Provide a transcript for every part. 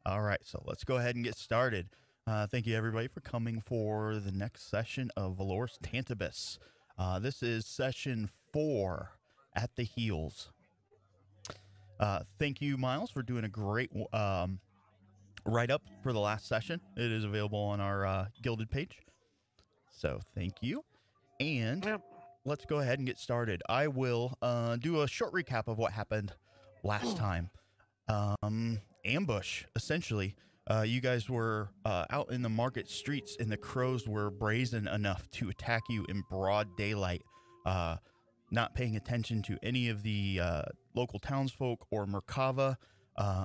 All right, so let's go ahead and get started. Thank you, everybody, for coming for the next session of Valoris Tantibus. This is session 4 at the heels. Thank you, Miles, for doing a great write-up for the last session. It is available on our Gilded page. So thank you. And let's go ahead and get started. I will do a short recap of what happened last time. Ambush, essentially. You guys were out in the market streets, and the crows were brazen enough to attack you in broad daylight, not paying attention to any of the local townsfolk or Merkava,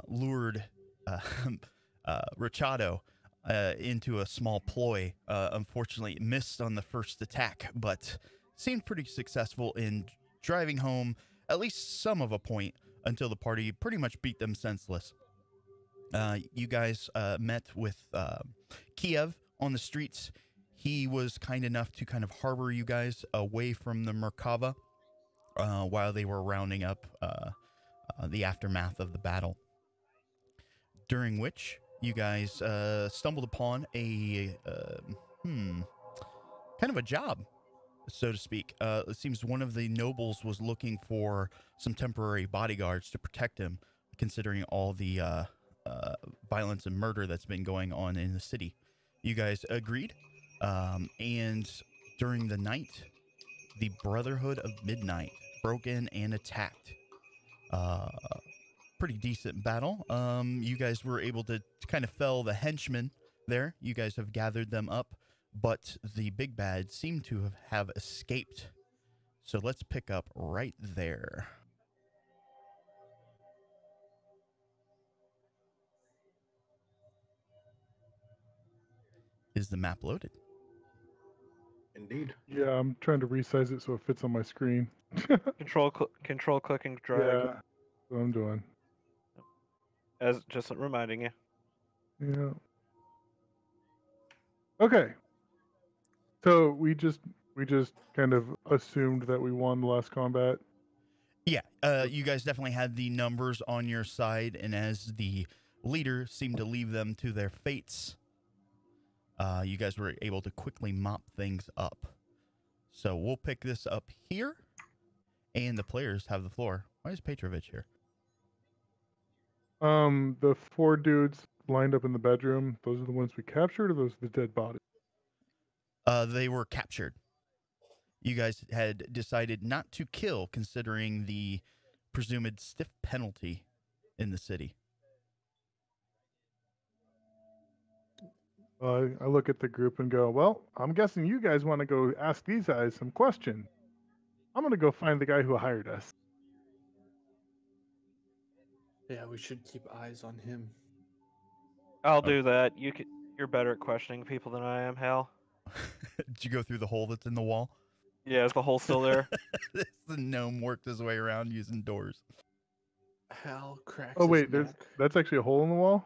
lured Rachado into a small ploy. Unfortunately, it missed on the first attack, but seemed pretty successful in driving home at least some of a point until the party pretty much beat them senseless. You guys met with Kiev on the streets. He was kind enough to kind of harbor you guys away from the Merkava while they were rounding up the aftermath of the battle. During which you guys stumbled upon a kind of a job, so to speak. It seems one of the nobles was looking for some temporary bodyguards to protect him, considering all the violence and murder that's been going on in the city. You guys agreed, and during the night, the Brotherhood of Midnight broke in and attacked. Pretty decent battle. You guys were able to kind of fell the henchmen there. You guys have gathered them up, but the big bad seemed to have escaped. So let's pick up right there. Is the map loaded? Indeed. Yeah, I'm trying to resize it so it fits on my screen. Control click and drag. Yeah, that's what I'm doing. As just reminding you. Yeah. Okay. So we just kind of assumed that we won the last combat. Yeah, you guys definitely had the numbers on your side, and as the leader seemed to leave them to their fates, you guys were able to quickly mop things up. So we'll pick this up here, and the players have the floor. Why is Petrovich here? The 4 dudes lined up in the bedroom, those are the ones we captured, or those are the dead bodies? They were captured. You guys had decided not to kill, considering the presumed stiff penalty in the city. I look at the group and go, well, I'm guessing you guys want to go ask these guys some questions. I'm going to go find the guy who hired us. Yeah, we should keep eyes on him. I'll do that. You're better at questioning people than I am, Hal. Did you go through the hole that's in the wall? Yeah, is the hole still there? The gnome worked his way around using doors. Hal cracks. Oh wait, his neck. that's actually a hole in the wall?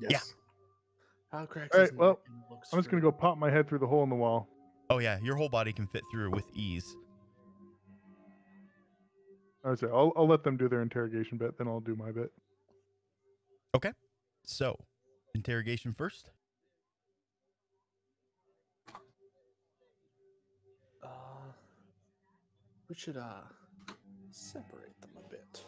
Yes. Yeah. Hal cracks. All his right, well, neck and looks I'm just going to go pop my head through the hole in the wall. Oh yeah, your whole body can fit through with ease. I would say I'll let them do their interrogation bit, then I'll do my bit. Okay, so interrogation first. We should separate them a bit.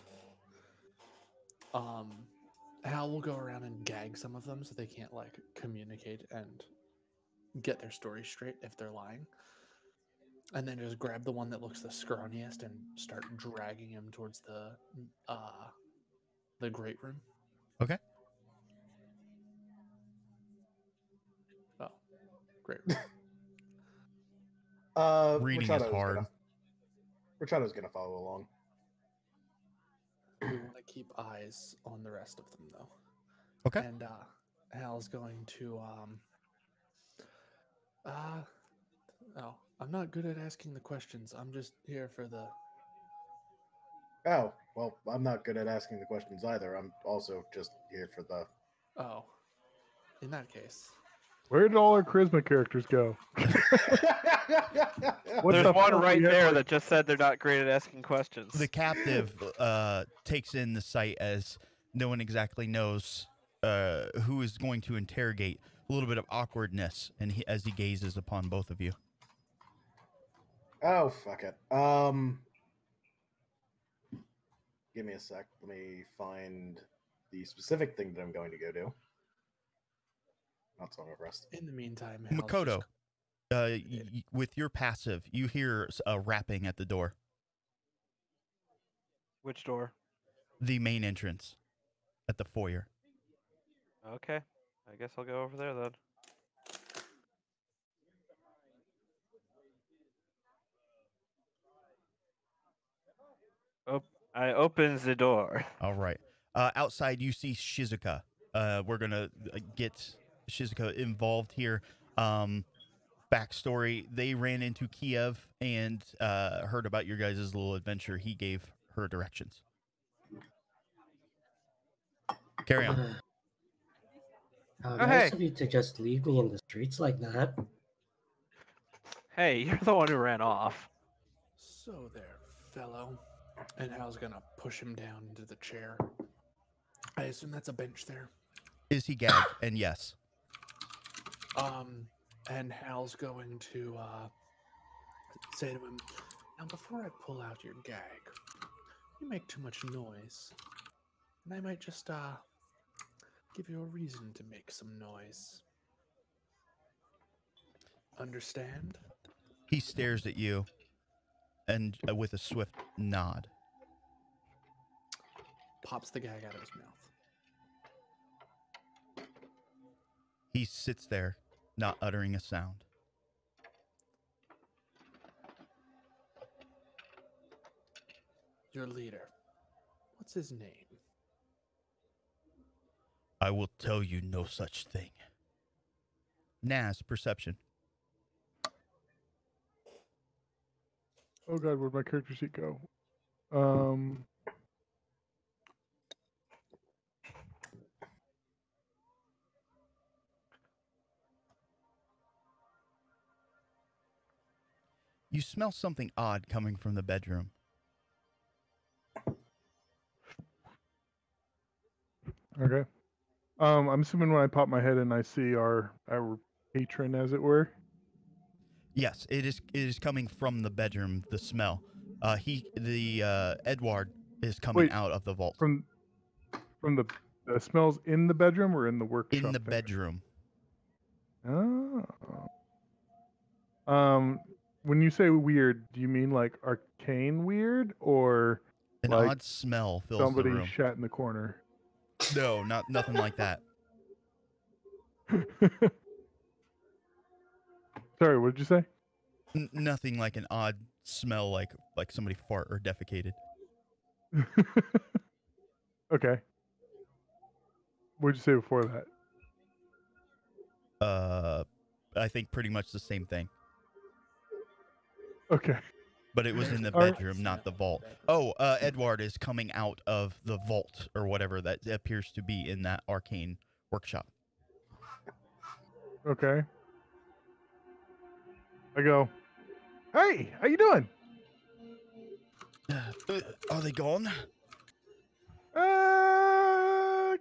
Hal will go around and gag some of them so they can't like communicate and get their story straight if they're lying. And then just grab the one that looks the scrawniest and start dragging him towards the great room. Okay. Oh, great room. Reading is hard. Rachado's gonna follow along. We want to keep eyes on the rest of them, though. Okay. And Hal's going to oh, I'm not good at asking the questions. I'm just here for the. Oh, well, I'm not good at asking the questions either. I'm also just here for the. Oh, in that case. Where did all our charisma characters go? There's one right there that just said they're not great at asking questions. The captive takes in the sight as no one exactly knows who is going to interrogate a little bit of awkwardness, and as he gazes upon both of you. Oh, fuck it. Give me a sec. Let me find the specific thing that I'm going to go do. Not Song of Rest. In the meantime, Hal's Makoto, just- with your passive, you hear a rapping at the door, Which door? the main entrance at the foyer. Okay. I guess I'll go over there then. I open the door. All right. Outside, you see Shizuka. We're going to get Shizuka involved here. Backstory, they ran into Kiev and heard about your guys' little adventure. He gave her directions. Carry on. How Oh, nice hey. of you to just leave me in the streets like that. Hey, you're the one who ran off. So there, fellow. And Hal's gonna push him down into the chair. I assume that's a bench there. Is he gagged? And yes. And Hal's going to say to him, now before I pull out your gag, you make too much noise. And I might just give you a reason to make some noise. Understand? He stares at you and with a swift nod. Pops the gag out of his mouth. He sits there, not uttering a sound. Your leader. What's his name? I will tell you no such thing. Naz, perception. Oh god, where'd my character sheet go? You smell something odd coming from the bedroom. Okay. I'm assuming when I pop my head in, I see our patron, as it were. Yes, it is coming from the bedroom, the smell. Edward is coming Wait, out of the vault. From the smells in the bedroom or in the workshop? In the thing? bedroom. Oh. When you say weird, do you mean like arcane weird or An like odd smell fills somebody the room. shat in the corner? No, nothing like that. Sorry, what did you say? Nothing like an odd smell like somebody fart or defecated. Okay. What did you say before that? I think pretty much the same thing. Okay. But it was in the All right. bedroom, not the vault. Oh, Edward is coming out of the vault or whatever that appears to be in that arcane workshop. Okay. I go, hey, how you doing? Are they gone?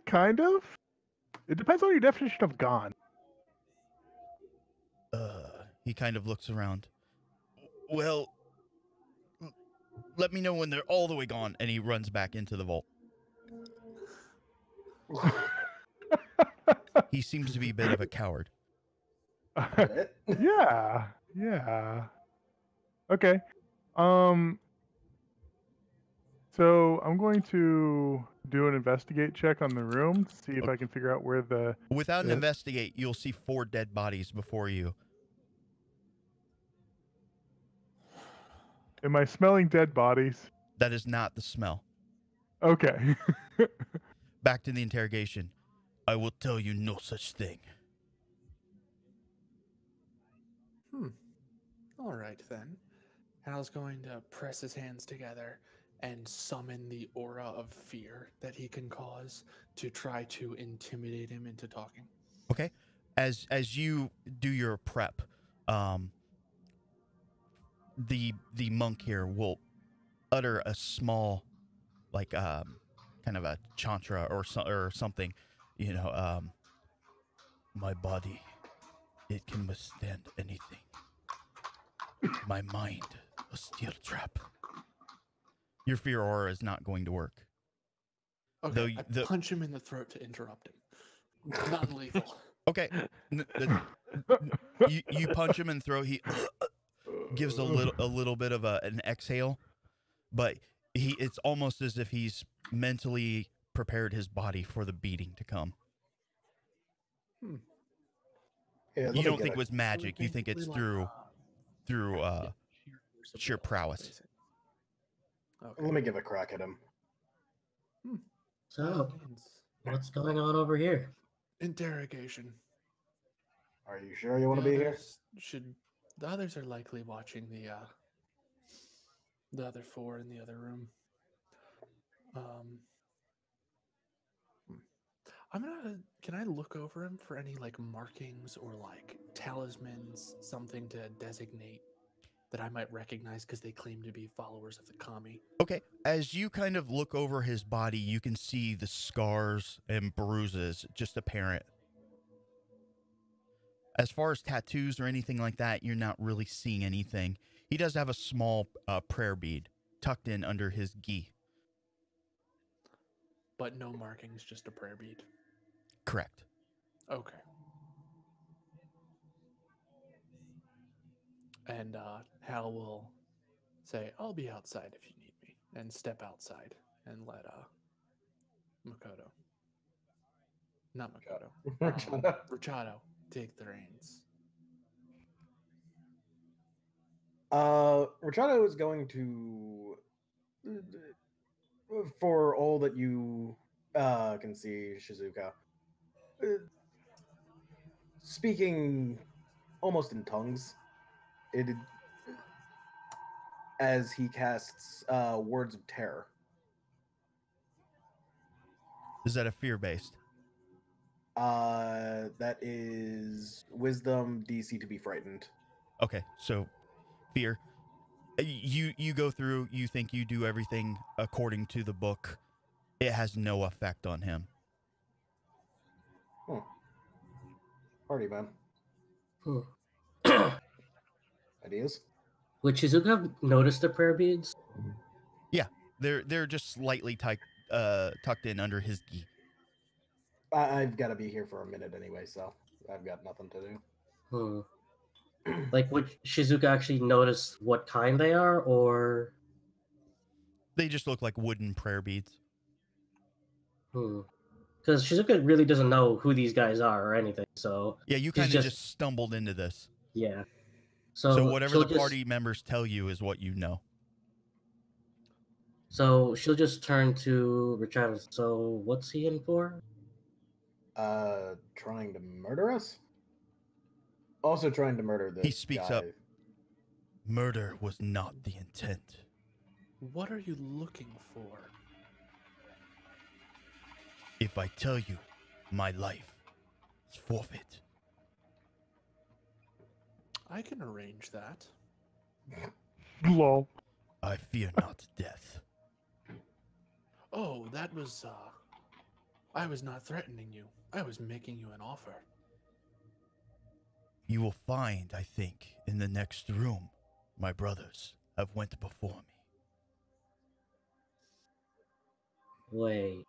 Kind of. It depends on your definition of gone. He kind of looks around. Well, let me know when they're all the way gone. And he runs back into the vault. He seems to be a bit of a coward. Yeah. Okay. So I'm going to do an investigate check on the room, see if I can figure out where the... Without an investigate, you'll see 4 dead bodies before you. Am I smelling dead bodies? That is not the smell. Okay. Back to the interrogation. I will tell you no such thing. All right, then. Hal's going to press his hands together and summon the aura of fear that he can cause to try to intimidate him into talking. Okay. As you do your prep, the monk here will utter a small, like kind of a chantra or something. My body, it can withstand anything. My mind, a steel trap. Your fear aura is not going to work. Okay, I punch him in the throat to interrupt him. Non-lethal. Okay. You punch him in the throat. He gives a little bit of an exhale, but it's almost as if he's mentally prepared his body for the beating to come. Yeah, You don't think it was magic. You think it's through sheer prowess. Okay. Let me give a crack at him. So, what's going on over here? Interrogation. Are you sure you want to be here? The others are likely watching the other four in the other room. Can I look over him for any like markings or like talismans, something to designate that I might recognize because they claim to be followers of the kami? Okay, as you kind of look over his body, you can see the scars and bruises just apparent. As far as tattoos or anything like that, you're not really seeing anything. He does have a small prayer bead tucked in under his gi. But no markings, just a prayer bead. Correct. Okay. And Hal will say, "I'll be outside if you need me," and step outside and let Makoto. Not Makoto. Rachado take the reins. Rachado is going to, for all that you can see, Shizuka, speaking almost in tongues, as he casts words of terror. Is that a fear-based? That is wisdom DC to be frightened. Okay, so fear. You go through, you think you do everything according to the book. It has no effect on him. Party man. Ideas? Would Shizuka have noticed the prayer beads? Yeah, they're just slightly tucked in under his gi. I've got to be here for a minute anyway, so I've got nothing to do. Like, would Shizuka actually notice what kind they are, or...? They just look like wooden prayer beads. Because Shizuka really doesn't know who these guys are or anything, so... Yeah, you kind of just stumbled into this. Yeah. So whatever the party members tell you is what you know. So she'll just turn to Richard. So what's he in for? Trying to murder us? Also trying to murder this He speaks guy. up. Murder was not the intent. What are you looking for? If I tell you, my life is forfeit. I can arrange that. Lol. I fear not death. Oh, that was, I was not threatening you. I was making you an offer. You will find, I think, in the next room, my brothers have went before me. Wait.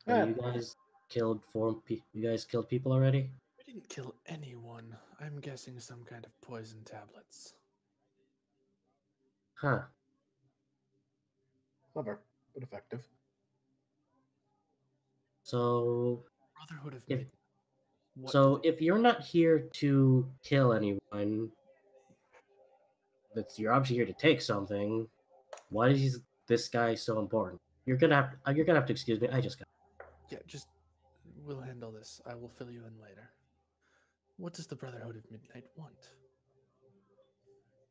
You guys killed You guys killed people already? We didn't kill anyone. I'm guessing some kind of poison tablets. Huh. Clever, but effective. So... Brotherhood of if you're not here to kill anyone, you're obviously here to take something. Why is this guy so important? You're gonna have to excuse me. I just got... Yeah, we'll handle this. I will fill you in later. What does the Brotherhood of Midnight want?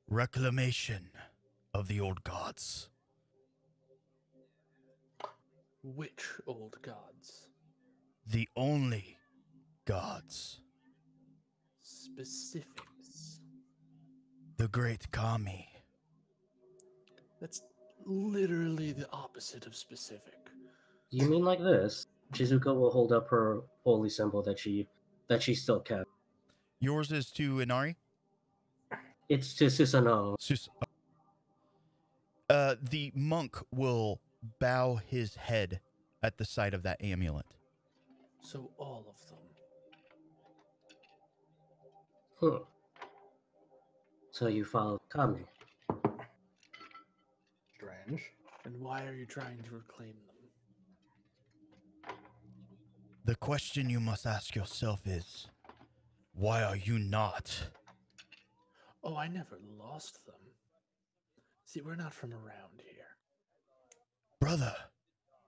Reclamation of the old gods. Which old gods? The only gods. Specifics. The great kami. That's literally the opposite of specific. You mean like this? Shizuka will hold up her holy symbol that she still kept. Yours is to Inari? It's to Susanoo. The monk will bow his head at the sight of that amulet. So all of them. So you followed Kami. Strange. And why are you trying to reclaim them? The question you must ask yourself is, why are you not? Oh, I never lost them. See, we're not from around here. Brother,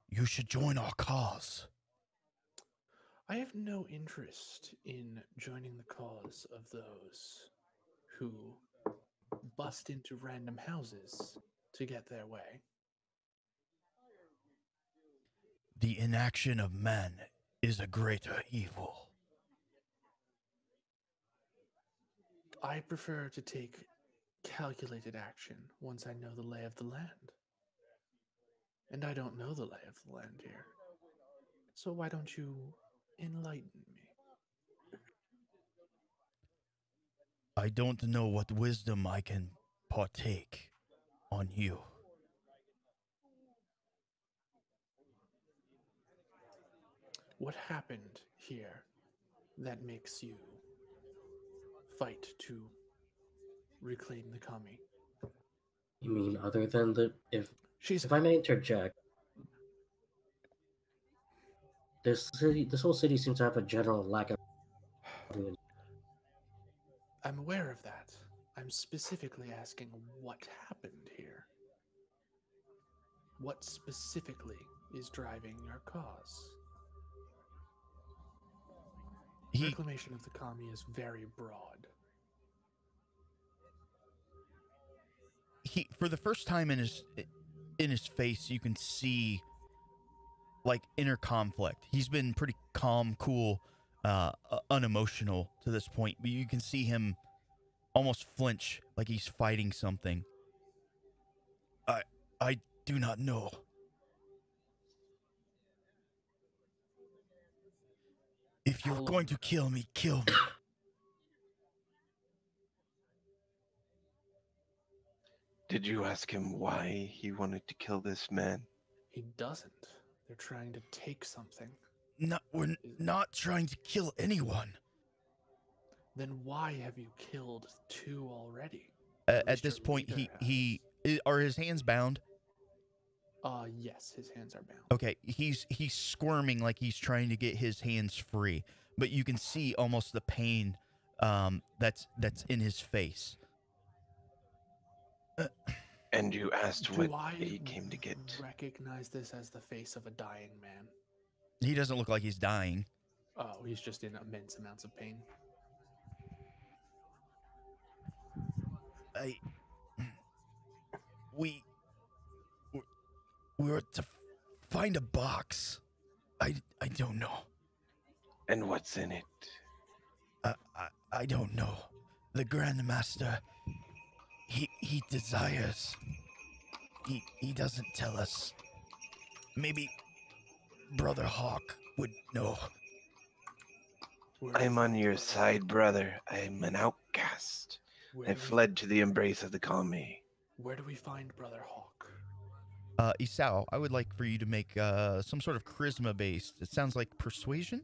you should join our cause. I have no interest in joining the cause of those who bust into random houses to get their way. The inaction of man is a greater evil. I prefer to take calculated action once I know the lay of the land. And I don't know the lay of the land here. So why don't you enlighten me? I don't know what wisdom I can partake on you. What happened here that makes you fight to reclaim the Kami? You mean other than if She's I may interject, this whole city seems to have a general lack of. I'm aware of that. I'm specifically asking what happened here. What specifically is driving your cause? Reclamation of the Kami is very broad. He, for the first time in his face, you can see like inner conflict. He's been pretty calm, cool, unemotional to this point, but you can see him almost flinch, like he's fighting something. I do not know. If you're going to kill me, kill me. Did you ask him why he wanted to kill this man? He doesn't. They're trying to take something. No, we're not trying to kill anyone. Then why have you killed 2 already? At this point, are his hands bound? Yes, his hands are bound. Okay, he's squirming like he's trying to get his hands free, but you can see almost the pain that's in his face. And you asked Do what I he came to get. recognize this as the face of a dying man? He doesn't look like he's dying. Oh, he's just in immense amounts of pain. We were to find a box. I don't know. And what's in it? I don't know. The Grandmaster, he desires. He doesn't tell us. Maybe Brother Hawk would know. I'm on your side, brother. I'm an outcast. I fled to the embrace of the Kami. Where do we find Brother Hawk? Isao, I would like for you to make some sort of charisma based. It sounds like persuasion?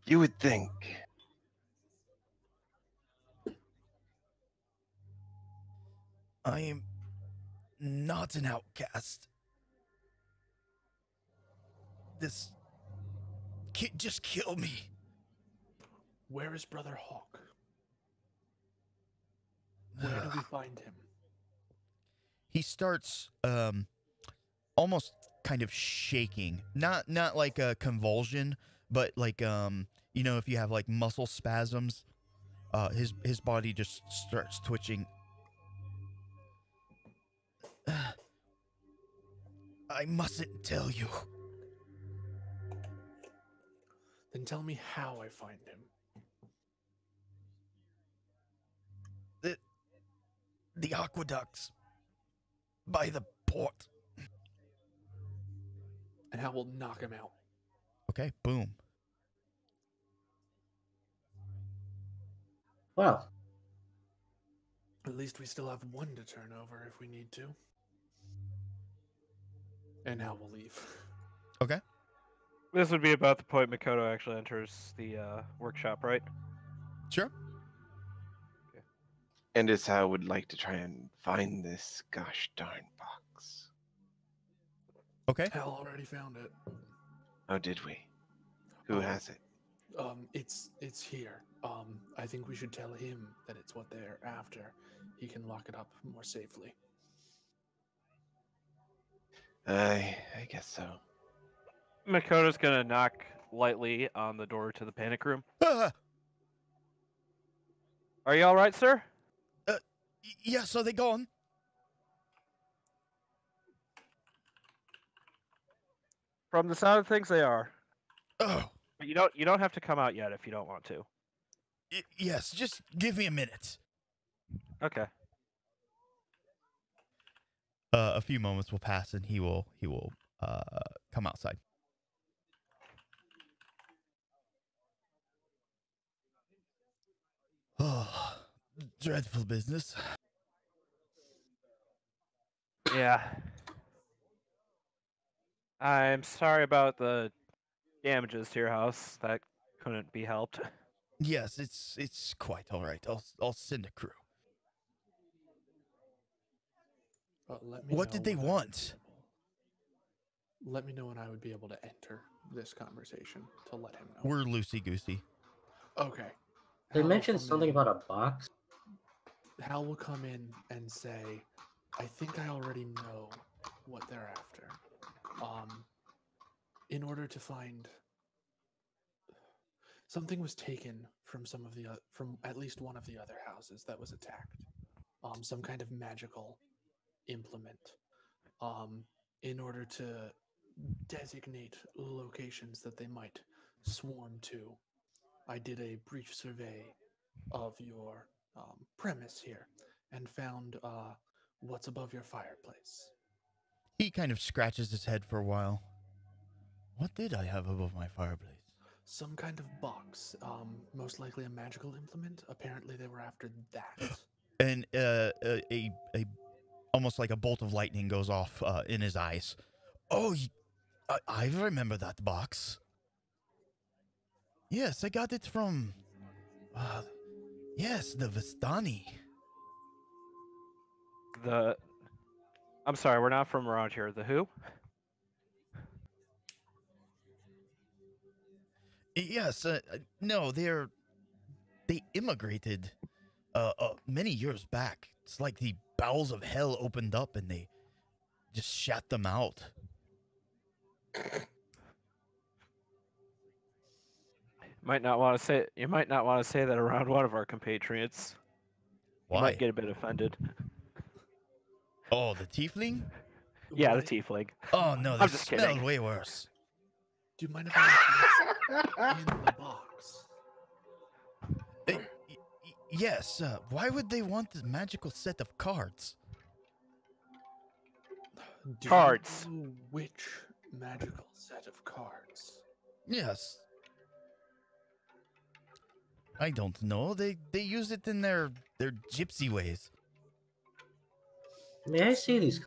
You would think. I am not an outcast. This kid just kill me. Where is Brother Hawk? Where do we find him? He starts almost kind of shaking. Not like a convulsion, but like if you have like muscle spasms, his body just starts twitching. I mustn't tell you. Then tell me how I find him. The aqueducts by the port. And Hal will knock him out. Okay, boom. Well, At least we still have one to turn over if we need to. And Hal will leave. Okay. This would be about the point Makoto actually enters the workshop, right? Sure. And it's how I would like to try and find this gosh darn box. Okay. Hal already found it. Oh, did we? Who has it? It's here. I think we should tell him that it's what they're after. He can lock it up more safely. I guess so. Makoto's gonna knock lightly on the door to the panic room. Ah, Are you all right, sir? yes, are they gone? From the sound of things, they are. Oh, But you don't have to come out yet if you don't want to. yes, just give me a minute. Okay. A few moments will pass, and he will come outside. Oh, dreadful business. Yeah. I'm sorry about the damages to your house. That couldn't be helped. Yes, it's quite all right. I'll send a crew. Let me What know did they when I would be want? able- Let me know when I would be able to enter this conversation to let him know. We're loosey-goosey. Okay. they Hal will mentioned come something in- about a box. Hal will come in and say, I think I already know what they're after. In order to find something was taken from from at least one of the other houses that was attacked. Some kind of magical implement. In order to designate locations that they might swarm to. I did a brief survey of your premise here and found what's above your fireplace. He kind of scratches his head for a while. What did I have above my fireplace? Some kind of box, most likely a magical implement. Apparently, they were after that. And a almost like a bolt of lightning goes off in his eyes. Oh, I remember that box. Yes, I got it from. Yes, the Vistani. I'm sorry, we're not from around here. The who? Yes, no, they immigrated many years back. It's like the bowels of hell opened up and they just shot them out. You might not want to say that around one of our compatriots. You Why? might get a bit offended. Oh, the tiefling? Yeah, What- the tiefling. Oh no, they I'm just smell kidding. way worse. Do you mind if I ask what's in the box? Yes. Why would they want the magical set of cards? Do you Cards. know which magical set of cards? Yes. I don't know. They use it in their gypsy ways. May I see these?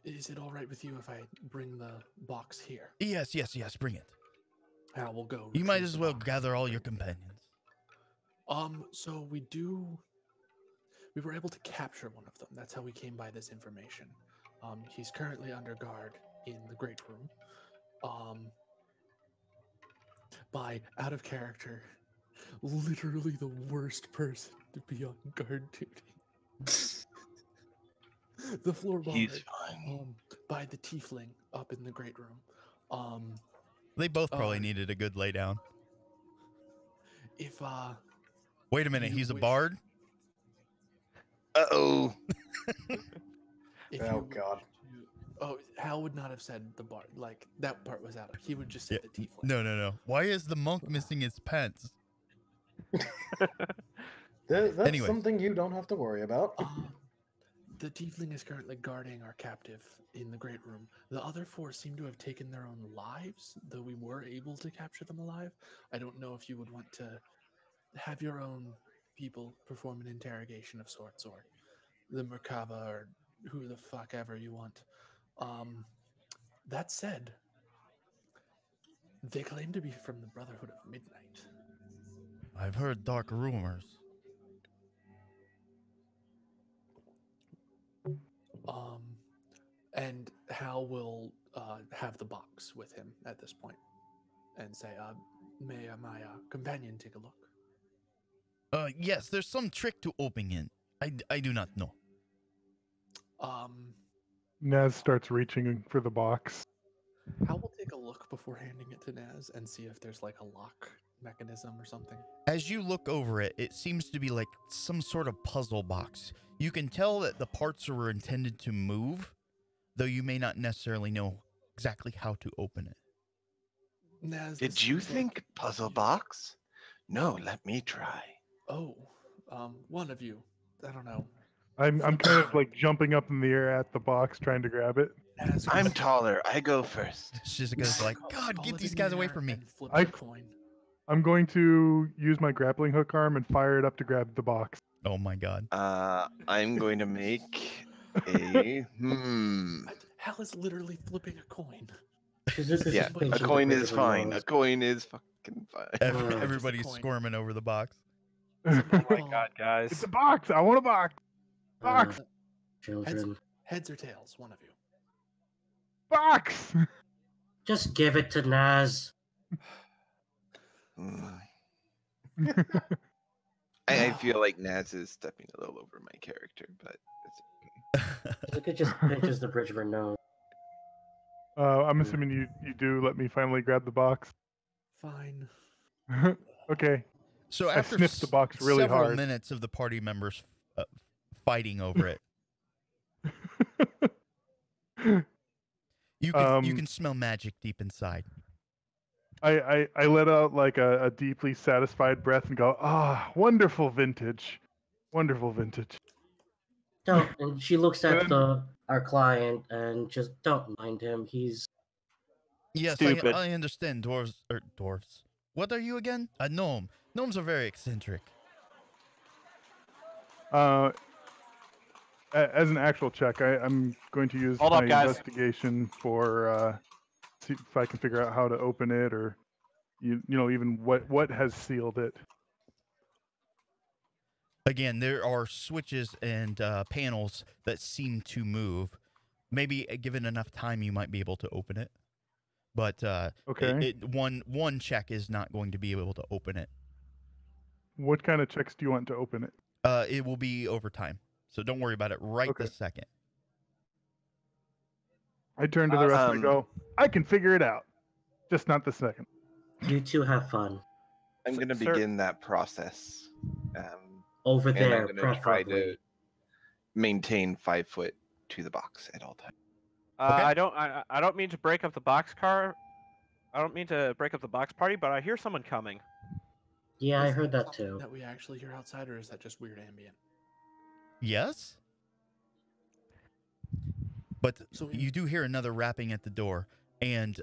Is it all right with you if I bring the box here? Yes. Bring it. Hal will go. You might retrieve as the well box. gather all your companions. So we were able to capture one of them. That's how we came by this information. He's currently under guard in the Great Room. By out of character, literally the worst person to be on guard duty. The floorboard. He's fine. By the tiefling up in the Great Room. They both probably needed a good lay down. If Wait a minute, you he's a wish- bard? Uh-oh. if Oh, you wish God. to- Oh, Hal would not have said the bar. Like that part was out of. He would just say Yeah, the tiefling. No. Why is the monk missing his pants? That's Anyways. something you don't have to worry about. The tiefling is currently guarding our captive in the great room. The other 4 seem to have taken their own lives, though we were able to capture them alive. I don't know if you would want to have your own people perform an interrogation of sorts, or the Merkava, or who the fuck ever you want. That said, they claim to be from the Brotherhood of Midnight. I've heard dark rumors. And Hal will have the box with him at this point and say, may my companion take a look? Yes, there's some trick to opening it. I do not know. Naz starts reaching for the box. Hal will take a look before handing it to Naz and see if there's like a lock mechanism or something. As you look over it, it seems to be like some sort of puzzle box. You can tell that the parts were intended to move, though you may not necessarily know exactly how to open it. Naz, Did you think puzzle box? No, let me try. Oh, one of you. I don't know. I'm kind of like jumping up in the air at the box trying to grab it. Naz I'm goes- taller. I go first. Shizuka's like, God, Hold get it these in the guys away air from me. and flips I- a coin. I'm going to use my grappling hook arm and fire it up to grab the box. Oh my God. I'm going to make a Hal is literally flipping a coin. Shizuka's Yeah, just a pinching the coin bridge is of her fine. A nose. coin is fucking fine. Everybody's coin. squirming over the box. Oh my god, guys. It's a box. I want a box. Box. Children. Heads or tails, one of you. Box. Just give it to Naz. Mm. I feel like Naz is stepping a little over my character, but it's okay. Shizuka just pinches the bridge of her nose. I'm assuming you do let me finally grab the box. Fine. Okay. So I after sniffed the box really several hard. minutes of the party members fighting over it, you can smell magic deep inside. I let out like a deeply satisfied breath and go, wonderful vintage. Wonderful vintage. Don't. And she looks And at then- our client and just don't mind him. He's Yes, Stupid. I understand dwarves. What are you again? A gnome. Gnomes are very eccentric. As an actual check, I'm going to use Hold my up, guys. investigation for see if I can figure out how to open it, or you know even what has sealed it. Again, there are switches and panels that seem to move. Maybe given enough time, you might be able to open it. But Okay. one check is not going to be able to open it. What kind of checks do you want to open it? It will be over time, so don't worry about it right Okay. this second. I turn to the rest and go, I can figure it out. Just not this second. you two have fun I'm going to Sir- begin that process. over And there, I'm going to try preferably. to maintain 5 foot to the box at all times. Okay. I don't mean to break up the box car. I don't mean to break up the box party, but I hear someone coming. Yeah, I Is heard that something too. That we actually hear outside, or is that just weird ambient? Yes? But So you do hear another rapping at the door, and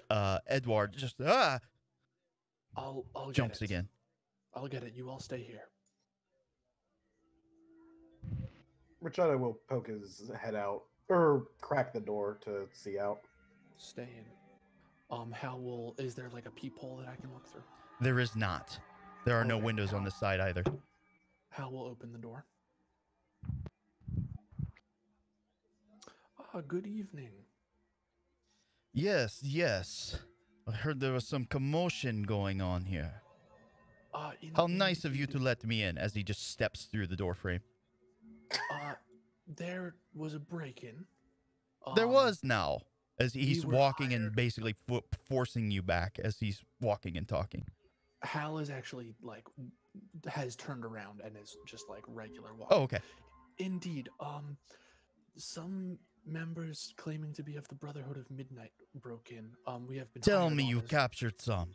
Edward just I'll get jumps it. again. I'll get it. You all stay here. Rachado will poke his head out or crack the door to see out. Stay in. Is there like a peephole that I can look through? There is not. There are no Okay, windows on Hal. this side either. Hal will open the door. Good evening. Yes. I heard there was some commotion going on here. How nice of you to let me in, as he just steps through the door frame. There was a break-in. There was now, as we he's were walking and hired- basically forcing you back as he's walking and talking. Hal is actually has turned around and is just like regular walking. Oh, okay. Indeed. Some members claiming to be of the Brotherhood of Midnight broke in. We have been Tell hired me on you as- captured some.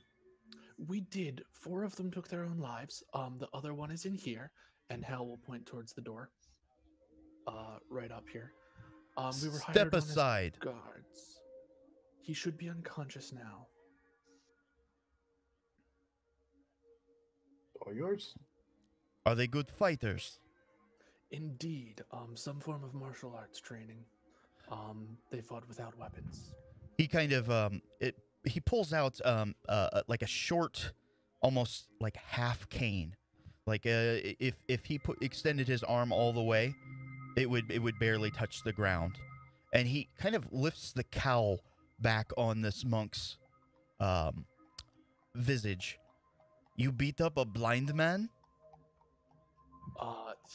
We did. 4 of them took their own lives. The other one is in here, and Hal will point towards the door. right up here. We were Step hired on aside. as guards. He should be unconscious now. All yours. Are they good fighters? Indeed, some form of martial arts training. They fought without weapons. He kind of he pulls out like a short, almost like half cane. Like if he extended his arm all the way, it would barely touch the ground. And he kind of lifts the cowl back on this monk's visage. You beat up a blind man?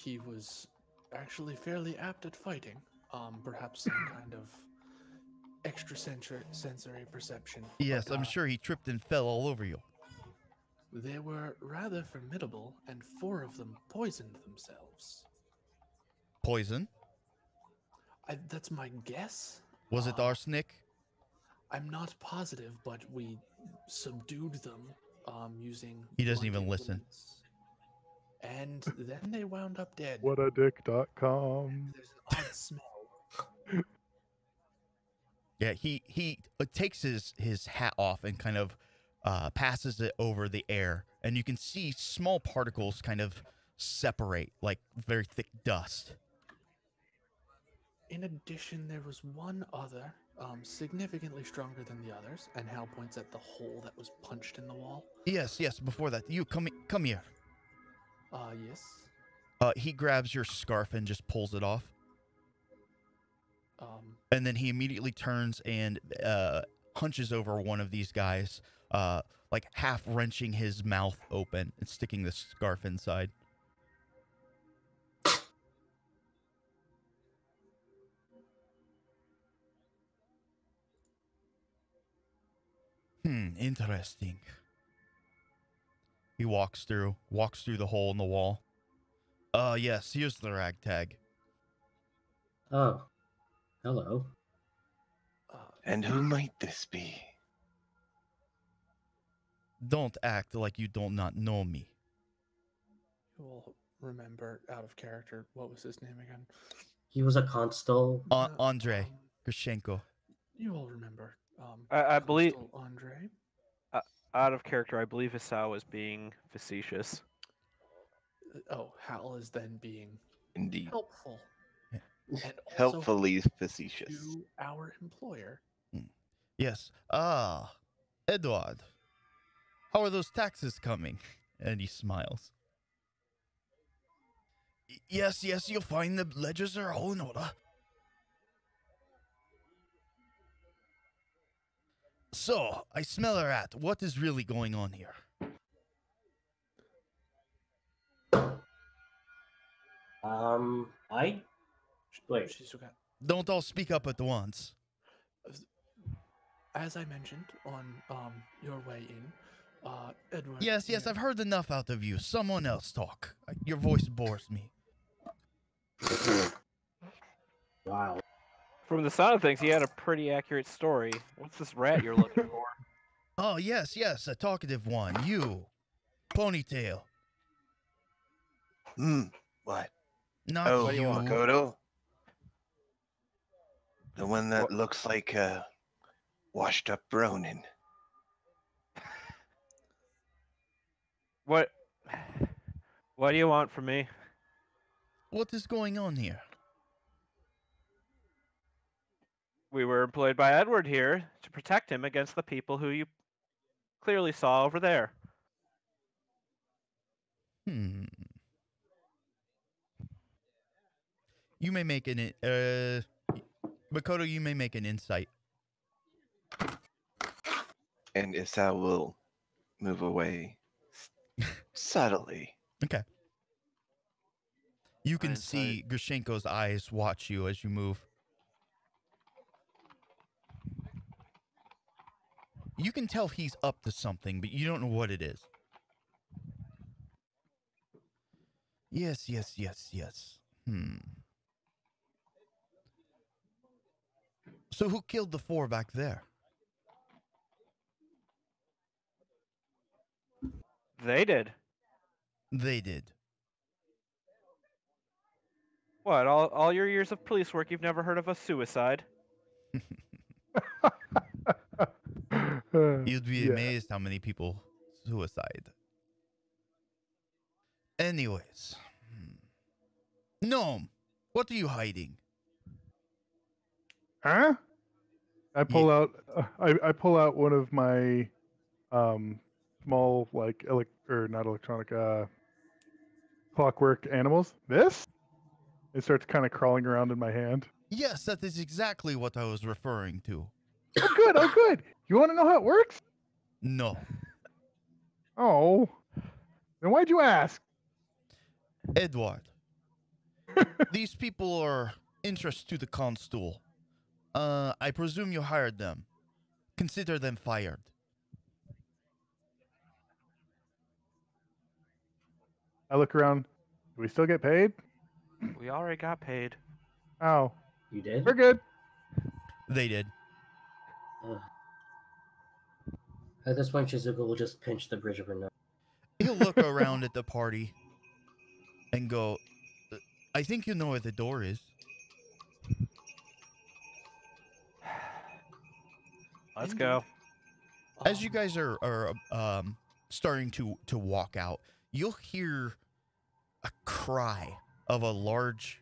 He was actually fairly apt at fighting. Perhaps some kind of extrasensory perception. Yes, but, I'm sure he tripped and fell all over you. They were rather formidable, and 4 of them poisoned themselves. Poison? That's my guess. Was it arsenic? I'm not positive, but we subdued them using. He doesn't blunt even listen. implements. And then they wound up dead. Whatadick.com. There's an odd smell. Yeah, he takes his hat off and kind of passes it over the air, and you can see small particles kind of separate, like very thick dust. In addition, there was one other, significantly stronger than the others, and Hal points at the hole that was punched in the wall. Yes, before that, you come here. Yes. He grabs your scarf and just pulls it off. Um, And then he immediately turns and hunches over one of these guys, like half wrenching his mouth open and sticking the scarf inside. Interesting. He walks through the hole in the wall. Yes, here's the ragtag. Oh, hello. And who might this be? Don't act like you do not know me. you will remember out of character. What was his name again? He was a constable. Andre Grishenko. You all remember. I believe- Constable Andre. Out of character, I believe Hisao was being facetious. Oh, Hal is then being Indeed. helpful. Yeah. And also Helpfully facetious. to our employer. Yes. Edward. How are those taxes coming? And he smiles. Yes, you'll find the ledgers are all in order. So, I smell a rat. What is really going on here? Wait. Shizuka, Don't all speak up at once. as I mentioned on your way in, Edward. Yes, here- I've heard enough out of you. Someone else talk. Your voice bores me. Wow. From the sound of things, he had a pretty accurate story. What's this rat you're looking for? Oh, yes, a talkative one. You. Ponytail. What? Not Oh, What do you you. want? Makoto? The one that looks like a washed up Ronin. What do you want from me? What is going on here? We were employed by Edward here to protect him against the people who you clearly saw over there. You may make an Makoto, you may make an insight. And Isao will move away subtly. Okay. You can Insight. see Grishenko's eyes watch you as you move. You can tell he's up to something, but you don't know what it is. Yes. So who killed the 4 back there? They did. They did. What? All your years of police work, you've never heard of a suicide? You'd be Yeah. amazed how many people suicide. Anyways. Gnome, what are you hiding? Huh? I pull out. I pull out one of my small like not electronic clockwork animals. This? It starts kind of crawling around in my hand. Yes, that is exactly what I was referring to. Oh, good. Oh, good. You want to know how it works? No. Oh. Then why'd you ask? Edward, these people are interest to the constable. I presume you hired them. Consider them fired. I look around. Do we still get paid? We already got paid. Oh, You did? we're good. They did. Ugh. At this point, Shizuka will just pinch the bridge of her nose. He'll look around at the party and go, I think you know where the door is. Let's go. As you guys are starting to walk out, you'll hear a cry of a large,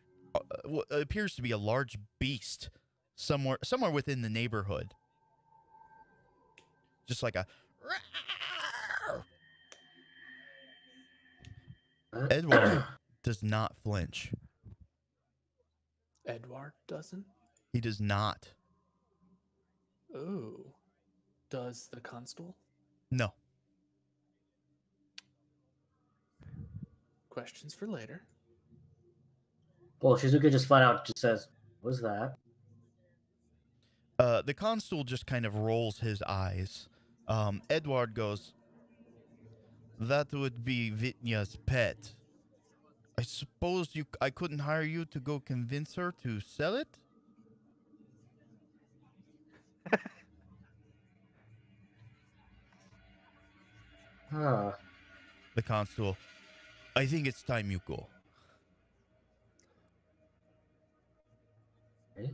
what appears to be a large beast somewhere within the neighborhood. Just like a. Edward does not flinch. Edward doesn't? He does not. Oh. Does the constable? No. Questions for later. Well, Shizuka just flat out just says, "What's that?" The constable just kind of rolls his eyes. Edward goes, that would be Vitnya's pet. I suppose I couldn't hire you to go convince her to sell it? Huh. The constable, I think it's time you go. Okay.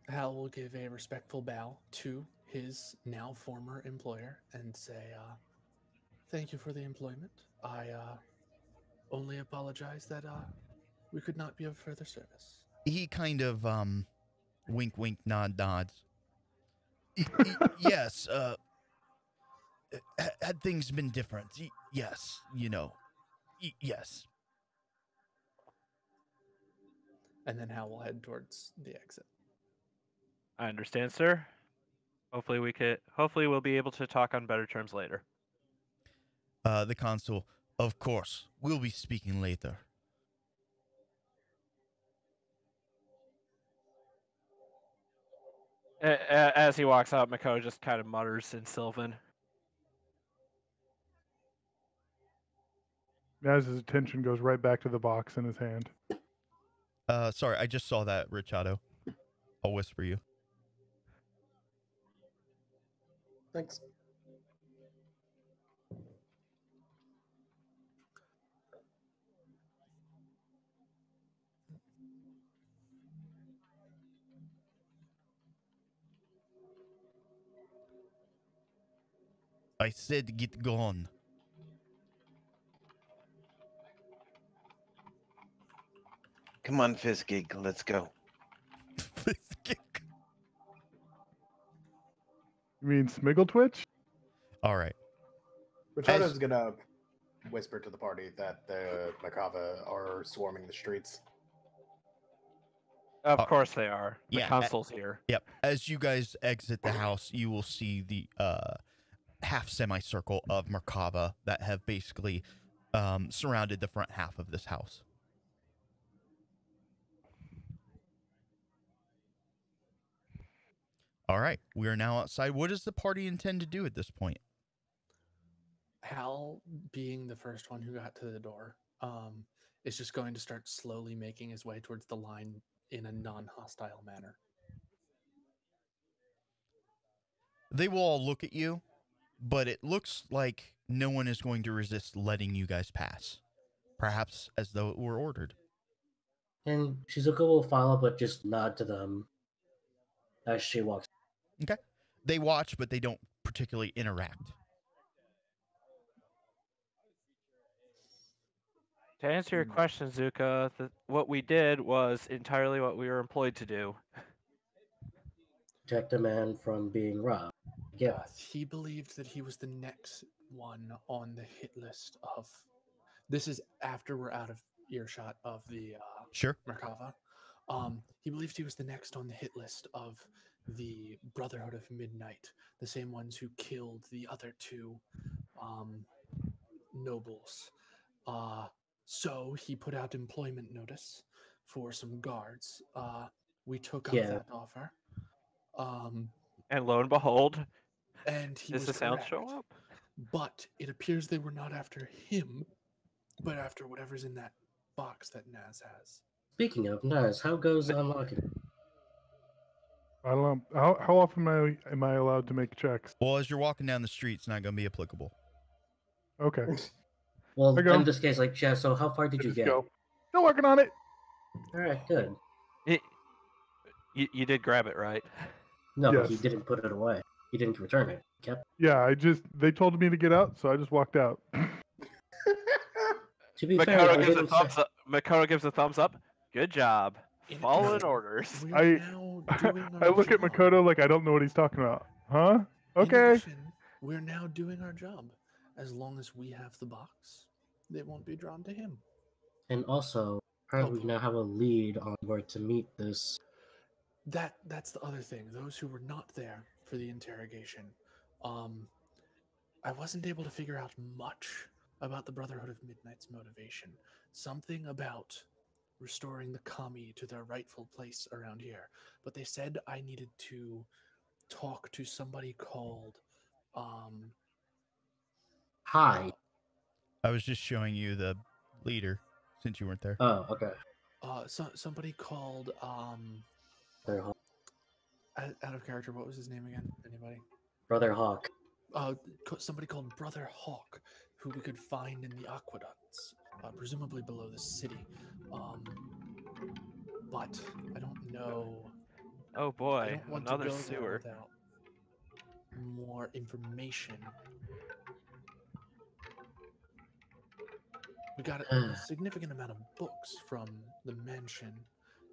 Hal will give a respectful bow to his now former employer and say, thank you for the employment. I only apologize that we could not be of further service. He kind of, wink, wink, nod, nods. Yes, had things been different, yes, you know, yes. And then Hal will head towards the exit. I understand, sir. Hopefully we'll be able to talk on better terms later. The consul, of course, we'll be speaking later. As he walks out, Mako just kind of mutters in Sylvan. As his attention goes right back to the box in his hand. Sorry, I just saw that, Richado. I'll whisper you. Thanks. I said get gone. Come on, Fizzgig, let's go. You mean Smiggle Twitch? All right. Ricardo's gonna whisper to the party that the Makava are swarming the streets. Of course they are. The yeah, consul's here. Yep. As you guys exit the house, you will see the half semicircle of Merkava that have basically surrounded the front half of this house. All right, we are now outside. What does the party intend to do at this point? Hal, being the first one who got to the door, is just going to start slowly making his way towards the line in a non-hostile manner. They will all look at you, but it looks like no one is going to resist letting you guys pass. perhaps as though it were ordered. And Shizuka will follow, but just nod to them as she walks. Okay. They watch, but they don't particularly interact. To answer your question, Zuka, what we did was entirely what we were employed to do. Protect a man from being robbed. Yeah. He believed that he was the next one on the hit list of. This is after we're out of earshot of the Sure. Merkava. He believed he was the next on the hit list of the Brotherhood of Midnight, the same ones who killed the other two nobles. So he put out employment notice for some guards. We took up that offer. And lo and behold, and he does was the sound correct. show up? But it appears they were not after him, but after whatever's in that box that Naz has. Speaking of Naz, how goes unlocking? I don't know. How often am I allowed to make checks? Well, as you're walking down the street, it's not going to be applicable. Okay. Well, I go. in this case, like, yeah, so how far did you Just get? go. Still working on it. All right, good. You did grab it, right? No, but he Yes. didn't put it away. He didn't return it. He kept. Yeah, they told me to get out, so I just walked out. To be fair, Makoto they gives a didn't thumbs say. up. Makoto gives a thumbs up. Good job. In Following addition, orders. we are I now doing I our look at job. Makoto like I don't know what he's talking about. Huh? In Okay. addition, we're now doing our job. As long as we have the box, they won't be drawn to him. And also, apparently, we now have a lead on where to meet this. That's the other thing. Those who were not there for the interrogation, I wasn't able to figure out much about the Brotherhood of Midnight's motivation. Something about restoring the kami to their rightful place around here. But they said I needed to talk to somebody called Hi. I was just showing you the leader since you weren't there. Oh, okay. Somebody called Brother Hawk. out of character. What was his name again? Anybody? Brother Hawk. Somebody called Brother Hawk, who we could find in the aqueducts, presumably below the city. But I don't know. Oh I boy, don't want another to go sewer. there without more information. We got a significant amount of books from the mansion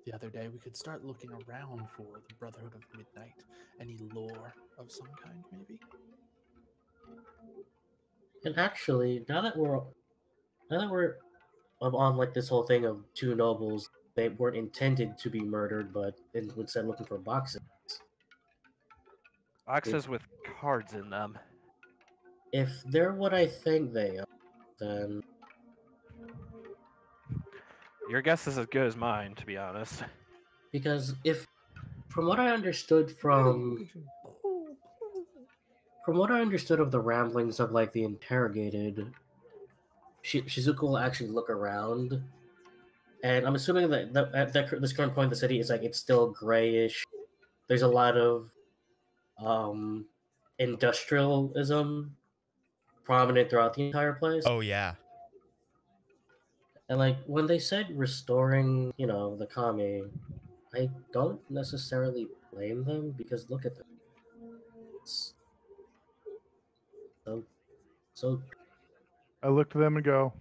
the other day. We could start looking around for the Brotherhood of Midnight. Any lore of some kind, maybe? And actually, now that we're on like this whole thing of two nobles, they weren't intended to be murdered, but instead looking for boxes. Boxes with cards in them. If they're what I think they are, then Your guess is as good as mine, to be honest. because if from what I understood of the ramblings of like the interrogated, Shizuka will actually look around, and I'm assuming that at this current point in the city is like it's still grayish. There's a lot of industrialism prominent throughout the entire place. Oh, yeah. And like when they said restoring, the kami, I don't necessarily blame them because look at them. It's so I look to them and go,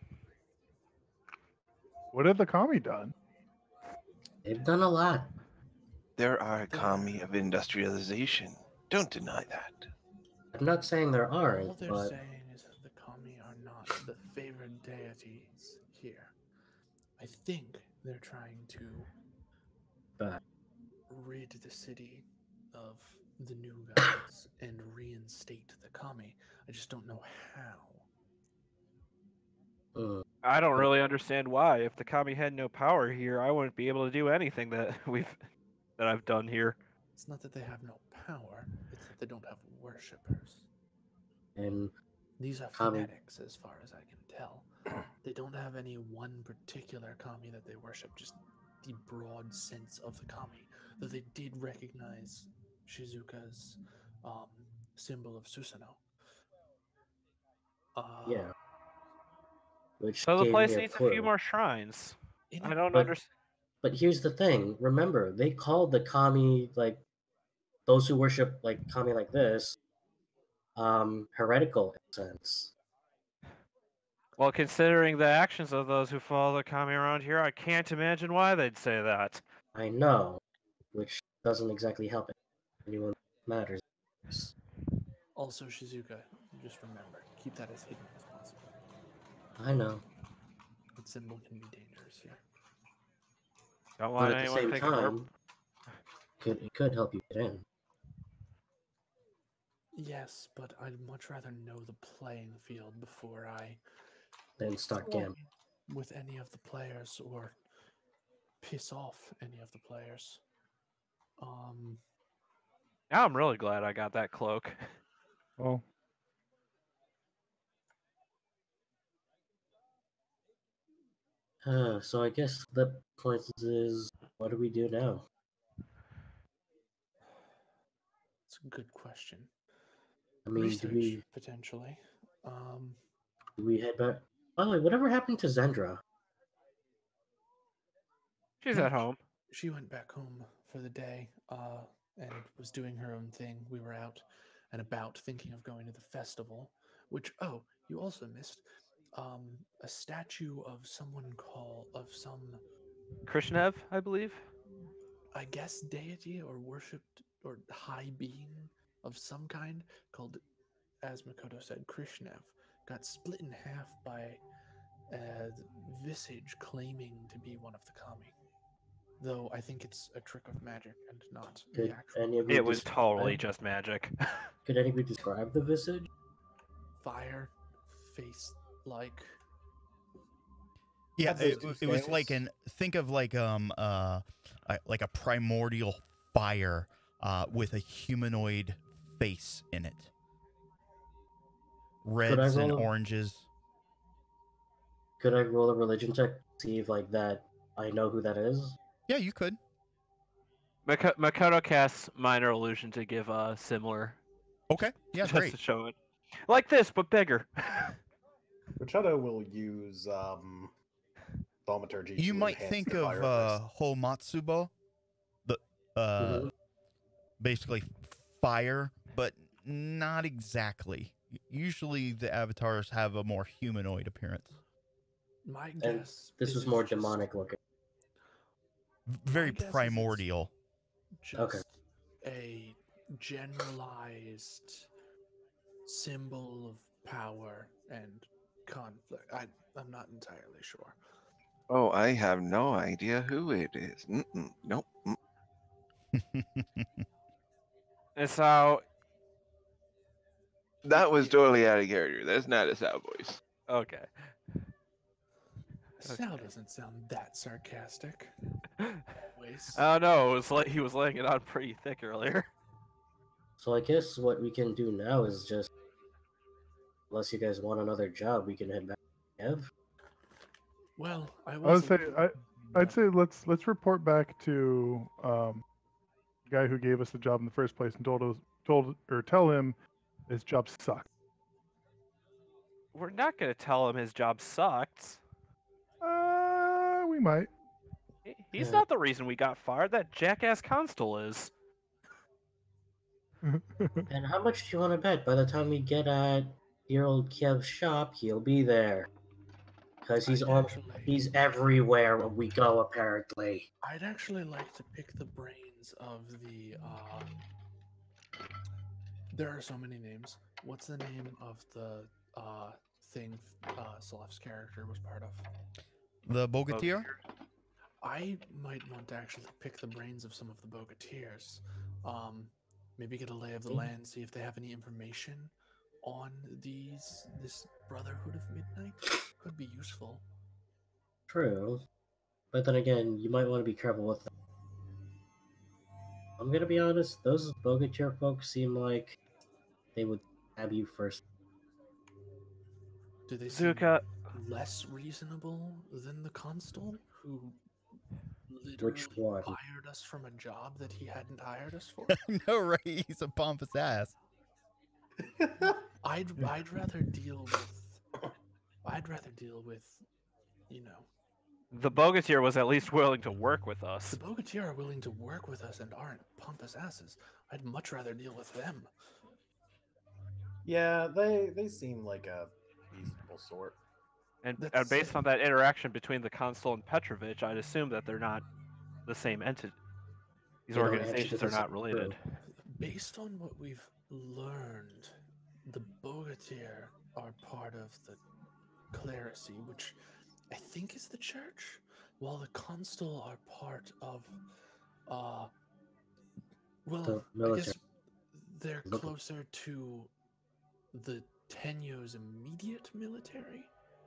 "What have the kami done?" they've done a lot. There are kami of industrialization. Don't deny that. I'm not saying there All aren't, they're but saying is that the kami are not the favored deities here. I think they're trying to But- rid the city of the new gods and reinstate the kami. I just don't know how. I don't really understand why. If the kami had no power here, I wouldn't be able to do anything that I've done here. It's not that they have no power, it's that they don't have worshippers. and These are Kami- fanatics, as far as I can tell. They don't have any one particular kami that they worship, just the broad sense of the kami. Though they did recognize Shizuka's symbol of Susanoo. yeah. which So the gave place me a needs a clue. few more shrines. In I don't But- understand. But here's the thing. Remember, they called the kami, like, those who worship, like, kami like this, heretical in a sense. Well, considering the actions of those who follow the kami around here, I can't imagine why they'd say that. I know, which doesn't exactly help anyone that matters. Also, Shizuka, just remember, keep that as hidden as possible. I know. That symbol can be dangerous here. Don't But want at the anyone same thinking we're... time, it could help you get in. Yes, but I'd much rather know the playing field before I Then start fall gambling. with any of the players or piss off any of the players. Now I'm really glad I got that cloak. Well, So I guess the point is, what do we do now? It's a good question. I mean, Research, potentially. do we head back? By the way, whatever happened to Zendra? She's No, at home. She went back home for the day and was doing her own thing. We were out and about thinking of going to the festival, which, oh, you also missed a statue of some Krishnev, I believe. I guess deity or worshipped or high being of some kind called, as Makoto said, Krishnev, got split in half by a visage claiming to be one of the kami. Though I think it's a trick of magic and not the Could actual any of you It was totally describe- just magic. Could anybody describe the visage? fire face like. Yeah, Have those it two was like scales. think of like a primordial fire with a humanoid face in it. Reds and roll a- oranges. Could I roll a religion check to see if like that I know who that is? Yeah, you could. Makoto casts minor illusion to give a similar. Okay. Yeah, just great. to show it. Like this, but bigger. Machado will use thaumaturgy. You to might enhance think the of fire first. Homatsubo, the Mhm. basically fire, but not exactly. Usually the avatars have a more humanoid appearance. My And guess. this is was it's more just- demonic looking. Very guess is it's- primordial. Just a generalized symbol of power and conflict. I'm not entirely sure. Oh, I have no idea who it is. Nope. And so, That was totally out of character. That's not a Sal voice. okay. Sal doesn't sound that sarcastic. Always. Oh no, it was like he was laying it on pretty thick earlier. So I guess what we can do now is just, unless you guys want another job, we can head back to Kev. Well, I I was. would say I'd say let's report back to the guy who gave us the job in the first place and tell him his job sucked. We're not gonna tell him his job sucked. We might. He's Yeah. not the reason we got fired. That jackass Constable is. And how much do you want to bet by the time we get at your old Kev's shop, he'll be there? Because he's everywhere when we go, apparently. I'd actually like to pick the brains of the. There are so many names. What's the name of the thing Salef's character was part of? The Bogatir? I might want to actually pick the brains of some of the Bogateers. Maybe get a lay of the land, see if they have any information on this Brotherhood of Midnight. Could be useful. True. But then again, you might want to be careful with them. I'm gonna be honest, those Bogatir folks seem like they would stab you first. Do they seem Zuka, less reasonable than the constable who literally Which one? hired us from a job that he hadn't hired us for? No, right? He's a pompous ass. I'd rather deal with I'd rather deal with, you know, The Bogatyr was at least willing to work with us. the Bogatyr are willing to work with us and aren't pompous asses. I'd much rather deal with them. Yeah, they seem like a reasonable sort. And That's based on that interaction between the Consul and Petrovich, I'd assume that they're not the same entity. These They don't answer organizations to are the not same related. crew. based on what we've learned. The Bogatyr are part of the clerisy, which I think is the church, while the Consul are part of, well, The I military. guess they're Look- closer to the Tenyo's immediate military,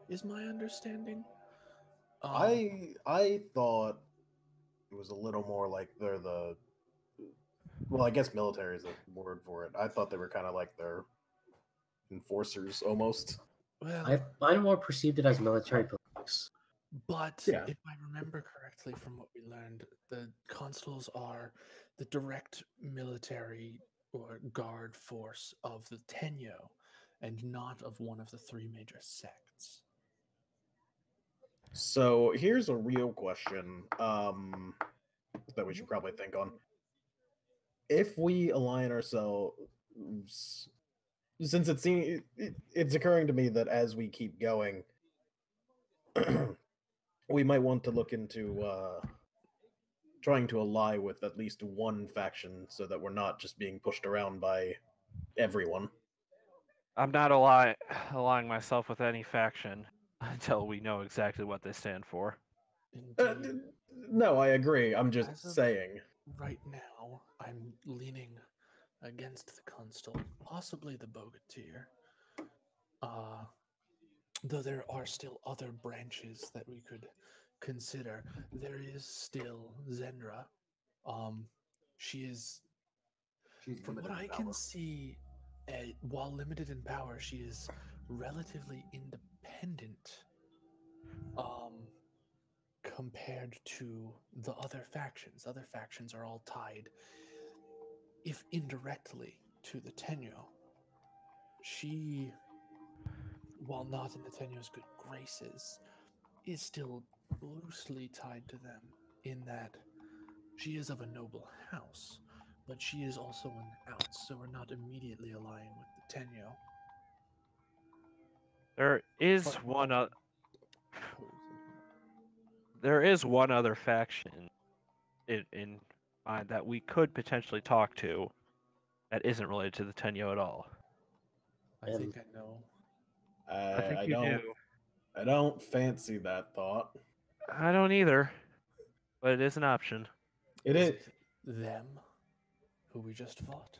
is my understanding. I thought it was a little more like they're the. Well, I guess military is a word for it. I thought they were kind of like their enforcers almost. Well, I more perceived it as military police. but Yeah. if I remember correctly from what we learned, the consuls are the direct military or guard force of the Tenyo and not of one of the three major sects. So here's a real question that we should probably think on. If we align ourselves, since it's occurring to me that as we keep going, we might want to look into trying to ally with at least one faction so that we're not just being pushed around by everyone. I'm not allying myself with any faction until we know exactly what they stand for. Indeed. No, I agree. I'm just As of- saying. Right now, I'm leaning against the consul, possibly the Bogatyr. Though there are still other branches that we could consider. There is still Zenra. She is, from what I can see, while limited in power, she is relatively independent. Compared to the other factions. Other factions are all tied, if indirectly, to the Tenyo. She, while not in the Tenyo's good graces, is still loosely tied to them in that she is of a noble house, but she is also an outs, so we're not immediately aligning with the Tenyo. There is But one. opposing. There is one other faction in mind that we could potentially talk to that isn't related to the Tenyo at all. I think I know. I think I you don't. do. I don't fancy that thought. I don't either, but it is an option. It Is is. it them who we just fought?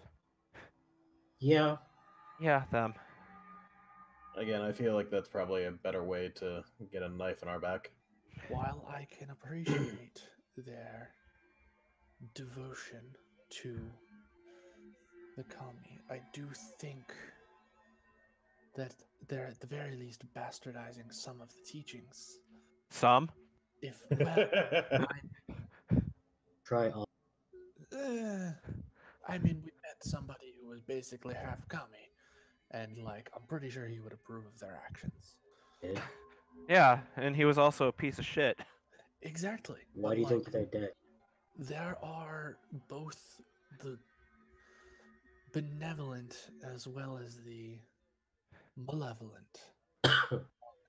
Yeah, Yeah, them. Again, I feel like that's probably a better way to get a knife in our back. While I can appreciate their devotion to the kami, I do think that they're at the very least bastardizing some of the teachings. Some. If, well, try all. I mean, we met somebody who was basically half kami, and like, I'm pretty sure he would approve of their actions. Yeah. Yeah, and he was also a piece of shit. Exactly. Why but, do you like, think they're dead? there are both the benevolent as well as the malevolent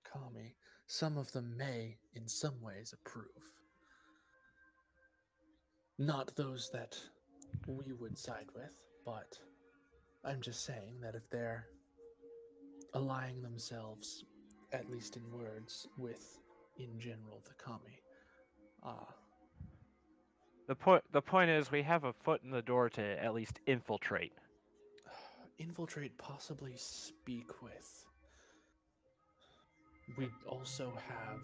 kami. Some of them may, in some ways, approve. Not those that we would side with, but I'm just saying that if they're allying themselves, at least in words, with, in general, the kami, The point is we have a foot in the door to at least infiltrate. infiltrate, possibly speak with. We also have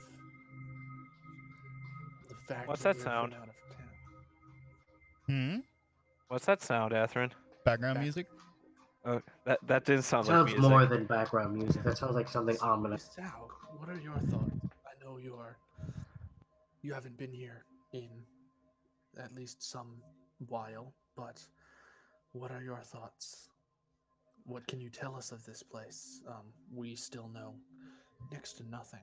the fact What's that that we're from sound? out of town. Hmm. What's that sound, Atherin? Background Back- music. That didn't sound like Sounds music. more than background music. That sounds like something ominous. Sal, what are your thoughts? I know you haven't been here in at least some while, but what are your thoughts? What can you tell us of this place? We still know next to nothing.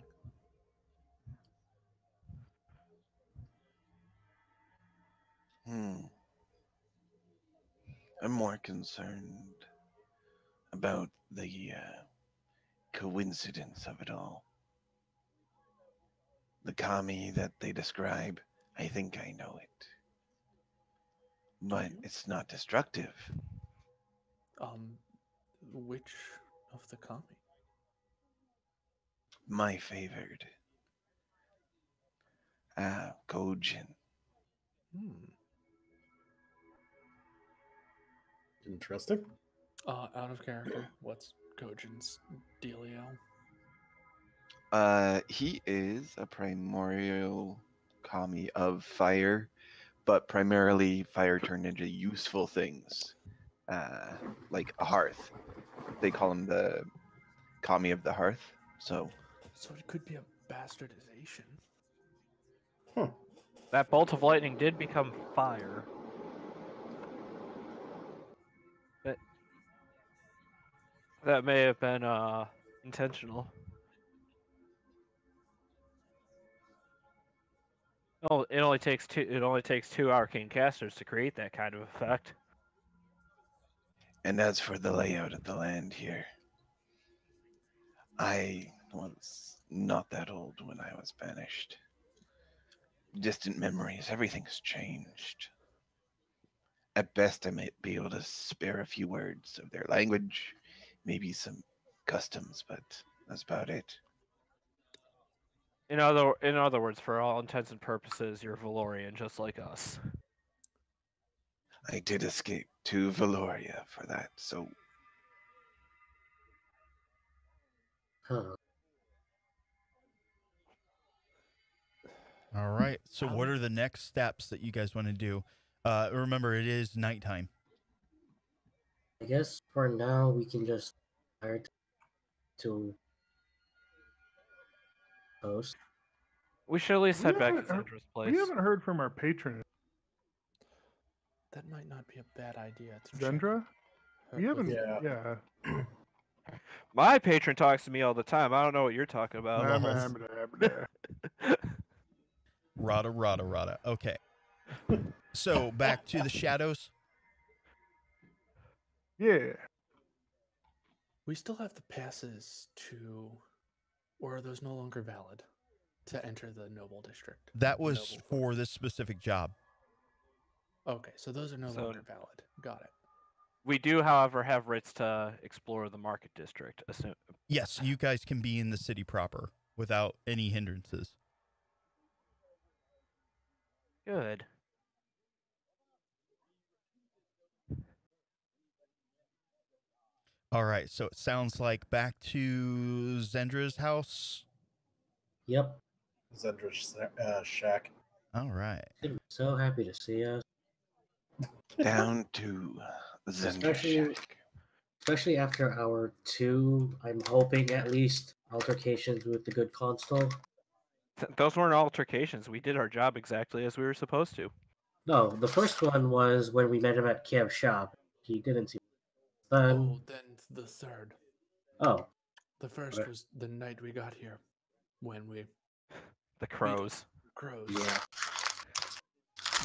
I'm more concerned about the coincidence of it all. The kami that they describe, I think I know it. But it's not destructive. Which of the kami? My favored. Kojin. Interesting. Out of character, what's Kojin's dealio? He is a primordial kami of fire, but primarily fire turned into useful things, like a hearth. They call him the kami of the hearth. So it could be a bastardization. That bolt of lightning did become fire. But that may have been intentional. Oh, it only takes two arcane casters to create that kind of effect. and as for the layout of the land here, I was not that old when I was banished. Distant memories, everything's changed. At best, I might be able to spare a few words of their language, maybe some customs, but that's about it. In other words, for all intents and purposes, you're Valorian, just like us. I did escape to Valoria for that, so Huh. All right. So, what are the next steps that you guys want to do? Remember, it is nighttime. I guess for now we can just hire to host. We should at least We head back to haven't heard- Zendra's We place. haven't heard from our patron, That might not be a bad idea. To check Zendra. We with- haven't. Yeah. Yeah. My patron talks to me all the time. I don't know what you're talking about. Rada, rada, rada. Okay. So, back to the shadows. Yeah. We still have the passes to, or are those no longer valid to enter the noble district? That was Noble for Court. this specific job. Okay, so those are no So- longer valid. Got it. We do, however, have writs to explore the market district. Yes, you guys can be in the city proper without any hindrances. Good. All right. So, it sounds like back to Zendra's house. Yep. Zendra's shack. All right. I'm so happy to see us. down to Zendra Especially- Shack. Especially after hour 2, I'm hoping at least altercations with the good constable. Those weren't altercations. We did our job exactly as we were supposed to. No, the first one was when we met him at Kiev's shop. He didn't seem. Oh, then the third. Oh, The first Okay. was the night we got here, when we The crows. crows. yeah.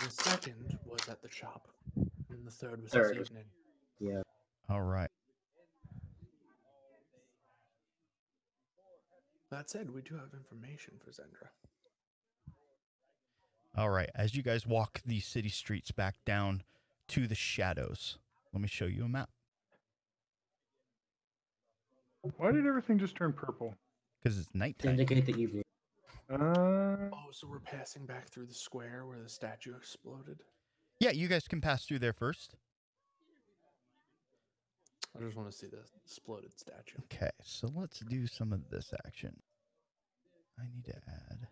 The second was at the shop, and the third was Third this was- evening. Yeah. All right. That said, we do have information for Zendra. All right. As you guys walk the city streets back down to the shadows, let me show you a map Why did everything just turn purple? because it's To nighttime. indicate the evening. Oh, so we're passing back through the square where the statue exploded? Yeah, you guys can pass through there first. I just want to see the exploded statue. Okay, so let's do some of this action. I need to add.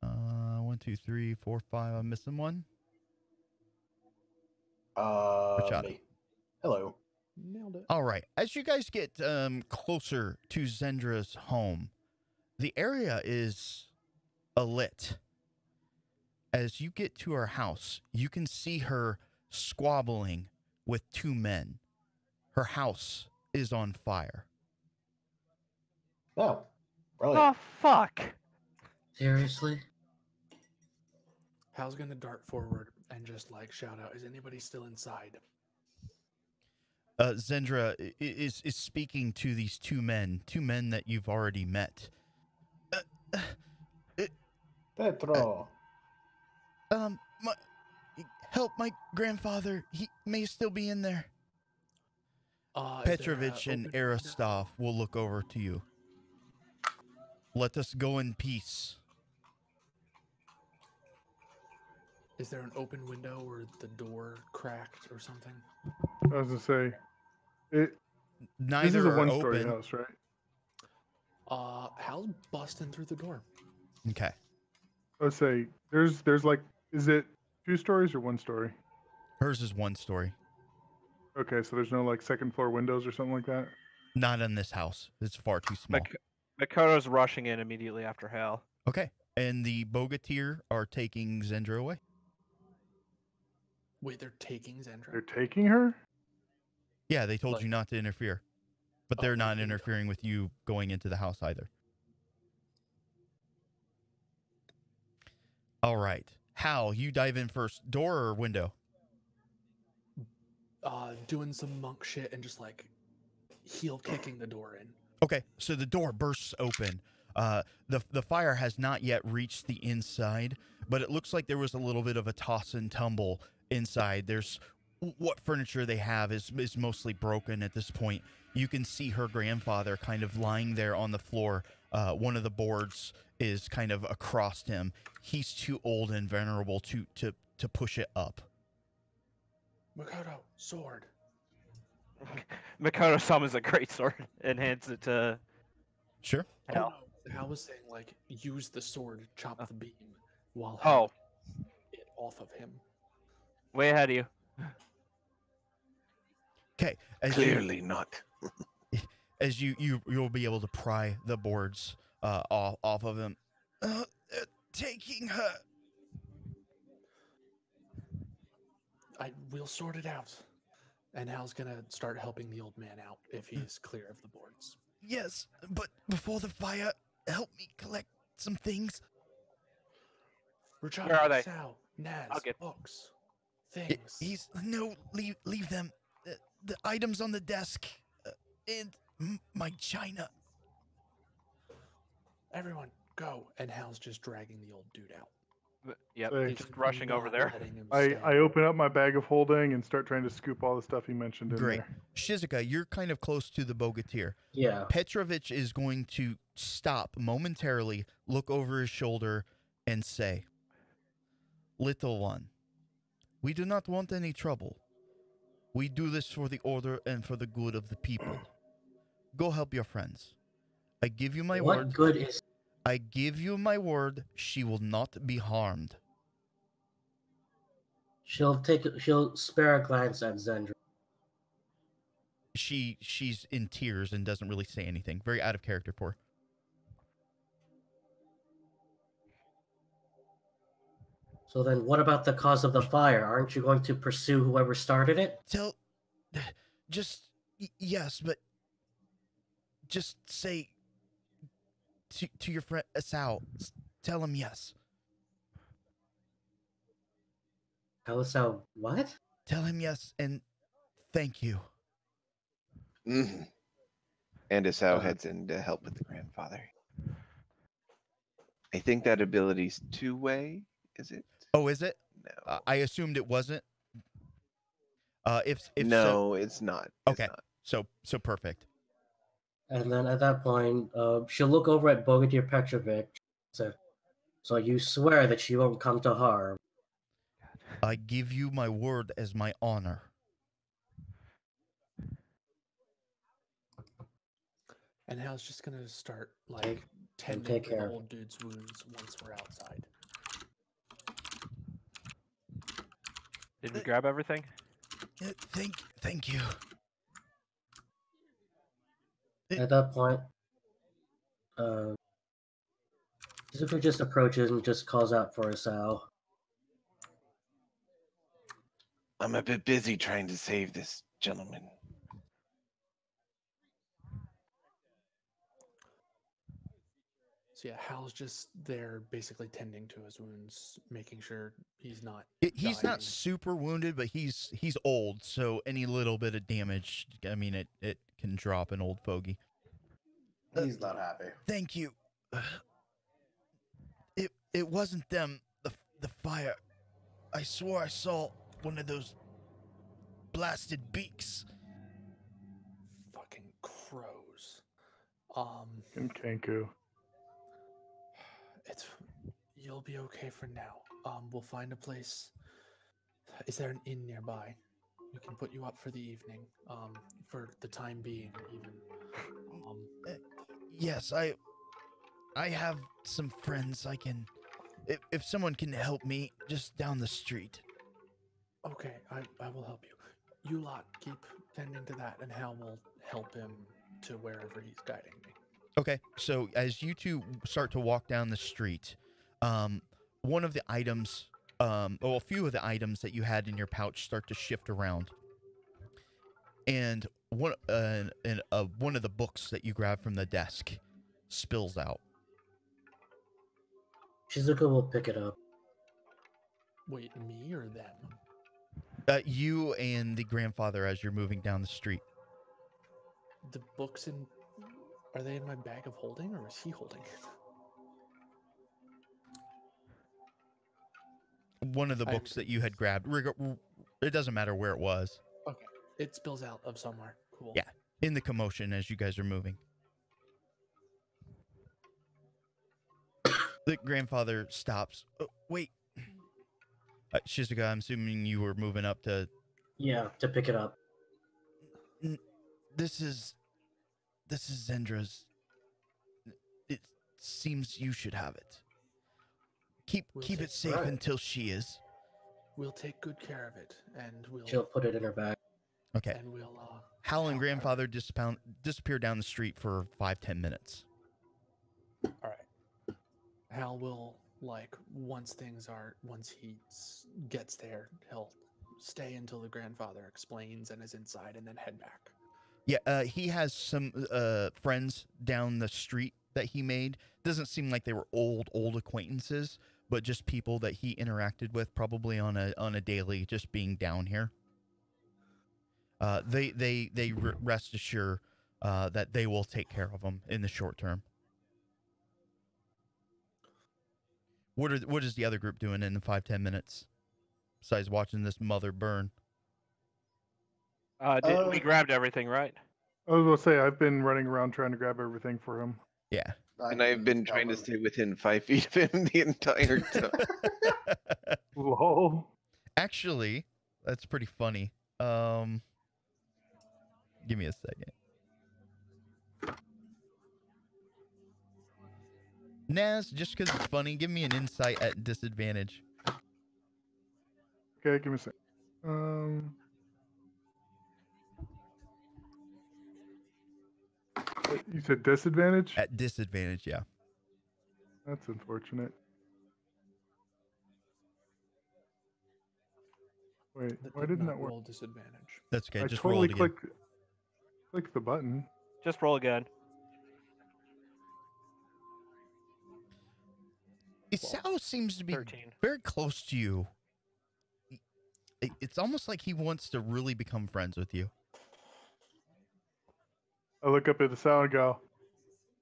One, two, three, four, five. I'm missing one. Machado. Me. Hello. Nailed it. All right. As you guys get closer to Zendra's home, the area is alit. As you get to her house, you can see her squabbling with two men. Her house is on fire. Oh, brilliant. Oh fuck! Seriously? Hal's gonna dart forward and just like shout out, "Is anybody still inside?" Zendra is speaking to these two men that you've already met. Petro. My, help my grandfather. He may still be in there. Is there a Petrovich and open window? Aristov will look over to you. Let us go in peace. Is there an open window or the door cracked or something? I was gonna say, this Neither is a are one-story open. house, right? Hal's busting through the door. Okay. I would say there's like, is it 2 stories or 1 story? Hers is one story. Okay, so there's no like second floor windows or something like that. Not in this house. It's far too small. Makoto's rushing in immediately after Hal. Okay. And the Bogatyr are taking Zendra away. Wait, they're taking Zendra? They're taking her. Yeah, they told Like- you not to interfere. But Oh, they're not okay. interfering with you going into the house either. All right. Hal, you dive in first. Door or window? Doing some monk shit and just like heel kicking the door in. Okay, so the door bursts open. The fire has not yet reached the inside, but it looks like there was a little bit of a toss and tumble inside. There's what furniture they have is mostly broken at this point. You can see her grandfather kind of lying there on the floor. One of the boards is kind of across him. He's too old and venerable to push it up. Makoto, sword. Makoto summons a great sword and hands it to Sure. Hal. Oh, no. Hal was saying like use the sword to chop the beam while Oh. Hal it off of him. Way ahead of you. Okay. Clearly not. As you'll be able to pry the boards off of him. Taking her. We'll sort it out. And Hal's gonna start helping the old man out if he's clear of the boards. Yes, but before the fire, help me collect some things. Rachel, Where are they? Sal, Naz, I'll get- books, things. Leave them. The items on the desk and my china. Everyone, go. And Hal's just dragging the old dude out. Yep, Hey. he's just rushing over Not there. letting him I stay. open up my bag of holding and start trying to scoop all the stuff he mentioned in Great. there. Shizuka, you're kind of close to the Bogatyr. Yeah. Petrovich is going to stop momentarily, look over his shoulder, and say, "Little one, we do not want any trouble. We do this for the order and for the good of the people. Go help your friends. I give you my What word. good is I give you my word, she will not be harmed." she'll spare a glance at Zendra. She's in tears and doesn't really say anything. Very out of character for her. So then what about the cause of the fire? Aren't you going to pursue whoever started it? Yes, but just say to your friend Asao, tell him yes. How what? Tell him yes and thank you. Mm-hmm. And Asao heads in to help with the grandfather. I think that ability's two-way, is it? Oh, is it? No. I assumed it wasn't. If so, No, it's not. It's Okay. not. so perfect. And then at that point, she'll look over at Bogatyr Petrovich. So you swear that she won't come to harm. I give you my word as my honor. And Hal's just gonna start like tending take to care the of old dude's wounds once we're outside. Did we grab everything? Thank you. At that point, Shizuku just approaches and just calls out for Asao. I'm a bit busy trying to save this gentleman. So yeah, Hal's just there basically tending to his wounds, making sure he's not He's dying. not super wounded, but he's old, so any little bit of damage, I mean, it can drop an old fogey. He's not happy. Thank you. It wasn't them. The fire. I swore I saw one of those blasted beaks. Fucking crows. In Kenku. You'll be okay for now. We'll find a place. Is there an inn nearby? We can put you up for the evening. For the time being, even. Yes, I have some friends I can. If someone can help me, just down the street. Okay, I will help you. You lot keep tending to that, and Hal will help him to wherever he's guiding me. Okay, so as you two start to walk down the street, one of the items, a few of the items that you had in your pouch start to shift around, and one of the books that you grabbed from the desk spills out. Shizuku will pick it up. Wait, me or them? You and the grandfather as you're moving down the street. The books are they in my bag of holding, or is he holding it? One of the books that you had grabbed. It doesn't matter where it was. Okay, it spills out of somewhere. Cool. Yeah, in the commotion as you guys are moving. The grandfather stops. Oh, wait. Shizuka, I'm assuming you were moving up to... Yeah, to pick it up. This is Zendra's. It seems you should have it. Keep it safe until she is. We'll take good care of it, and She'll put it in her bag. Okay. And we'll Hal and grandfather disappear down the street for 5-10 minutes. All right. Hal will, once he gets there, he'll stay until the grandfather explains and is inside, and then head back. Yeah, he has some friends down the street that he made. Doesn't seem like they were old acquaintances, but just people that he interacted with probably on a daily, just being down here. They rest assured that they will take care of him in the short term. What is the other group doing in the 5-10 minutes besides watching this mother burn? We grabbed everything, right? I was going to say, I've been running around trying to grab everything for him. Yeah. And I've been trying to stay within 5 feet of him the entire time. Lol. Actually, that's pretty funny. Give me a second. Naz, just because it's funny, give me an insight at disadvantage. Okay, give me a second. You said disadvantage? At disadvantage, yeah. That's unfortunate. Wait, why didn't that work? Roll disadvantage. That's okay. I Just totally roll it again. clicked the button. Just roll again. Isao seems to be 13. very close to you. It's almost like he wants to really become friends with you. I look up at the sound and go,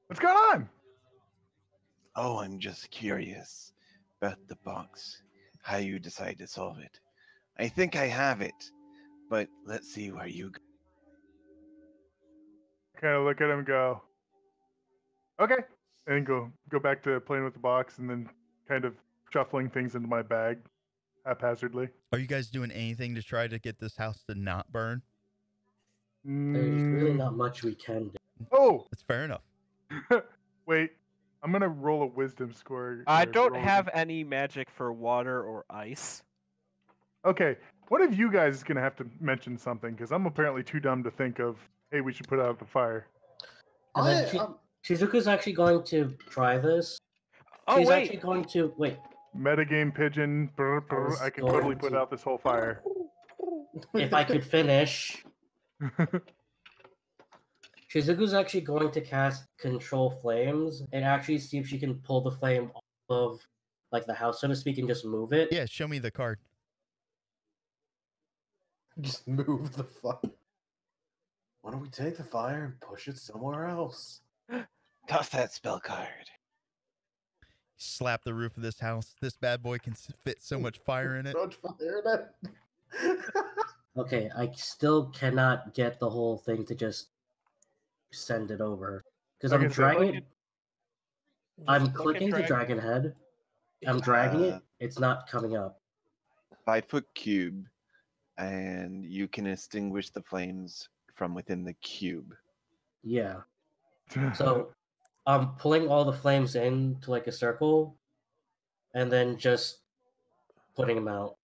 "What's going on?" Oh, I'm just curious about the box, how you decide to solve it. I think I have it, but let's see where you go. Kind of look at him and go, "Okay," and go back to playing with the box, and then kind of shuffling things into my bag haphazardly. Are you guys doing anything to try to get this house to not burn? There's really not much we can do. Oh, That's fair enough. wait. I'm gonna roll a wisdom score. I or don't roll have any magic for water or ice. Okay, one of you guys is gonna have to mention something because I'm apparently too dumb to think of. Hey, we should put out the fire. And then Shizuku's actually going to try this. Oh She's wait, actually going to wait. Metagame pigeon. I can totally put out this whole fire. If I could finish, Shizuku's actually going to cast Control Flames and actually see if she can pull the flame off of like the house, so to speak, and just move it. Yeah, show me the card. Just move the fire. Why don't we take the fire and push it somewhere else? Toss that spell card. Slap the roof of this house. This bad boy can fit so much fire in it. So much fire in it. Okay, I still cannot get the whole thing to just send it over because Like I'm I said, dragging it. I'm Just clicking the drag- dragon head. I'm dragging it. It's not coming up. 5-foot cube, and you can extinguish the flames from within the cube. Yeah. So I'm pulling all the flames into like a circle, and then just putting them out.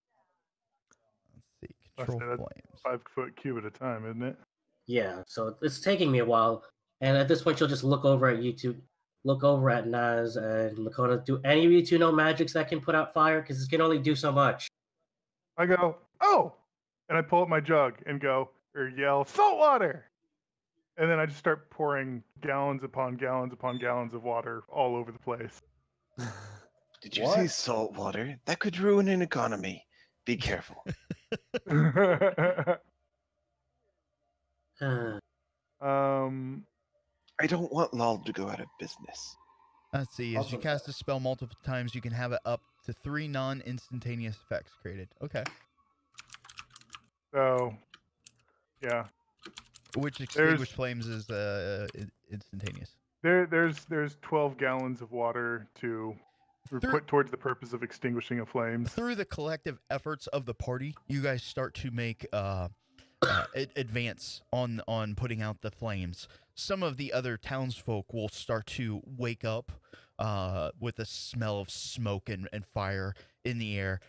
Let's see. Let's Control say that's flames. 5-foot cube at a time, isn't it? Yeah. So it's taking me a while, and at this point, she'll just look over at YouTube, look over at Naz and Lakota. Do any of you two know magics that can put out fire? Because it can only do so much. I go, oh, and I pull up my jug and go or yell, salt water, and then I just start pouring gallons upon gallons upon gallons of water all over the place. Did you say What? salt water? That could ruin an economy. Be careful. um, I don't want LOL to go out of business. Let's see. As you Also- cast a spell multiple times, you can have it up to 3 non-instantaneous effects created. Okay. so yeah, Which extinguish flames is instantaneous. there's 12 gallons of water to put towards the purpose of extinguishing a flames. Through the collective efforts of the party, you guys start to make advance on putting out the flames. Some of the other townsfolk will start to wake up with the smell of smoke and fire in the air.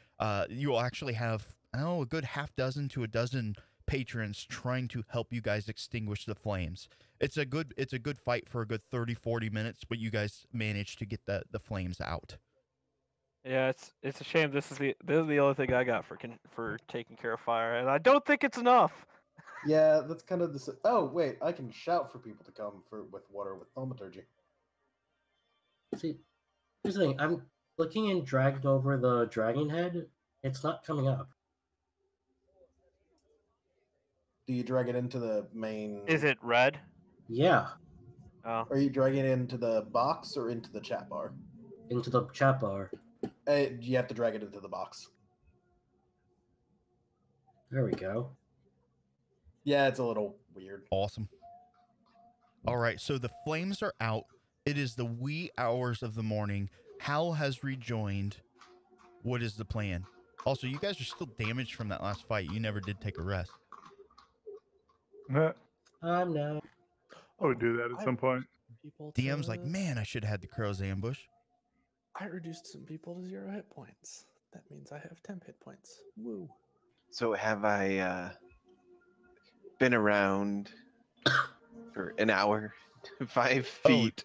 You will actually have a good half dozen to a dozen patrons trying to help you guys extinguish the flames. It's a good fight for a good 30-40 minutes, but you guys manage to get the flames out. Yeah, it's a shame. This is the only thing I got for taking care of fire, and I don't think it's enough. Yeah, that's kind of the. Oh wait, I can shout for people to come with water with thaumaturgy. See, here's the thing. I'm looking and dragged over the dragon head. It's not coming up. Do you drag it into the main? Is it red? Yeah, Oh, Are you dragging it into the box or into the chat bar? into the chat bar. You have to drag it into the box. There we go. Yeah, it's a little weird. Awesome. All right, so the flames are out. It is the wee hours of the morning. Hal has rejoined. What is the plan? Also, you guys are still damaged from that last fight. You never did take a rest. No. I would do that at some point. People DM's to- like, man, I should have had the crow's ambush. I reduced some people to 0 hit points. That means I have 10 hit points. Woo. So have I been around for an hour, 5 feet?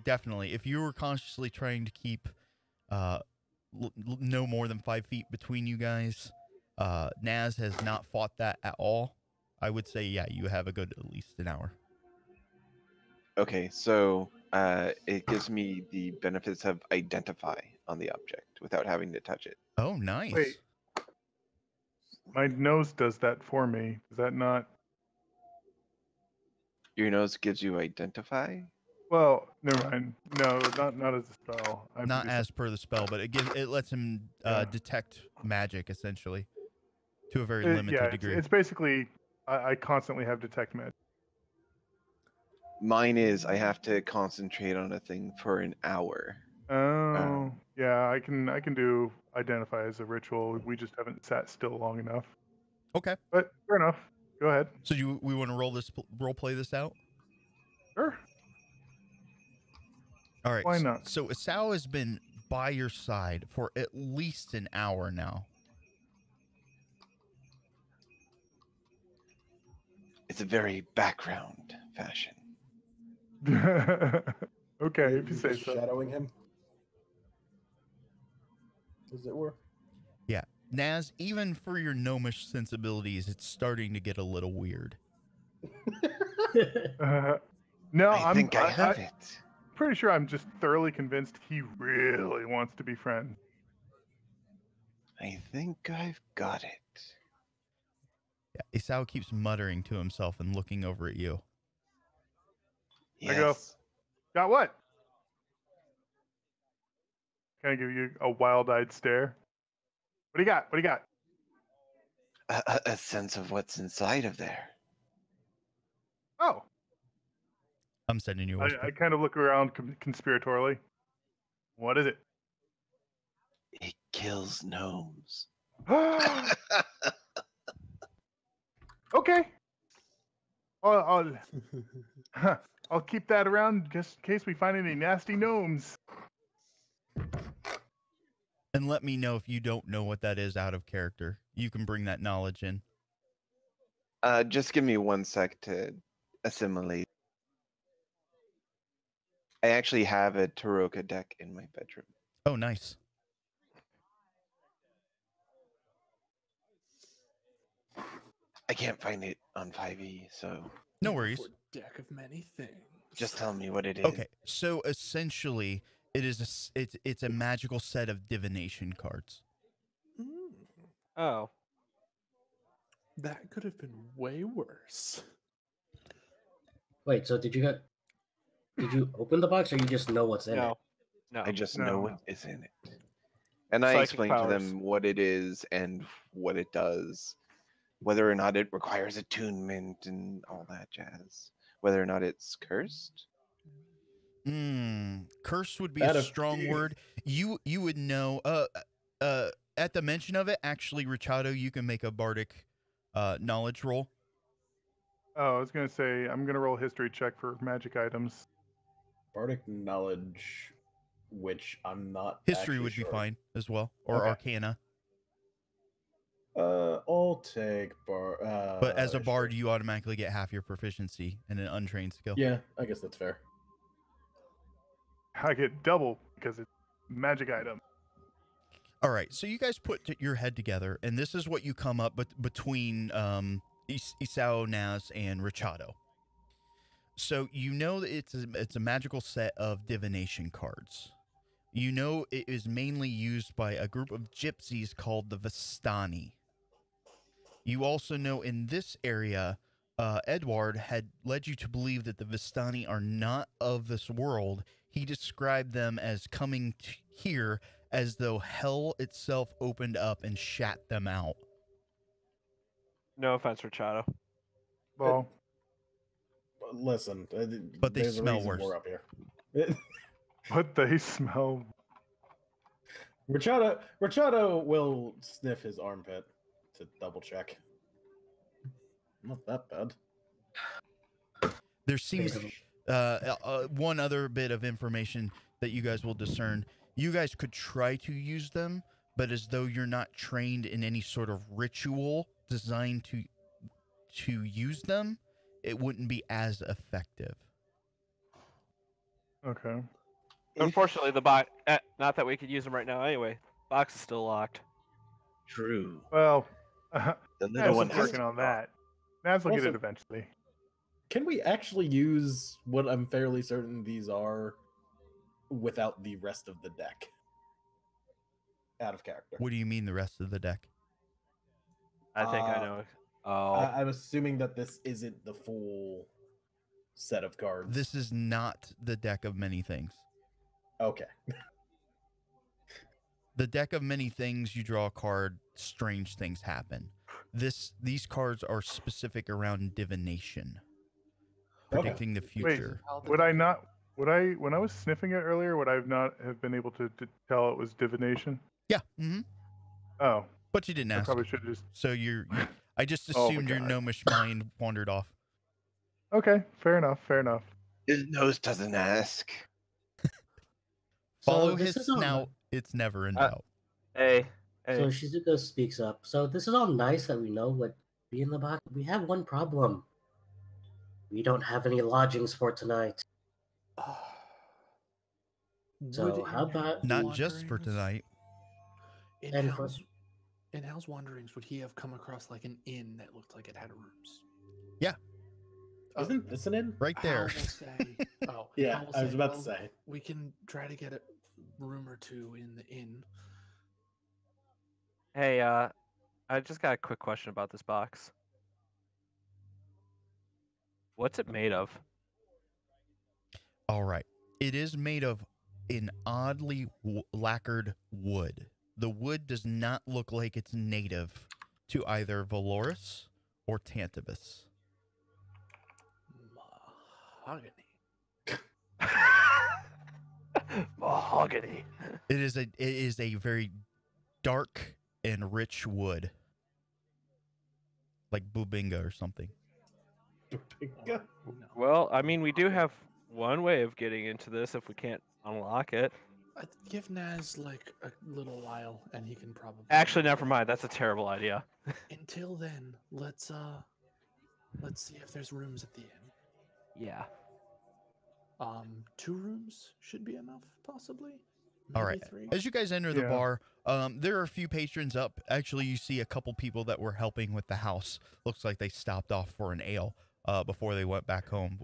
Definitely. If you were consciously trying to keep no more than 5 feet between you guys, Naz has not fought that at all. I would say, yeah, you have a good at least an hour. Okay, so it gives me the benefits of identify on the object without having to touch it. Oh, nice. Wait. My nose does that for me. Does that not? Your nose gives you identify? Well, never mind. No, not as a spell. I have to Not do as per the spell, but it lets him detect magic essentially to a very something. limited Yeah, degree. it's basically I constantly have detect magic. Mine is I have to concentrate on a thing for an hour. Oh, yeah. I can do identify as a ritual. We just haven't sat still long enough. Okay. But fair enough. Go ahead. So we want to role play this out? Sure. All right. Why not? So Asao has been by your side for at least an hour now. It's a very background fashion. Okay, if you You're say just so. shadowing him, as it were. Yeah. Naz, even for your gnomish sensibilities, it's starting to get a little weird. No, I think I have I'm it. pretty sure I'm just thoroughly convinced he really wants to be friends. I think I've got it. Yeah. Isao keeps muttering to himself and looking over at you. I go, Yes. got what? Can I give you a wild-eyed stare? What do you got? What do you got? A sense of what's inside of there. Oh, I'm sending you a I whisper. kind of look around conspiratorially. What is it? It kills gnomes. Okay. I'll keep that around just in case we find any nasty gnomes. And let me know if you don't know what that is out of character. You can bring that knowledge in. Just give me 1 sec to assimilate. I actually have a Taroka deck in my bedroom. Oh, nice. I can't find it on 5e, so No worries. For deck of many things. just tell me what it is. Okay, so essentially, it's a magical set of divination cards. Mm, Oh, that could have been way worse. Wait, so did you open the box or you just know what's in it? no. No. I just No. know what is in it. And I Psychic explained to powers. them what it is and what it does. Whether or not it requires attunement and all that jazz. Whether or not it's cursed. Cursed would be That a of- strong word. You would know. At the mention of it, actually, Richado, you can make a bardic knowledge roll. Oh, I was gonna say I'm gonna roll a history check for magic items. Bardic knowledge, which I'm not. History actually would be sure. fine as well, or Okay. Arcana. I'll take But as a bard, history. you automatically get half your proficiency in an untrained skill. Yeah, I guess that's fair. I get double because it's magic item. All right, so you guys put your head together, and this is what you come up with between Isao, Naz, and Richado. So you know that it's a magical set of divination cards. You know it is mainly used by a group of gypsies called the Vistani. You also know in this area, Edward had led you to believe that the Vistani are not of this world. He described them as coming here as though hell itself opened up and shat them out. No offense, Richado. Well, Listen, But they there's a smell reason worse. we're up here. but they smell. Richado will sniff his armpit to double check. Not that bad. There seems one other bit of information that you guys will discern. You guys could try to use them, but as though you're not trained in any sort of ritual designed to use them, it wouldn't be as effective. Okay. Unfortunately, the box. Not that we could use them right now anyway. Box is still locked. True. Well, The Naz little is one has working to on go. that. Naz will get Also- it eventually. Can we actually use what I'm fairly certain these are without the rest of the deck? Out of character. What do you mean the rest of the deck? I think I Uh, know. Oh, I'm assuming that this isn't the full set of cards. This is not the deck of many things. Okay. The deck of many things, you draw a card, strange things happen. These cards are specific around divination, predicting the future. Would I not? Would I? When I was sniffing it earlier, would I not have been able to tell it was divination? Yeah, Oh, but you didn't I ask. probably should have just. So I just Oh my assumed your God. gnomish mind wandered off. Okay, fair enough. Fair enough. His nose doesn't ask. Follow this his is all- snout. It's never in doubt. hey, So Shizuka speaks up. So this is all nice that we know what be in the box. We have one problem. We don't have any lodgings for tonight. So how about Not just for wanderings- tonight. In And for- Hal's wanderings, would he have come across like an inn that looked like it had rooms? Yeah. Isn't this an inn? Right there. Hal will say, oh, Yeah, Hal will I was say, about "Well, to say. we can try to get a room or two in the inn." Hey, I just got a quick question about this box. What's it made of? All right. It is made of an oddly lacquered wood. The wood does not look like it's native to either Valoris or Tantibus. Mahogany. Mahogany. It is a very dark and rich wood. Like Bubinga or something. No. Well, I mean, we do have one way of getting into this if we can't unlock it. I'd give Naz like a little while, and he can probably. Actually, never mind. That's a terrible idea. Until then, let's see if there's rooms at the inn. Yeah. 2 rooms should be enough, possibly. All Maybe right. 3. As you guys enter the Yeah. bar, there are a few patrons up. Actually, you see a couple people that were helping with the house. Looks like they stopped off for an ale before they went back home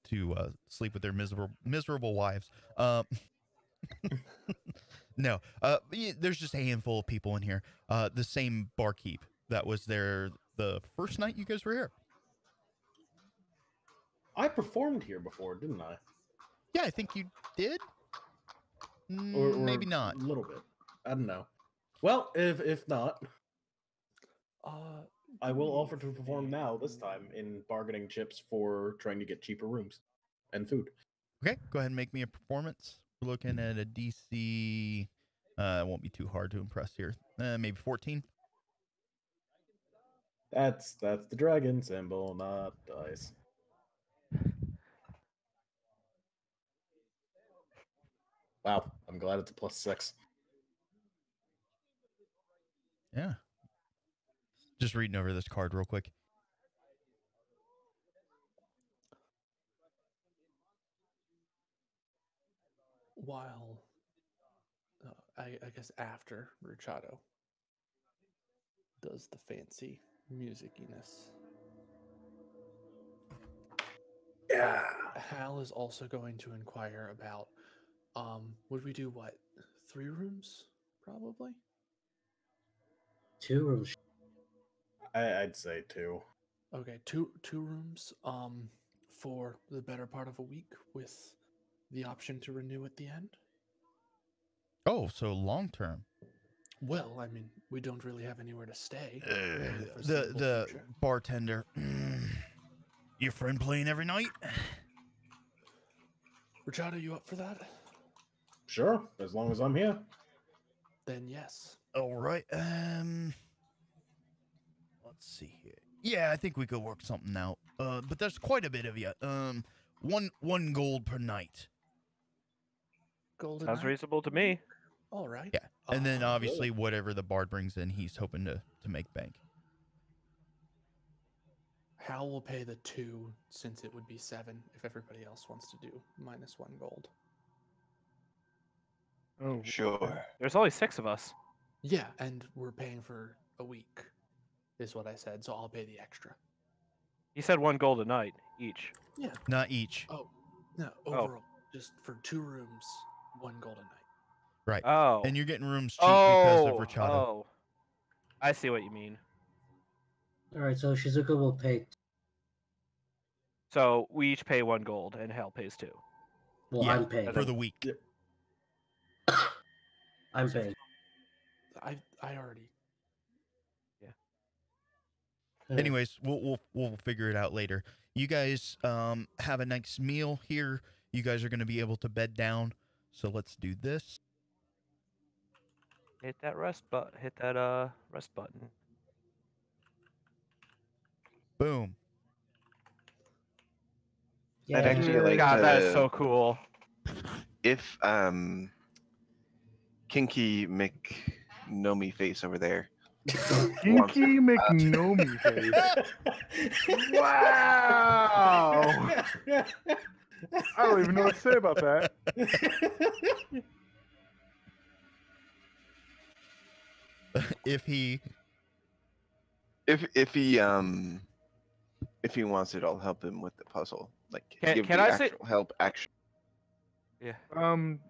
to sleep with their miserable wives. No, there's just a handful of people in here. The same barkeep that was there the first night you guys were here. I performed here before, didn't I? Yeah, I think you did. Or Maybe not. A little bit. I don't know. Well, if not, I will offer to perform now. This time in bargaining chips for trying to get cheaper rooms and food. Okay, go ahead and make me a performance. We're looking at a DC. It won't be too hard to impress here. Maybe 14. That's the dragon symbol, not dice. Wow, I'm glad it's a +6. Yeah. Just reading over this card real quick. While, I guess after Ruchado does the fancy musiciness. Yeah. Hal is also going to inquire about, would we do what? 3 rooms, probably? 2 rooms? I'd say 2. Okay, two rooms, for the better part of a week with the option to renew at the end. Oh, so long term. Well, I mean, we don't really have anywhere to stay. in The foreseeable future. bartender. Your friend playing every night? Ruchado, you up for that? Sure, as long as I'm here. Then yes. All right. Let's see here. Yeah, I think we could work something out. But there's quite a bit of you. One gold per night. Golden Sounds Knight? reasonable to me. All right. Yeah, and then Uh, obviously whatever the bard brings in, he's hoping to make bank. Hal will pay the 2 since it would be 7 if everybody else wants to do -1 gold. Oh, Sure. There's only 6 of us. Yeah, and we're paying for a week, is what I said. So I'll pay the extra. He said 1 gold a night each. Yeah. Not each. Oh no, overall, just for 2 rooms, 1 gold a night. Right. Oh. And you're getting rooms cheap because of Oh. Rachado. Oh. I see what you mean. Alright, so Shizuka will pay. So we each pay 1 gold, and Hal pays 2. Well, Yeah, I'm paying. for the week. I'm paying. I already. Anyways, we'll figure it out later. You guys have a nice meal here. You guys are going to be able to bed down. So let's do this. Hit that rest button. Boom. I'd actually like God, to, that is so cool. if Kinky McNomi face over there. Kinky McNomi face. Wow! I don't even know what to say about that. If he If he wants it, I'll help him with the puzzle. Like give Can the I say? actual help action. Yeah.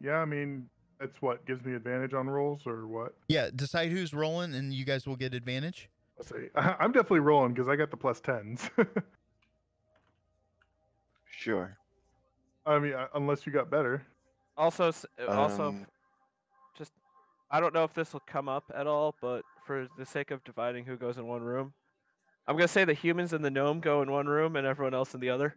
Yeah, I mean, that's what gives me advantage on rolls, or what? Yeah, decide who's rolling, and you guys will get advantage. Let's see. I'm definitely rolling because I got the plus 10s. Sure. I mean, unless you got better. Also, Um, just I don't know if this will come up at all, but for the sake of dividing who goes in one room, I'm gonna say the humans and the gnome go in one room and everyone else in the other.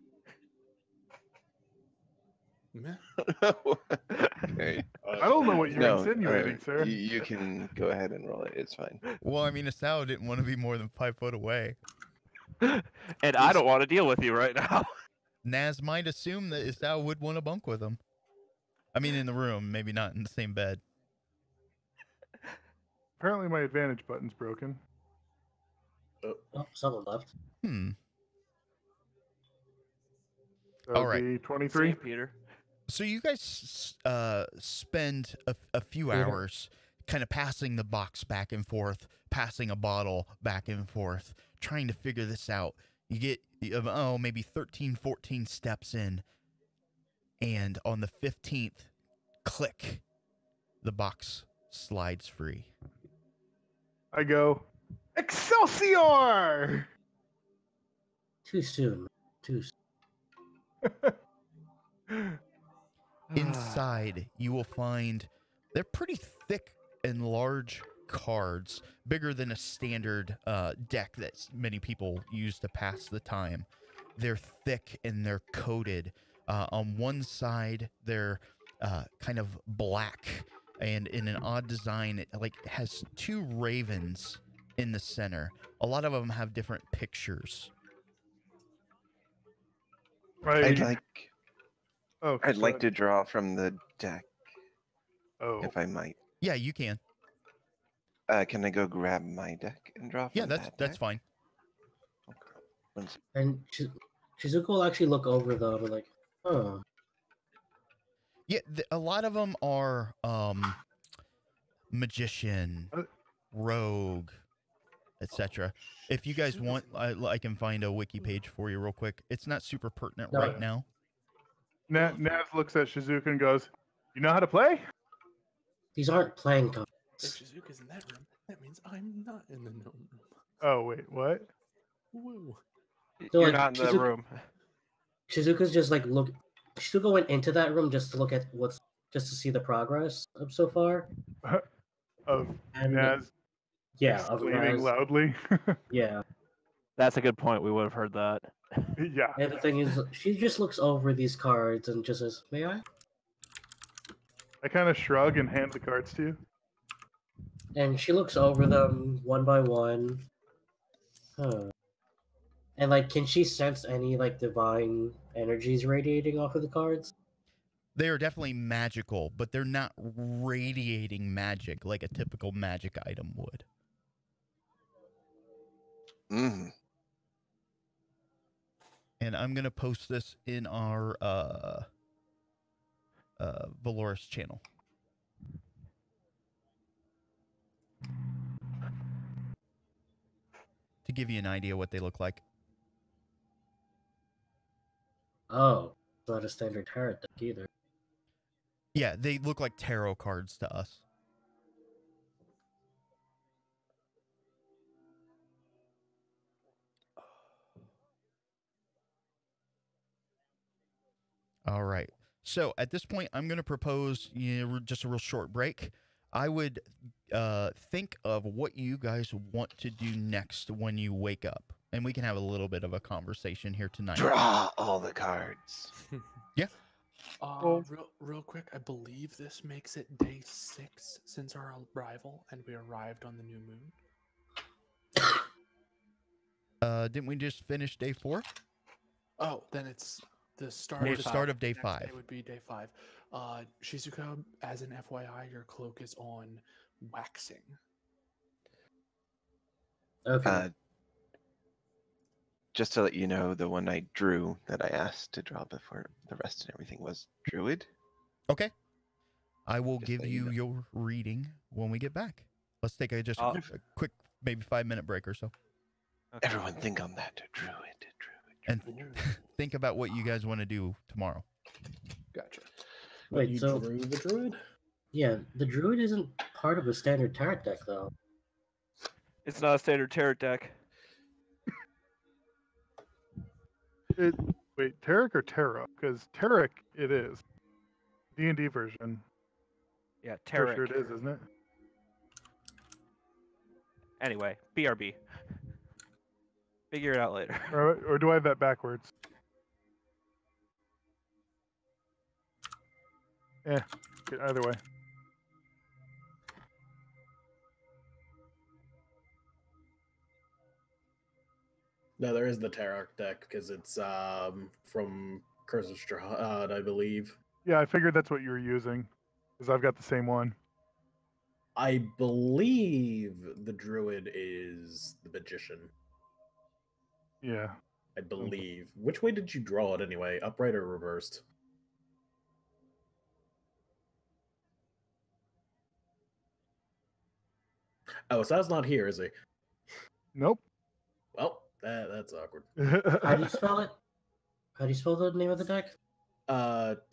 Meh. okay. I don't know what you're No, insinuating, sir. you can go ahead and roll it. It's fine. Well, I mean, Asao didn't want to be more than 5 foot away. And I don't want to deal with you right now. Naz might assume that Asao would want to bunk with him. I mean, in the room, maybe not in the same bed. Apparently, my advantage button's broken. Oh, someone left. Hmm. So All right. it'd be See 23. you, Peter. So you guys spend a few Peter. hours kind of passing the box back and forth, passing a bottle back and forth, trying to figure this out. You get, maybe 13, 14 steps in, and on the 15th, click, the box slides free. I go, Excelsior! Too soon. Too soon. Inside, you will find they're pretty thick and large cards, bigger than a standard deck that many people use to pass the time. They're thick and they're coated. On one side, they're kind of black and in an odd design. It has 2 ravens in the center. A lot of them have different pictures. I'd like Oh, I'd go like ahead. to draw from the deck, Oh, if I might. Yeah, you can. Can I go grab my deck and draw from Yeah, that that's deck? fine. Okay. One sec. And Shizuko will actually look over them and like, huh. Yeah, a lot of them are magician, rogue, etc. If you guys want, I can find a wiki page for you real quick. It's not super pertinent No. right now. Naz looks at Shizuka and goes, "You know how to play?" These aren't playing cards. If Shizuka's in that room, that means I'm not in the gnome room. Oh, wait, what? Woo. So, You're like, not in the room. Shizuka's just like look. Shizuka went into that room just to look at just to see the progress of so far. Of And Naz yeah, of exclaiming Naz. loudly. Yeah. That's a good point. We would have heard that. Yeah. And the thing is, she just looks over these cards and just says, "May I?" I kind of shrug and hand the cards to you. And she looks over them one by one. Huh. And like, can she sense any like divine energies radiating off of the cards? They are definitely magical, but they're not radiating magic like a typical magic item would. Mm. And I'm gonna post this in our Valoris channel. To give you an idea what they look like. Oh, it's not a standard tarot deck either. Yeah, they look like tarot cards to us. All right. So at this point, I'm going to propose just a real short break. I would think of what you guys want to do next when you wake up. And we can have a little bit of a conversation here tonight. Draw all the cards. Yeah. Real quick, I believe this makes it day 6 since our arrival, and we arrived on the new moon. Didn't we just finish day 4? Oh, then it's the start. Day of the the start of day next 5. Day would be day 5. Shizuka, as an FYI, your cloak is on waxing. Okay. Just to let you know, the one I drew that I asked to draw before the rest and everything was Druid. Okay. I will Just give let you you know. your reading when we get back. Let's take a I'll- quick, maybe 5-minute break or so, Okay. Everyone think on that. Druid. and think about what you guys want to do tomorrow. Gotcha. But Wait, you so- drew the druid? Yeah, the druid isn't part of the standard tarot deck, though. It's not a standard tarot deck. Wait, Tarek or Terra? Because Tarek it is. D&D version. Yeah, Pretty tarot. sure it is, isn't it? Anyway, BRB. Figure it out later. Or do I have that backwards? Either way. No, there is the Tarok deck because it's from Curse of Strahd, I believe. Yeah, I figured that's what you were using, because I've got the same one. I believe the druid is the magician. Yeah. I believe. Which way did you draw it anyway? Upright or reversed? Oh, Sal's not here, is he? Nope. Well, that's awkward. How do you spell it? How do you spell the name of the deck? Tarokka.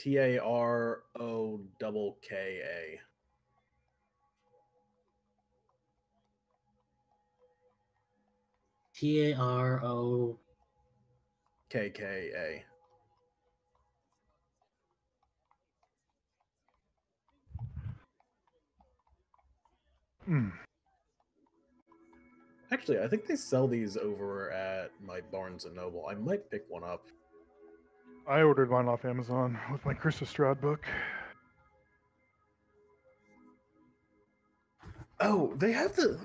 Taro. KKA. Hmm. Actually, I think they sell these over at my Barnes and Noble. I might pick one up. I ordered mine off Amazon with my Chris Stroud book. Oh, they have the.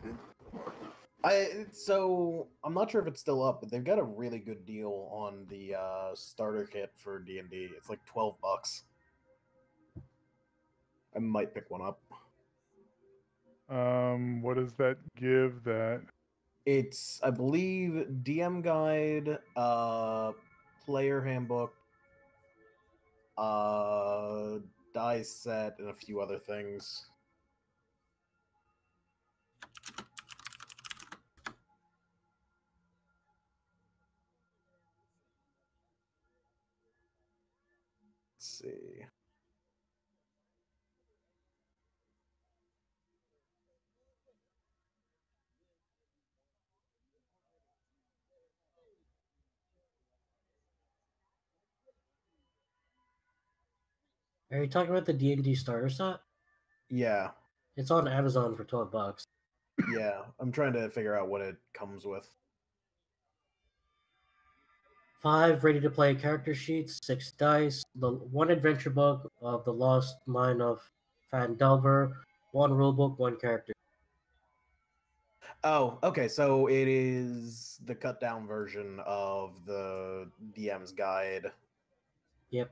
So I'm not sure if it's still up, but they've got a really good deal on the starter kit for D&D. It's like $12. I might pick one up. What does that give that? It's, I believe, DM guide, player handbook, dice set, and a few other things. Let's see. Are you talking about the D&D starter set? Yeah, It's on Amazon for $12. yeah. I'm trying to figure out what it comes with. 5 ready-to-play character sheets, 6 dice, the 1 adventure book of The Lost Mine of Fandelver, 1 rulebook, 1 character. Oh, okay. So it is the cut down version of the DM's guide. Yep.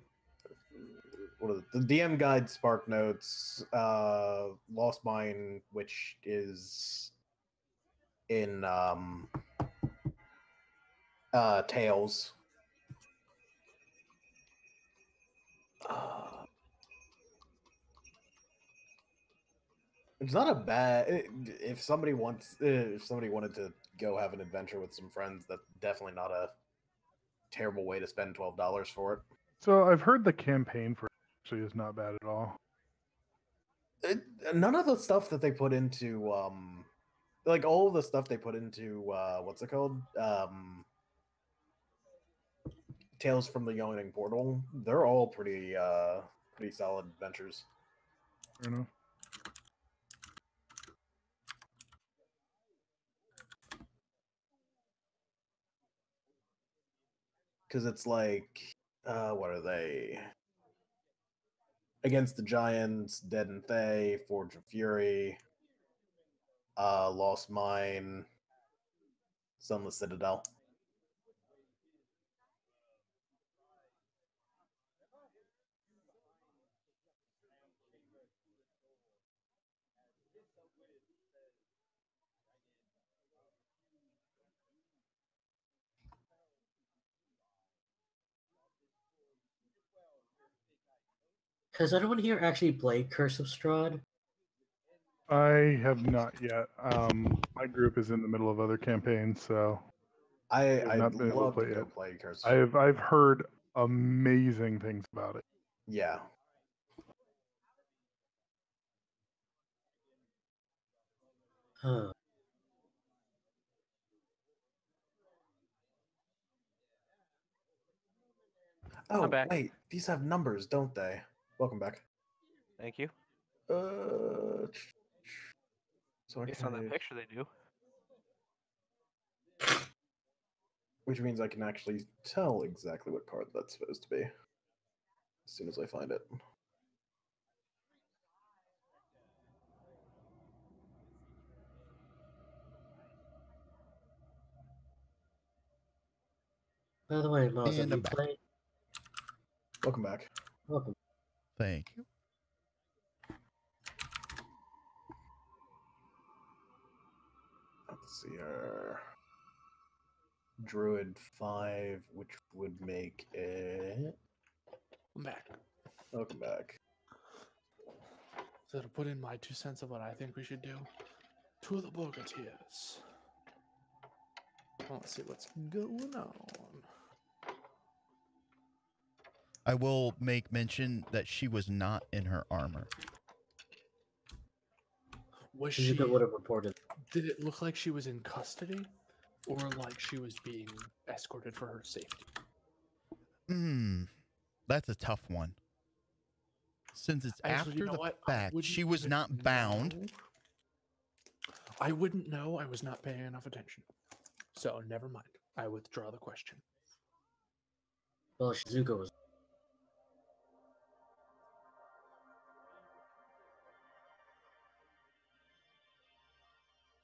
What are the DM guide, Spark Notes, Lost Mine, which is in Tales. It's not a bad. If somebody wanted to go have an adventure with some friends, that's definitely not a terrible way to spend $12 for it. So I've heard the campaign for it actually is not bad at all. None of the stuff that they put into like all of the stuff they put into what's it called, Tales from the Yawning Portal, they're all pretty solid adventures. Fair enough. Because it's like what are they, Against the Giants, Dead and Thay, Forge of Fury, Lost Mine, Sunless Citadel. Has anyone here actually played Curse of Strahd? I have not yet. My group is in the middle of other campaigns, so I've I'd not been able to love play to go it. play Curse. I've heard amazing things about it. Yeah. Huh. Oh, back. wait. These have numbers, don't they? Welcome back. Thank you. So Based on that picture, they do. which means I can actually tell exactly what card that's supposed to be as soon as I find it. By the way, Miles, have And you I'm back. played? Welcome back. Welcome. Thank you. Let's see here. Druid 5, which would make it. I'm back. Welcome back. So to put in my 2 cents of what I think we should do. To the Bogateers. Let's see what's going on. I will make mention that she was not in her armor. Was she? Shizuka would have reported. Did it look like she was in custody, or like she was being escorted for her safety? That's a tough one. Since it's Actually, after you know the what? I fact, wouldn't she was even not bound. know. I wouldn't know. I was not paying enough attention. So never mind. I withdraw the question. Well, Shizuka was.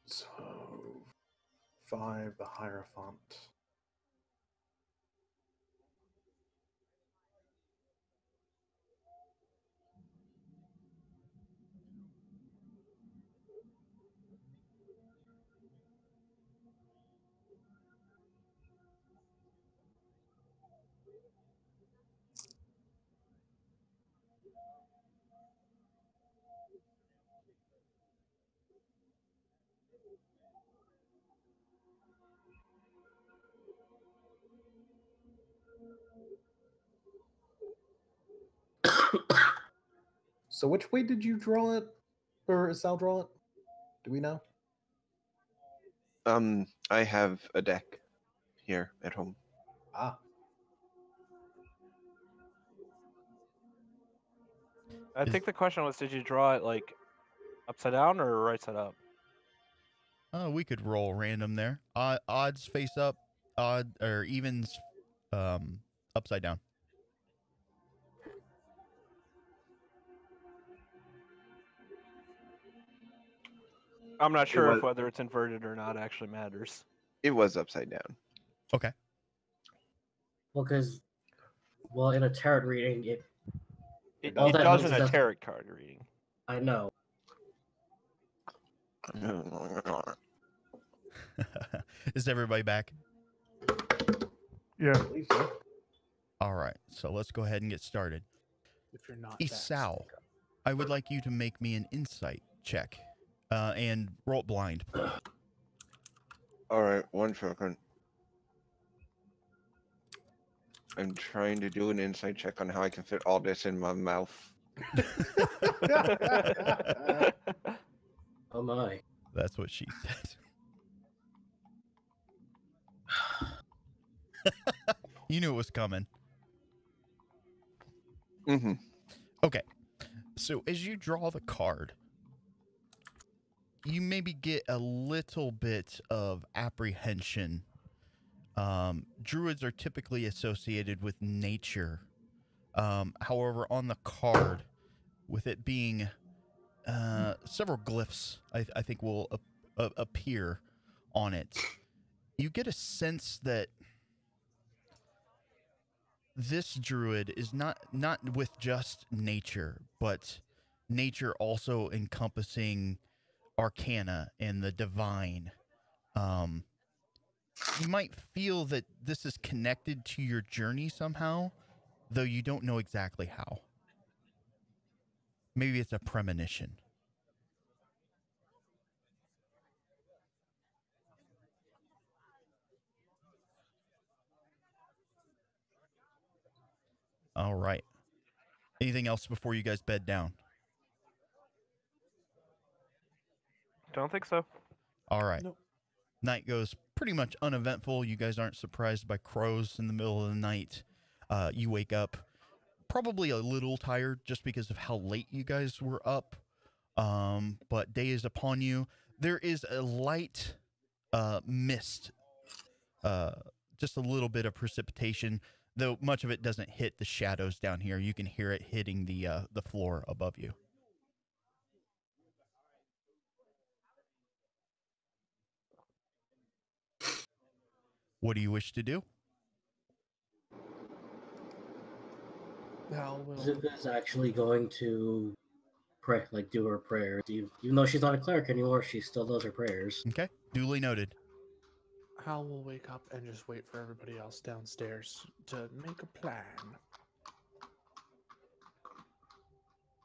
So, 5, the Hierophant. So which way did you draw it? Or Sal draw it? Do we know? I have a deck here at home. Ah. I think the question was, did you draw it like upside down or right side up? We could roll random there. Odds face up, odd or evens, upside down. I'm not sure was- if whether it's inverted or not actually matters. It was upside down. Okay. Well, because, well, in a tarot reading, It, All it that does means in is a that- tarot card reading. I know. Is everybody back? Yeah. I believe so. All right. So let's go ahead and get started. If you're not back, Isao, speak up. I would like you to make me an insight check, and roll it blind. All right, 1 second. I'm trying to do an insight check on how I can fit all this in my mouth. Oh my. That's what she said. You knew it was coming. Mm-hmm. Okay. So as you draw the card, you maybe get a little bit of apprehension. Druids are typically associated with nature. However, on the card, with it being several glyphs, I think will appear on it, you get a sense that this druid is not with just nature, but nature also encompassing arcana and the divine. You might feel that this is connected to your journey somehow, though you don't know exactly how. Maybe it's a premonition. All right. Anything else before you guys bed down? Don't think so. All right. Nope. Night goes pretty much uneventful. You guys aren't surprised by crows in the middle of the night. You wake up probably a little tired just because of how late you guys were up. But day is upon you. There is a light mist, just a little bit of precipitation, though much of it doesn't hit the shadows down here. You can hear it hitting the floor above you. What do you wish to do? Hal will. Zuka's actually going to pray, like do her prayers. Even though she's not a cleric anymore, she still does her prayers. Okay, duly noted. Hal will wake up and just wait for everybody else downstairs to make a plan.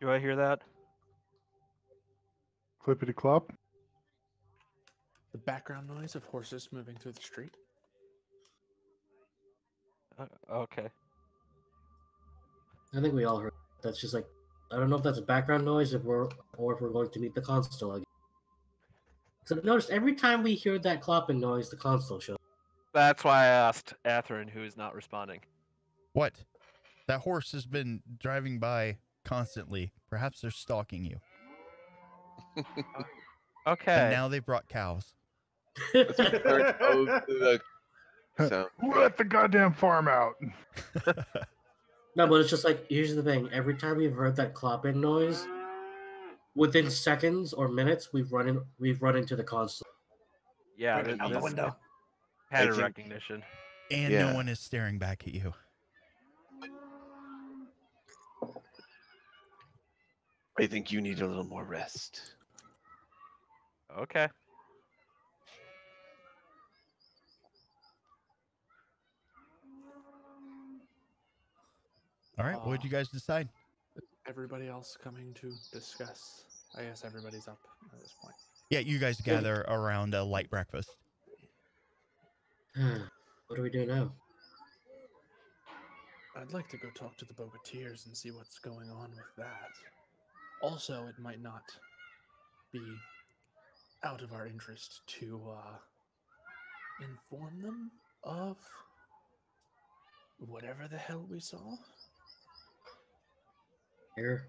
Do I hear that? Clippity clop. The background noise of horses moving through the street. Okay. I think we all heard. That's just like, I don't know if that's a background noise or if we're going to meet the console again. So I've noticed every time we hear that clopping noise, the console shows. That's why I asked Athrun, who is not responding. What? That horse has been driving by constantly. Perhaps they're stalking you. Okay. And now they brought cows. So Let the goddamn farm out. No, but it's just like, here's the thing. Every time we've heard that clopping noise, within seconds or minutes, we've run into the console. Yeah, Right out the this window. pattern I think- recognition. And Yeah. no one is staring back at you. I think you need a little more rest. Okay. All right, what did you guys decide? Everybody else coming to discuss. I guess everybody's up at this point. Yeah, you guys gather around a light breakfast. What do we do now? I'd like to go talk to the Bogateers and see what's going on with that. Also, it might not be out of our interest to inform them of whatever the hell we saw. Here?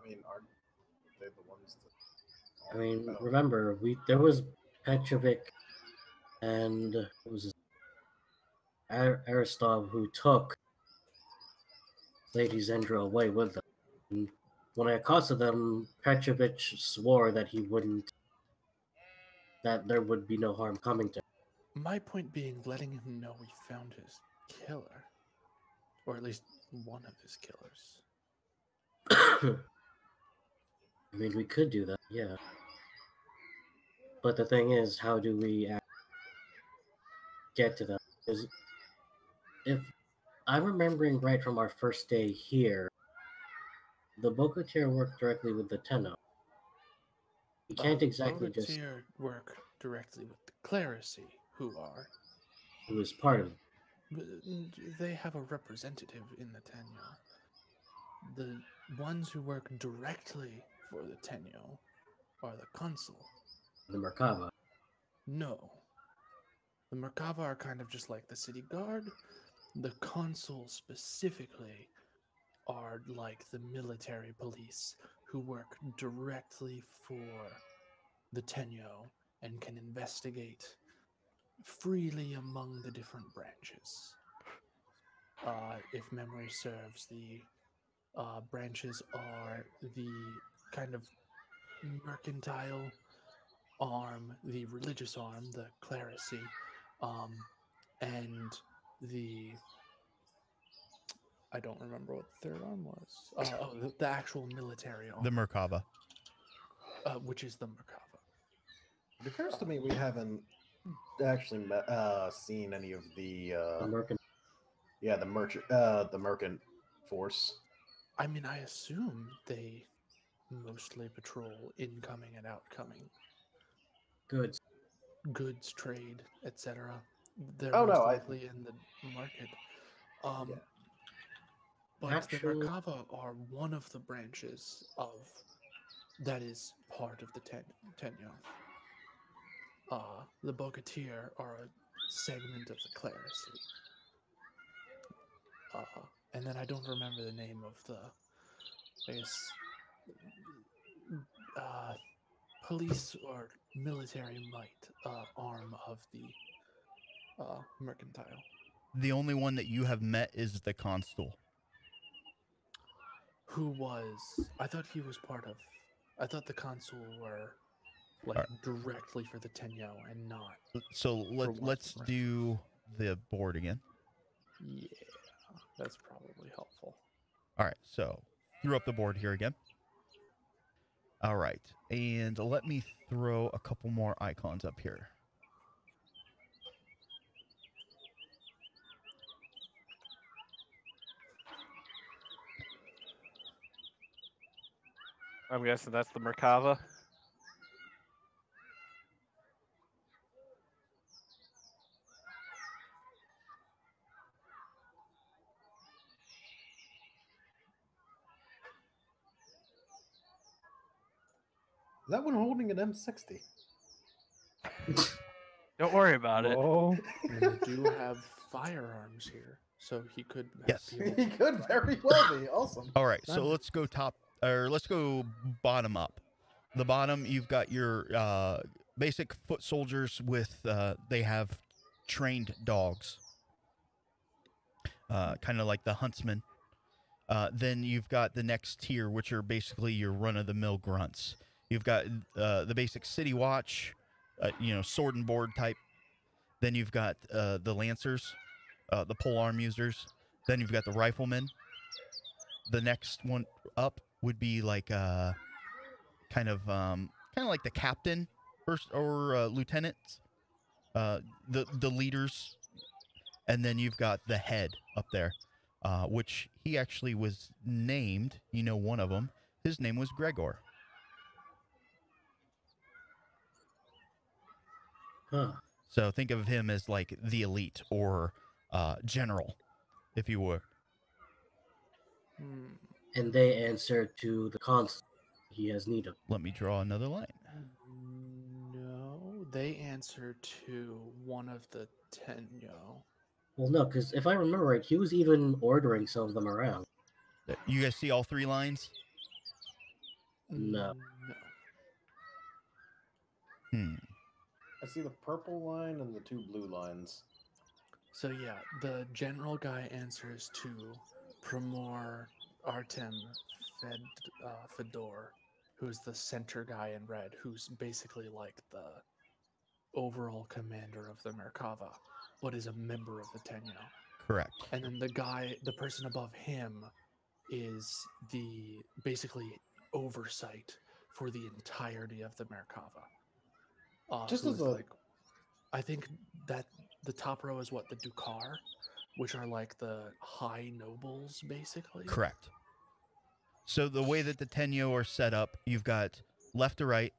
I mean, are they the ones that... I mean, Oh. remember, there was Petrovic and what was his Aristov who took Lady Zendra away with them. And when I accosted them, Petrovic swore that that there would be no harm coming to him. My point being, letting him know we found his killer. Or at least one of his killers. I mean, we could do that, yeah. But the thing is, how do we get to that? Because if I'm remembering right from our first day here, the Bogatyr worked directly with the Tenno. You can't exactly just... Bogatyr work directly with the clerisy, who was part of it. they have a representative in the Tenyo. The ones who work directly for the Tenyo are the consul. The Merkava. No. The Merkava are kind of just like the city guard. The consul specifically are like the military police who work directly for the Tenyo and can investigate freely among the different branches. If memory serves, the branches are the kind of mercantile arm, the religious arm, the clerisy, and the... I don't remember what the third arm was. The actual military arm. The Merkava. Which is the Merkava. It occurs to me we haven't actually seen any of the The Merkin. the merchant force. I mean, I assume they mostly patrol incoming and outcoming Good. goods trade, etc. They're Oh, most no, likely in the market. Yeah. But Actually- the Merkava are one of the branches of that is part of the Tenyo. The Bogatir are a segment of the clerisy. And then I don't remember the name of the, I guess, police or military might arm of the mercantile. The only one that you have met is the consul. Who was? I thought he was part of. I thought the consul were like Alright. directly for the Tenyo and not. So one let's branch. do the board again. Yeah, that's probably helpful. All right, so throw up the board here again. All right, and let me throw a couple more icons up here. I'm guessing that's the Merkava. Is that one holding an M60? Don't worry about it. Whoa. And we do have firearms here, so he could. Yes. Be able He could very well be. Awesome. All right, so Done. let's go let's go bottom up. The bottom, you've got your basic foot soldiers with they have trained dogs, kind of like the huntsman. Then you've got the next tier, which are basically your run-of-the-mill grunts. You've got the basic city watch, sword and board type. Then you've got the lancers, the polearm users. Then you've got the riflemen. The next one up would be like kind of like the captain or lieutenants, the leaders, and then you've got the head up there, which he actually was named. One of them. His name was Gregor. Huh. So think of him as like the elite or general, if you were. Hmm. And they answer to the consul he has need of. Let me draw another line. No, they answer to one of the Tenyo. Well, no, because if I remember right, he was even ordering some of them around. You guys see all three lines? No. Hmm. I see the purple line and the two blue lines. So yeah, the general guy answers to Primor Artem Fedor, who's the center guy in red, who's basically like the overall commander of the Merkava, but is a member of the Tenyo. Correct. And then the person above him is the basically oversight for the entirety of the Merkava. Just who as is a- I think that the top row is what the Dukar, which are like the high nobles, basically. Correct. So the way that the Tenyo are set up, you've got left to right,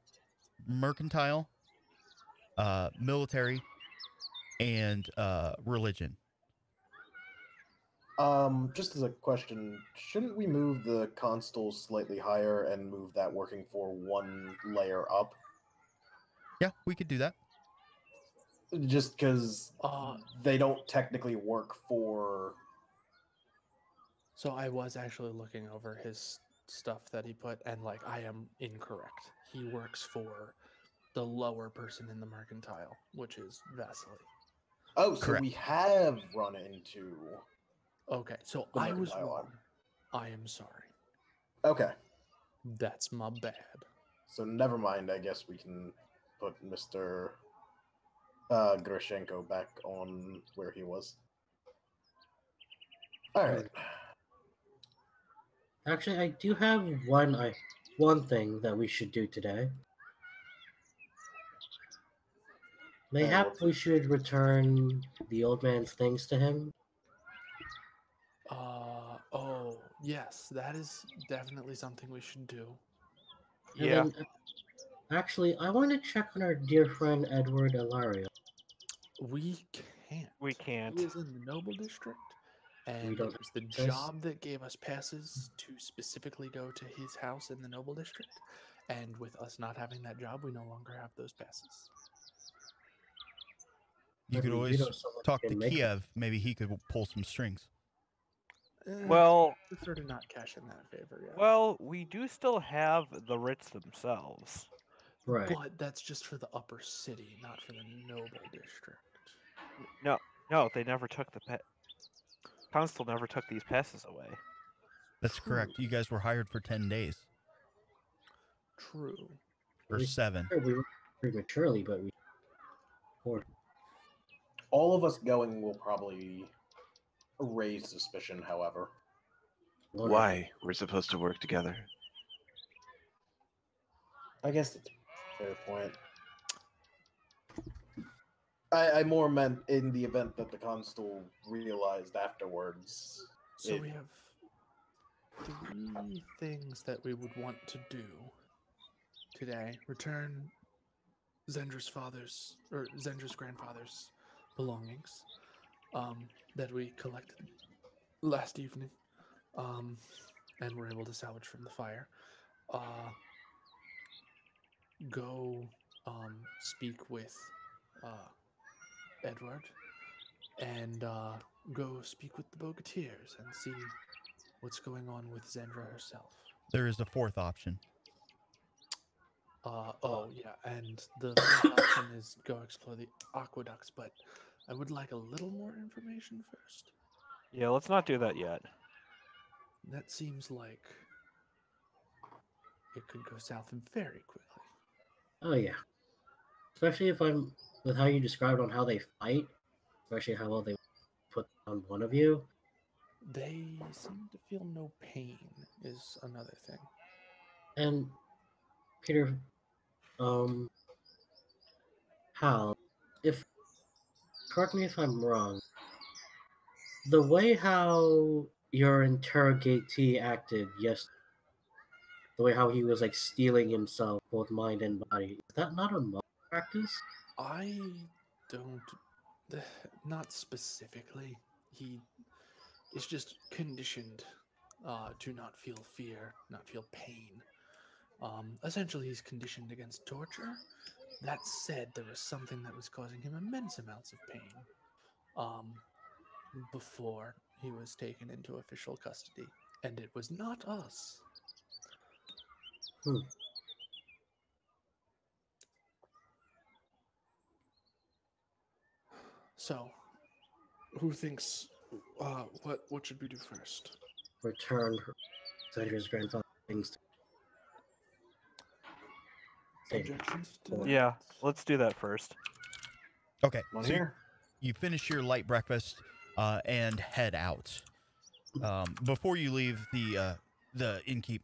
mercantile, military, and religion. Just as a question, shouldn't we move the constable slightly higher and move that working for one layer up? Yeah, we could do that. Just because they don't technically work for. So I was actually looking over his stuff that he put, and like I am incorrect. He works for the lower person in the mercantile, which is Vasily. Oh, so Correct. we have run into. Okay, so The I was mercantile wrong. I am sorry. Okay, That's my bad. so never mind. I guess we can put Mr. Groshenko back on where he was. All right. Actually, I do have one thing that we should do today. Mayhap what's we should return the old man's things to him. Oh, Yes, that is definitely something we should do. And Yeah. then, actually, I want to check on our dear friend Edward Ilario. We can't. We can't. He is in the Noble District, and don't it was the access? job that gave us passes to specifically go to his house in the Noble District. And with us not having that job, we no longer have those passes. You But could we do always know someone talk who to can make it. Kiev. Maybe he could pull some strings. Well, prefer to not cash in that favor yet. well, we do still have the writs themselves. Right. But that's just for the upper city, not for the Noble District. No, they never took the Constable never took these passes away. That's correct. You guys were hired for 10 days True. or We 7. We were prematurely, but we. Or All of us going will probably raise suspicion, however. Why? We're supposed to work together. I guess that's a fair point. I more meant in the event that the constable realized afterwards. So It- we have 3 things that we would want to do today. Return Zendra's grandfather's belongings that we collected last evening and were able to salvage from the fire. Go speak with Edward and go speak with the Bogateers and see what's going on with Zendra herself. There is a 4th option. Oh yeah, and the 4th option is go explore the aqueducts, but I would like a little more information first. Yeah, let's not do that yet. That seems like it could go south very quickly. Oh yeah. Especially if I'm with how you described on how they fight, especially how well they put on one of you. They seem to feel no pain is another thing. And Peter, Hal, if correct me if I'm wrong, the way how your interrogatee acted yesterday, the way how he was like stealing himself, both mind and body, is that not a mob practice? I don't, not specifically. He is just conditioned to not feel fear, not feel pain. Essentially, he's conditioned against torture. That said, there was something that was causing him immense amounts of pain before he was taken into official custody, and it was not us. So, who thinks? What should we do first? Return Zendra's grandfather things to Objections to that? Yeah, let's do that first. Okay, One so here. you finish your light breakfast and head out. Before you leave the innkeep,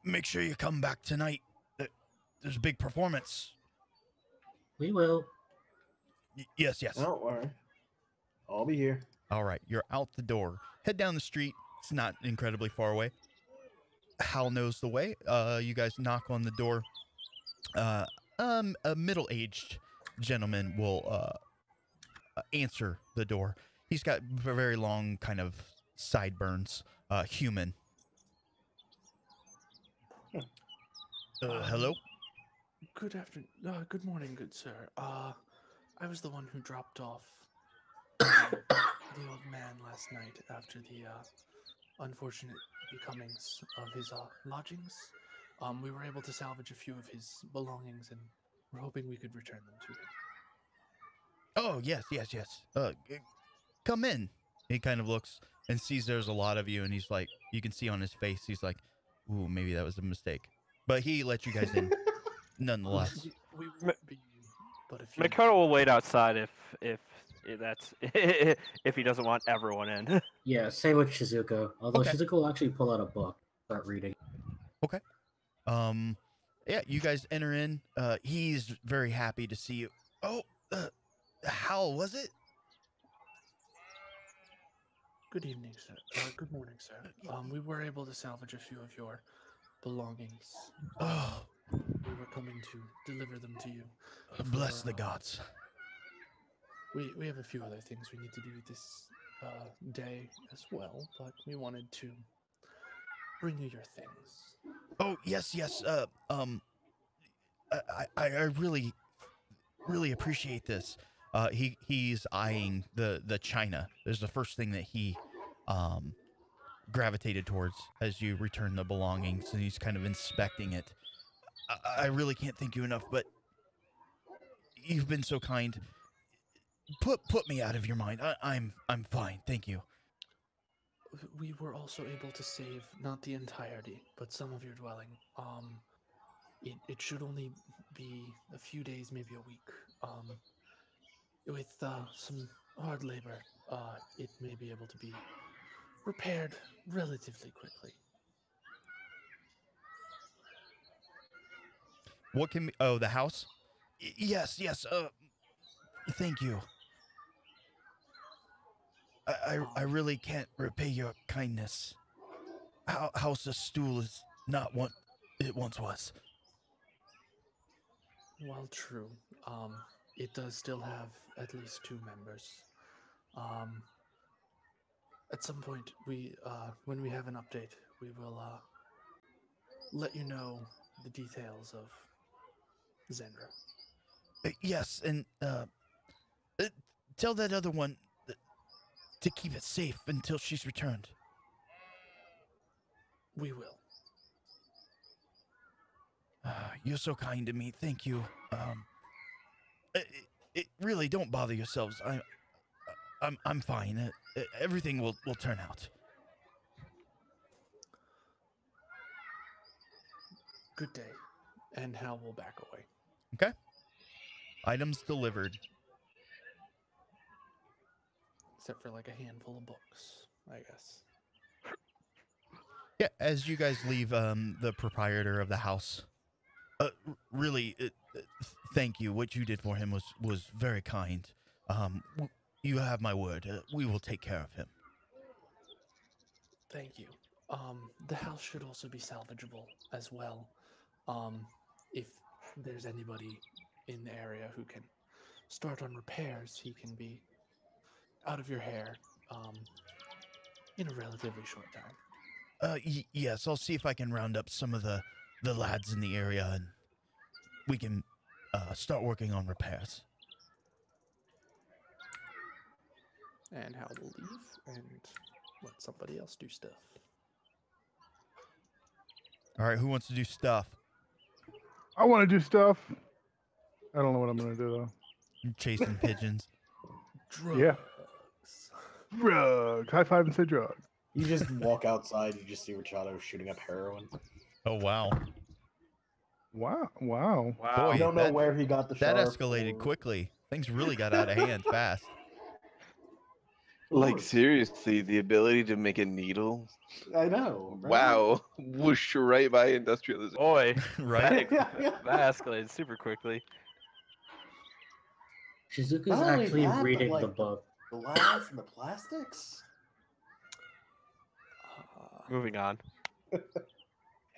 make sure you come back tonight. There's a big performance. We will. Yes. Don't worry. I'll be here. All right, you're out the door. Head down the street. It's not incredibly far away. Hal knows the way. You guys knock on the door. A middle-aged gentleman will answer the door. He's got very long kind of sideburns. Human. Hello? Good afternoon. Good morning, good sir. I was the one who dropped off the old man last night after the unfortunate becomings of his lodgings. We were able to salvage a few of his belongings, and we're hoping we could return them to him. Oh, yes. Come in. He kind of looks and sees there's a lot of you, and he's like, you can see on his face, he's like, ooh, maybe that was a mistake. But he let you guys in, nonetheless. We won't be, but if you... Makoto will wait outside if that's if he doesn't want everyone in. Yeah, same with Shizuko. Although Okay. Shizuko will actually pull out a book, start reading. Yeah, you guys enter in. He's very happy to see you. Oh, how was it? Good evening, sir. Good morning, sir. We were able to salvage a few of your belongings. Oh, We were coming to deliver them to you. bless for, the gods. We have a few other things we need to do this day as well, but we wanted to bring you your things. Oh, yes. I really appreciate this. He's eyeing the china. There's the first thing that he gravitated towards as you return the belongings, and he's kind of inspecting it. I really can't thank you enough, but you've been so kind. Put me out of your mind. I'm fine, thank you. We were also able to save not the entirety, but some of your dwelling. It should only be a few days, maybe a week. With some hard labor, it may be able to be repaired relatively quickly. What can the house? Yes. Thank you. I really can't repay your kindness. House of Stool is not what it once was. While true, it does still have at least 2 members. At some point, when we have an update, we will let you know the details of Zendra. Yes, and tell that other one to keep it safe until she's returned. We will. You're so kind to me. Thank you. It really don't bother yourselves. I'm fine. Everything will turn out. Good day, and Hal will back away. Okay. Items delivered. Except for like a handful of books, I guess. Yeah, as you guys leave, the proprietor of the house, really, thank you. What you did for him was very kind. You have my word. We will take care of him. Thank you. The house should also be salvageable as well. If there's anybody in the area who can start on repairs, he can be out of your hair in a relatively short time. Yes, I'll see if I can round up some of the lads in the area, and we can start working on repairs. And Hal will leave and let somebody else do stuff. All right, who wants to do stuff? I want to do stuff. I don't know what I'm going to do, though. You're chasing pigeons. Drugs. Yeah. Drugs. High five and say drug. You just walk outside, you just see Richado shooting up heroin. Oh, wow. Wow. Wow. Boy, You don't know where he got the That sharp escalated or- quickly. Things really got out of hand fast. Like, seriously, the ability to make a needle? I know. right? Wow. Whoosh right by industrialization. Boy, Right? that escalated super quickly. Shizuka's Not only actually that, but, reading the like, book. Glass and the plastics? Moving on. I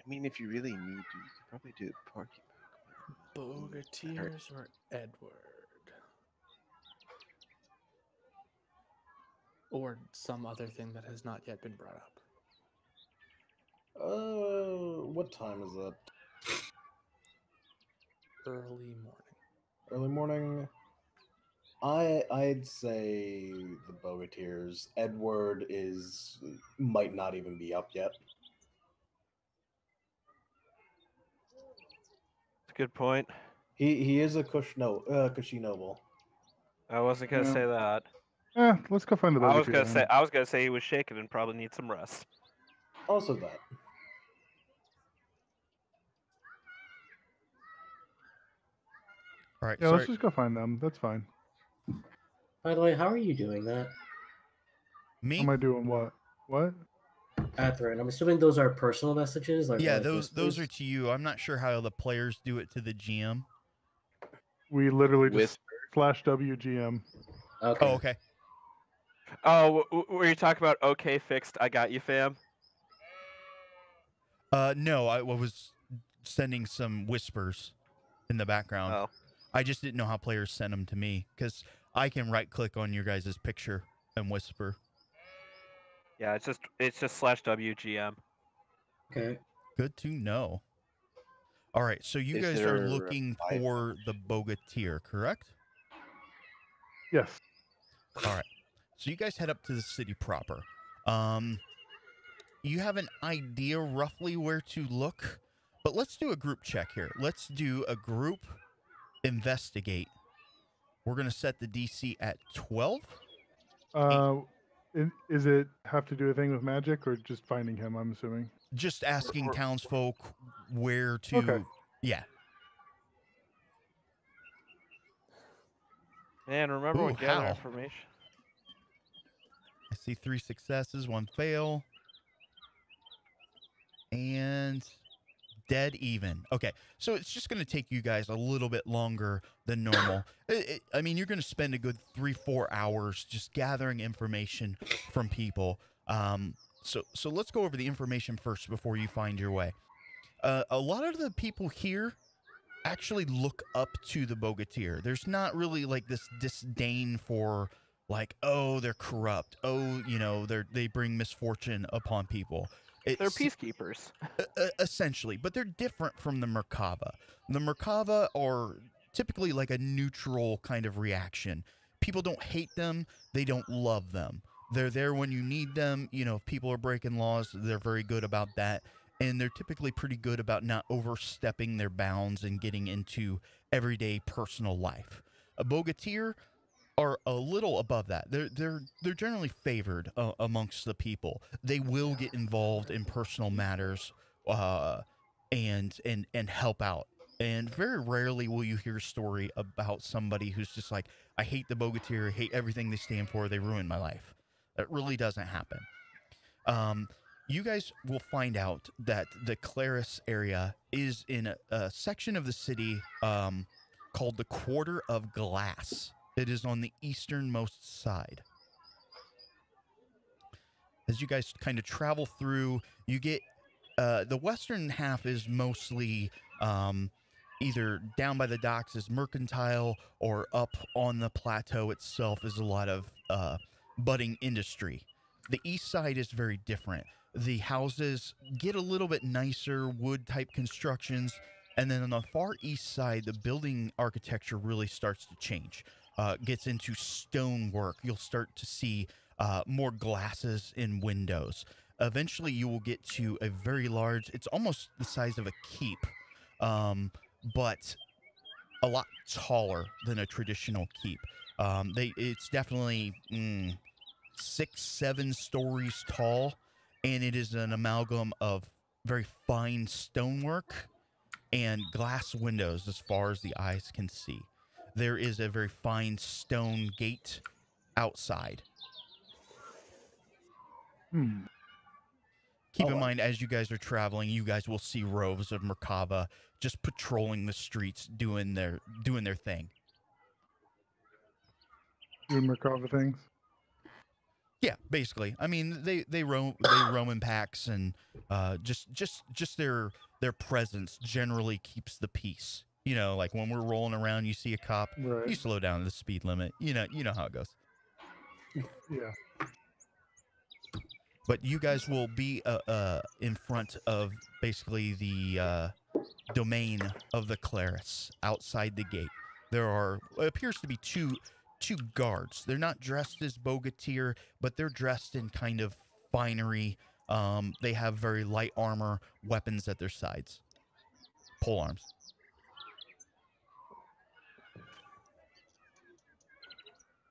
mean, if you really need to, you could probably do porcupine. Bogateers or Edward? Or some other thing that has not yet been brought up. What time is it? Early morning. Early morning. I'd say the Bogateers. Edward might not even be up yet. That's a good point. He is a Kushi noble. I wasn't gonna Yeah. say that. Let's go find the boat. I was gonna say he was shaken and probably needs some rest. Also that. All right, Yeah, sorry. let's just go find them. That's fine. By the way, how are you doing that? Me? Am I doing what? What? Catherine, I'm assuming those are personal messages. Like Yeah, like those are whispers? to you. I'm not sure how the players do it to the GM. We literally just Whisper. /WGM. Okay. Oh, okay. Oh, were you talking about okay fixed? I got you, fam. No, I was sending some whispers in the background. Oh, I just didn't know how players send them to me because I can right click on your guys' picture and whisper. yeah. It's just /WGM. Okay. Good to know. All right, so you Is guys there are a looking reply for the Bogatir, correct? Yes. All right. So you guys head up to the city proper. You have an idea roughly where to look, but let's do a group check here. Let's do a group investigate. We're going to set the DC at 12. Is it have to do a thing with magic or just finding him? I'm assuming. Just asking townsfolk where to. Okay. Yeah. Man, remember Ooh, we gather how? information. I see 3 successes, 1 fail. And dead even. Okay, so it's just going to take you guys a little bit longer than normal. I mean, you're going to spend a good 3-4 hours just gathering information from people. So let's go over the information first before you find your way. A lot of the people here actually look up to the Bogatir. There's not really like this disdain for like, oh, they're corrupt. Oh, you know, they bring misfortune upon people. They're peacekeepers. Essentially, but they're different from the Merkava. The Merkava are typically like a neutral kind of reaction. People don't hate them, they don't love them. They're there when you need them. You know, if people are breaking laws, they're very good about that. And they're typically pretty good about not overstepping their bounds and getting into everyday personal life. A Bogatir are a little above that. They're generally favored amongst the people. They will get involved in personal matters and help out. And very rarely will you hear a story about somebody who's just like, I hate the Bogatir, I hate everything they stand for, they ruined my life. That really doesn't happen. You guys will find out that the Claris area is in a section of the city called the Quarter of Glass. It is on the easternmost side. As you guys kind of travel through, you get the western half is mostly either down by the docks is mercantile, or up on the plateau itself is a lot of budding industry. The east side is very different. The houses get a little bit nicer, wood type constructions, and then on the far east side, the building architecture really starts to change. Gets into stonework. You'll start to see more glasses in windows. Eventually, you will get to a very large, it's almost the size of a keep, but a lot taller than a traditional keep. It's definitely 6-7 stories tall, and it is an amalgam of very fine stonework and glass windows as far as the eyes can see. There is a very fine stone gate outside. Keep in mind, as you guys are traveling, you guys will see rows of Merkava just patrolling the streets, doing their thing. Doing Merkava things. Yeah, basically. I mean, they roam in packs, and just their presence generally keeps the peace. You know, like when we're rolling around, you see a cop, Right. you slow down to the speed limit. You know how it goes. Yeah. But you guys will be in front of basically the domain of the Claris outside the gate. There appears to be two guards. They're not dressed as Bogatir, but they're dressed in kind of finery. They have very light armor, weapons at their sides, pole arms.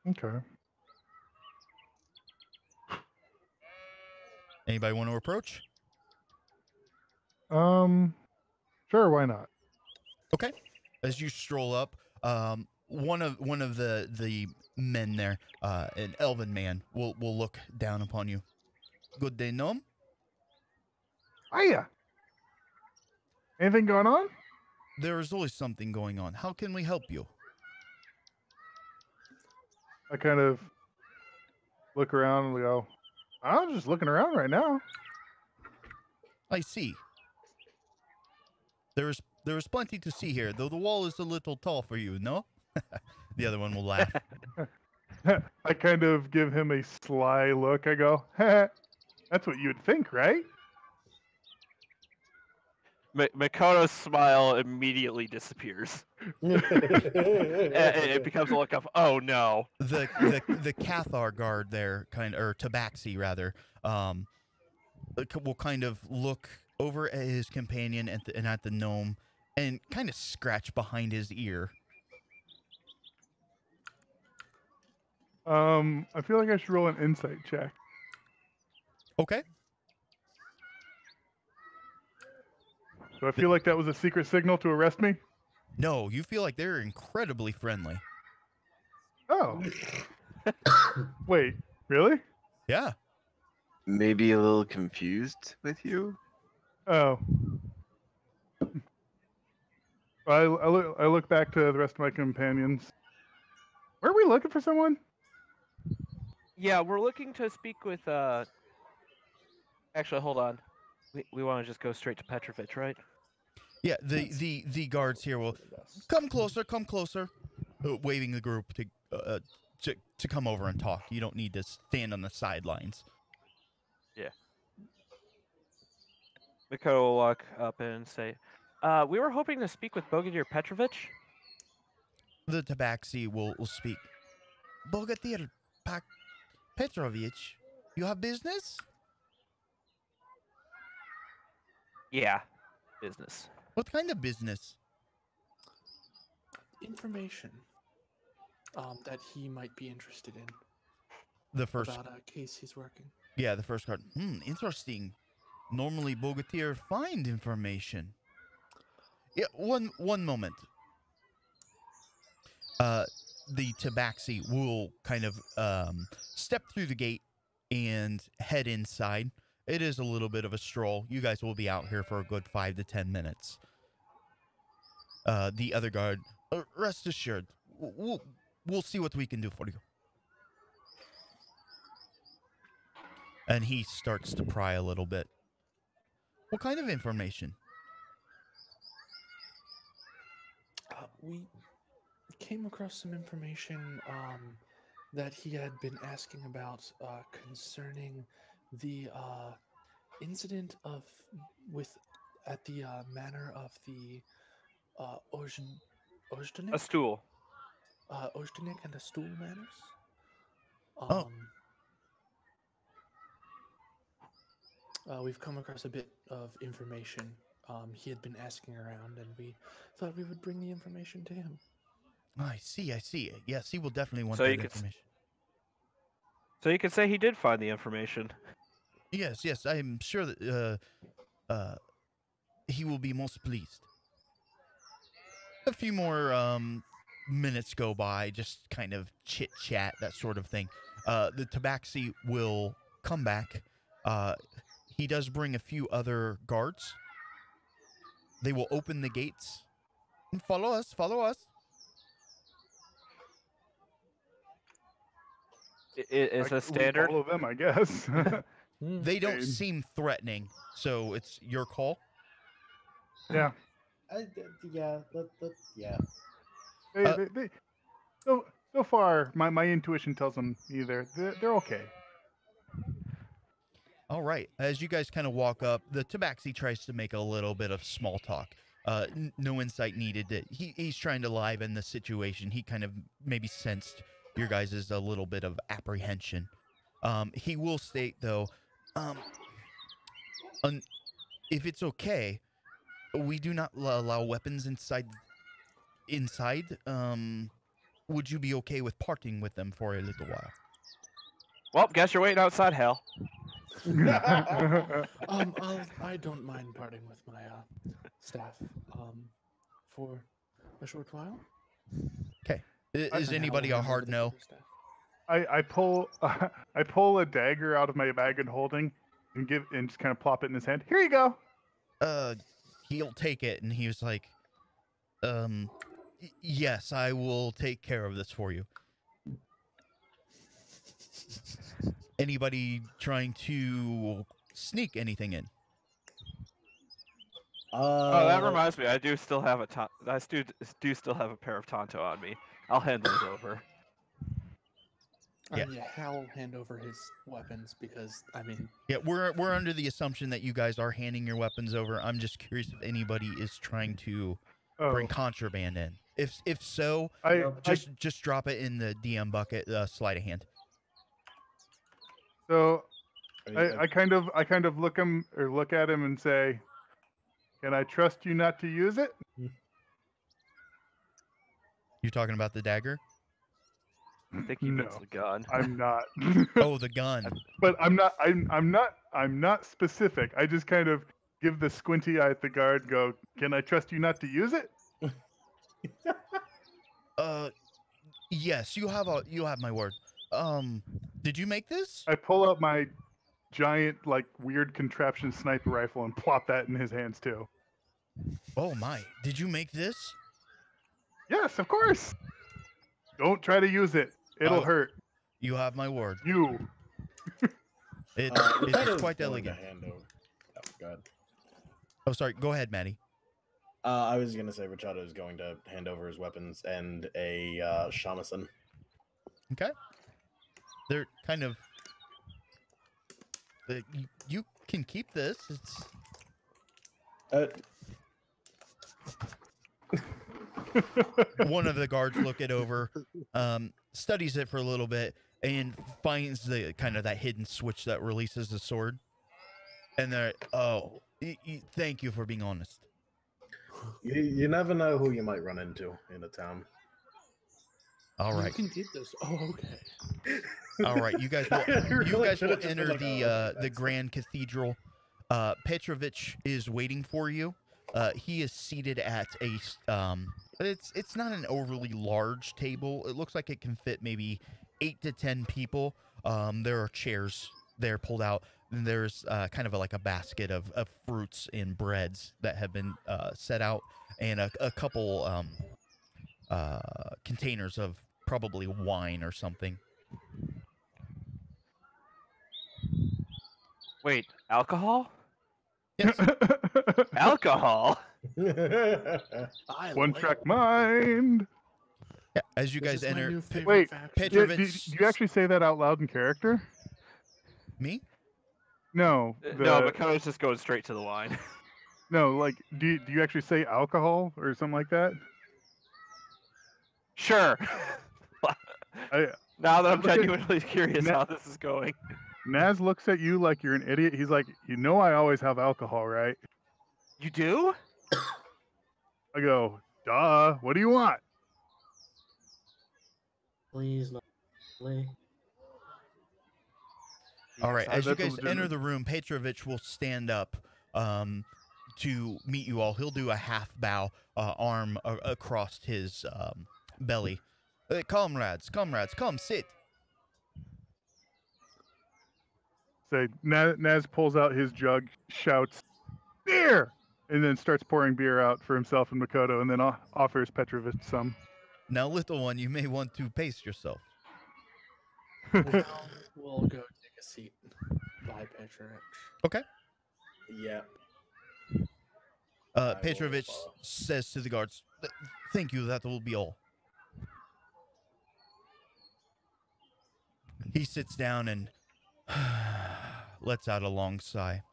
Okay. Anybody want to approach? Sure, why not? Okay. As you stroll up, one of the men there, an elven man, will look down upon you. Good day, Gnome. Hiya. Anything going on? There is always something going on. How can we help you? I kind of look around and go, I'm just looking around right now. I see. There's plenty to see here, though the wall is a little tall for you, no? The other one will laugh. I kind of give him a sly look. I go, that's what you'd think, right? Makoto's smile immediately disappears. It becomes a look of, oh no. The Cathar guard there, or Tabaxi rather, will kind of look over at his companion and at the gnome, and kind of scratch behind his ear. I feel like I should roll an insight check. Okay. Do I feel like that was a secret signal to arrest me? No, you feel like they're incredibly friendly. Oh. Wait, really? Yeah. Maybe a little confused with you? Oh. I look back to the rest of my companions. Were we looking for someone? Yeah, we're looking to speak with. Actually, hold on. We want to just go straight to Petrovich, right? Yeah, the guards here will come closer, waving the group to come over and talk. You don't need to stand on the sidelines. Yeah. Makoto will walk up and say, we were hoping to speak with Bogadir Petrovich. The Tabaxi will speak. Bogadir Petrovich, you have business? Yeah, business. What kind of business? Information that he might be interested in The first, about a case he's working. yeah, the first card. Interesting. Normally, Bogatir find information. Yeah, one moment. The Tabaxi will kind of step through the gate and head inside. It is a little bit of a stroll. You guys will be out here for a good 5 to 10 minutes. The other guard, rest assured, we'll see what we can do for you. And he starts to pry a little bit. What kind of information? We came across some information that he had been asking about concerning the incident at the manor of the Ojtanik? A stool. Ojtanik and the Stool Manors. Oh. We've come across a bit of information. He had been asking around, and we thought we would bring the information to him. I see. Yes, he will definitely want So that you could information. So you could say he did find the information. Yes, I'm sure that he will be most pleased. A few more minutes go by, just kind of chit-chat, that sort of thing. The Tabaxi will come back. He does bring a few other guards. They will open the gates. Follow us. Is a standard? All of them, I guess. They don't seem threatening, so it's your call. Yeah. Yeah. So far, my intuition tells them either they're okay. All right. As you guys kind of walk up, the Tabaxi tries to make a little bit of small talk. No insight needed. He's trying to liven the situation. He kind of maybe sensed your guys' a little bit of apprehension. He will state, though, if it's okay, we do not allow weapons inside. Would you be okay with parting with them for a little while? Well, guess you're waiting outside hell. I don't mind parting with my staff for a short while. Okay. Is anybody a hard no? I pull a dagger out of my bag and holding and just kind of plop it in his hand. Here you go. He'll take it, and he was like, yes, I will take care of this for you. Anybody trying to sneak anything in? Oh, that reminds me. I do still have a do still have a pair of Tonto on me. I'll hand those over. Yeah. Yeah, Hal will hand over his weapons because, I mean... Yeah, we're under the assumption that you guys are handing your weapons over. I'm just curious if anybody is trying to bring contraband in. If so, just drop it in the DM bucket, sleight of hand. So I kind of look at him and say, "Can I trust you not to use it?" You're talking about the dagger? I think he means the gun. I'm not. Oh, the gun. But I'm not specific. I just kind of give the squinty eye at the guard and go, "Can I trust you not to use it?" Yes, you have my word. Did you make this? I pull out my giant, like, weird contraption sniper rifle and plop that in his hands too. Oh my! Did you make this? Yes, of course. Don't try to use it. It'll hurt. You have my word. It's quite elegant. Oh, God. Oh, sorry. Go ahead, Maddie. I was gonna say Richado is going to hand over his weapons and a shamisen. Okay. They're kind of. You can keep this. It's. One of the guards look it over, studies it for a little bit, and finds the kind of that hidden switch that releases the sword. And they're, thank you for being honest. You never know who you might run into in a town. All right. You can keep this. Oh, okay. All right. You guys will enter the Grand Cathedral. Petrovich is waiting for you. He is seated at a it's not an overly large table. It looks like it can fit maybe 8 to 10 people. There are chairs there pulled out. And there's kind of like a basket of fruits and breads that have been set out, and a couple containers of probably wine or something. Wait, alcohol? Yes. Alcohol? One track mind. Yeah, as you guys enter. Wait, Petrovich. do you actually say that out loud in character? Me? No. No, Makoto's just going straight to the wine. No, like, do you actually say alcohol or something like that? Sure. Now that I'm genuinely curious how this is going. Naz looks at you like you're an idiot. He's like, "You know I always have alcohol, right?" You do? I go, "Duh, what do you want?" Please, not really. All right, as you guys enter the room, Petrovich will stand up to meet you all. He'll do a half bow, arm across his belly. Comrades, come sit. Say, Naz pulls out his jug, shouts, "Beer!" and then starts pouring beer out for himself and Makoto, and then offers Petrovich some. Now, little one, you may want to pace yourself. We'll go take a seat by Petrovich. Okay. Yeah. Petrovich says to the guards, "Thank you, that will be all." He sits down and lets out a long sigh.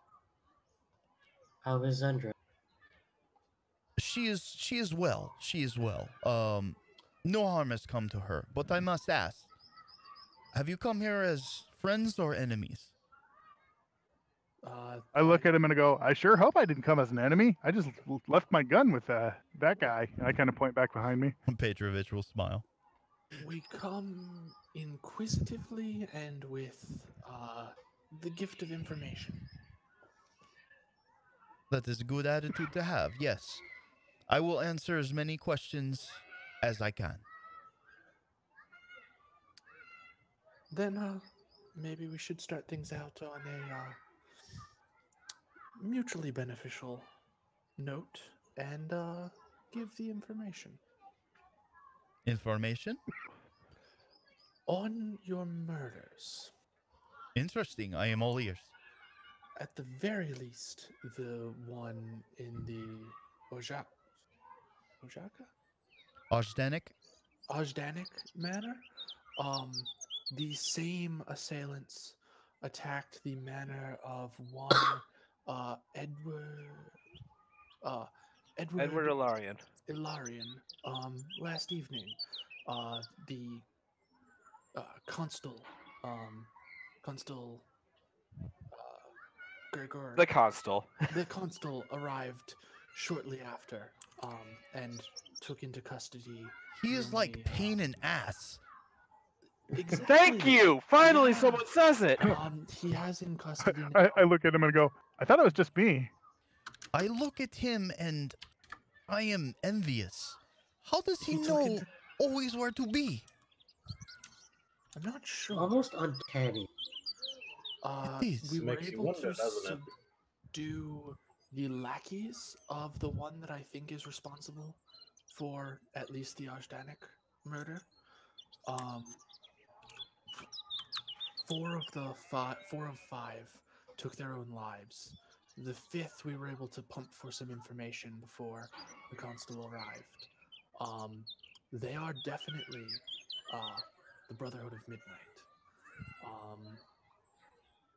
How is Zendra? She is well. She is well. No harm has come to her, but I must ask, have you come here as friends or enemies? I look at him and I go, "I sure hope I didn't come as an enemy. I just left my gun with that guy." And I kind of point back behind me. Petrovich will smile. We come inquisitively and with the gift of information. That is a good attitude to have, yes. I will answer as many questions as I can. Then maybe we should start things out on a mutually beneficial note and give the information. Information? On your murders. Interesting. I am all ears. At the very least, the one in the Ojaka Ojdanik? Ojdanik manor, the same assailants attacked the manor of one Edward Edward Ilarian. Ilarian last evening. The Constable Gregor, The Constable. the Constable arrived shortly after and took into custody. He is the like only, pain in ass. Exactly. Thank you! Finally Yeah. someone says it! He has in custody now. I look at him and go, I thought it was just me. I look at him and I am envious. How does he He took know into- always where to be? I'm not sure. Almost uncanny. is. We were Makes you able wonder, to doesn't it? subdue the lackeys of the one that I think is responsible for at least the Ojdanik murder. Four of five took their own lives. The fifth, we were able to pump for some information before the constable arrived. They are definitely the Brotherhood of Midnight,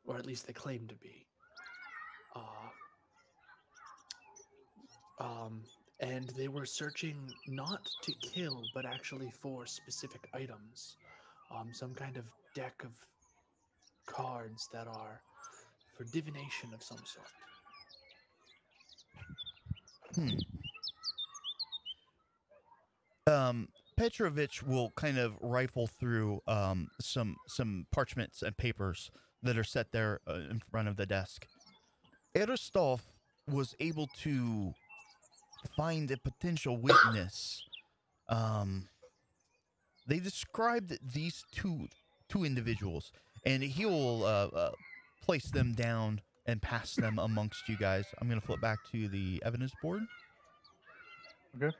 or at least they claim to be. And they were searching not to kill, but actually for specific items. Some kind of deck of cards that are for divination of some sort. Petrovich will kind of rifle through some parchments and papers that are set there in front of the desk. Aristov was able to find a potential witness. They described these two individuals, and he will place them down and pass them amongst you guys. I'm going to flip back to the evidence board. Okay.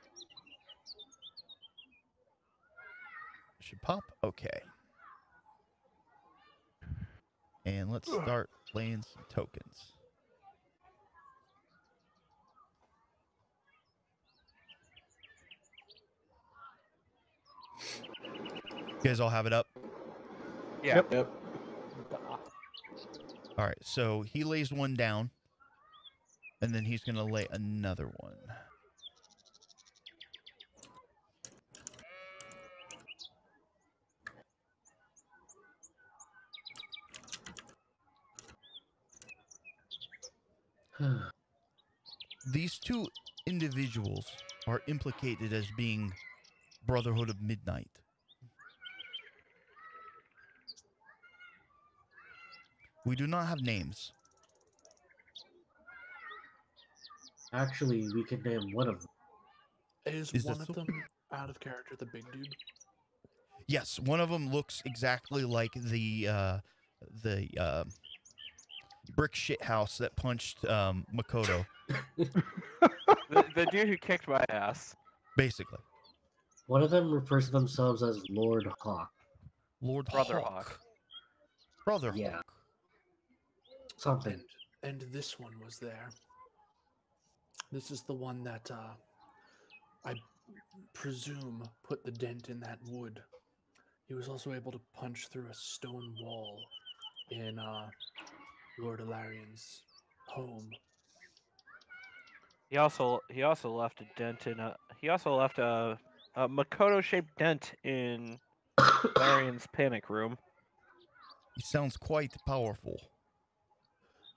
Should pop. Okay. And let's start playing some tokens. You guys all have it up? Yeah. Yep. All right. So he lays one down, and then he's going to lay another one. These two individuals are implicated as being Brotherhood of Midnight. We do not have names. Actually, we can name one of them. Is Is one this of so? them out of character, the big dude? Yes, one of them looks exactly like the brick shit house that punched Makoto, The dude who kicked my ass. basically. One of them refers to themselves as Lord Hawk. Lord Brother Hawk. Hawk. Brother Yeah. Hawk. Something. And this one was there. This is the one that I presume put the dent in that wood. He was also able to punch through a stone wall in Lord Ilarian's home. He also left a dent in a. He also left a Makoto-shaped dent in Larian's panic room. He sounds quite powerful.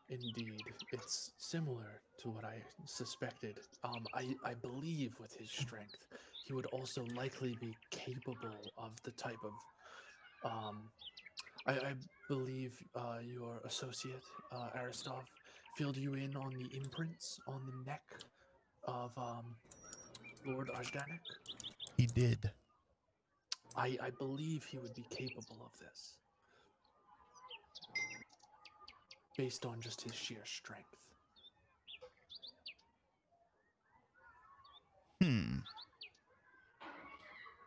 Indeed, it's similar to what I suspected. I believe with his strength, he would also likely be capable of the type of. I believe your associate, Aristov, filled you in on the imprints on the neck of Lord Ojdanik. He did. I believe he would be capable of this. Based on just his sheer strength.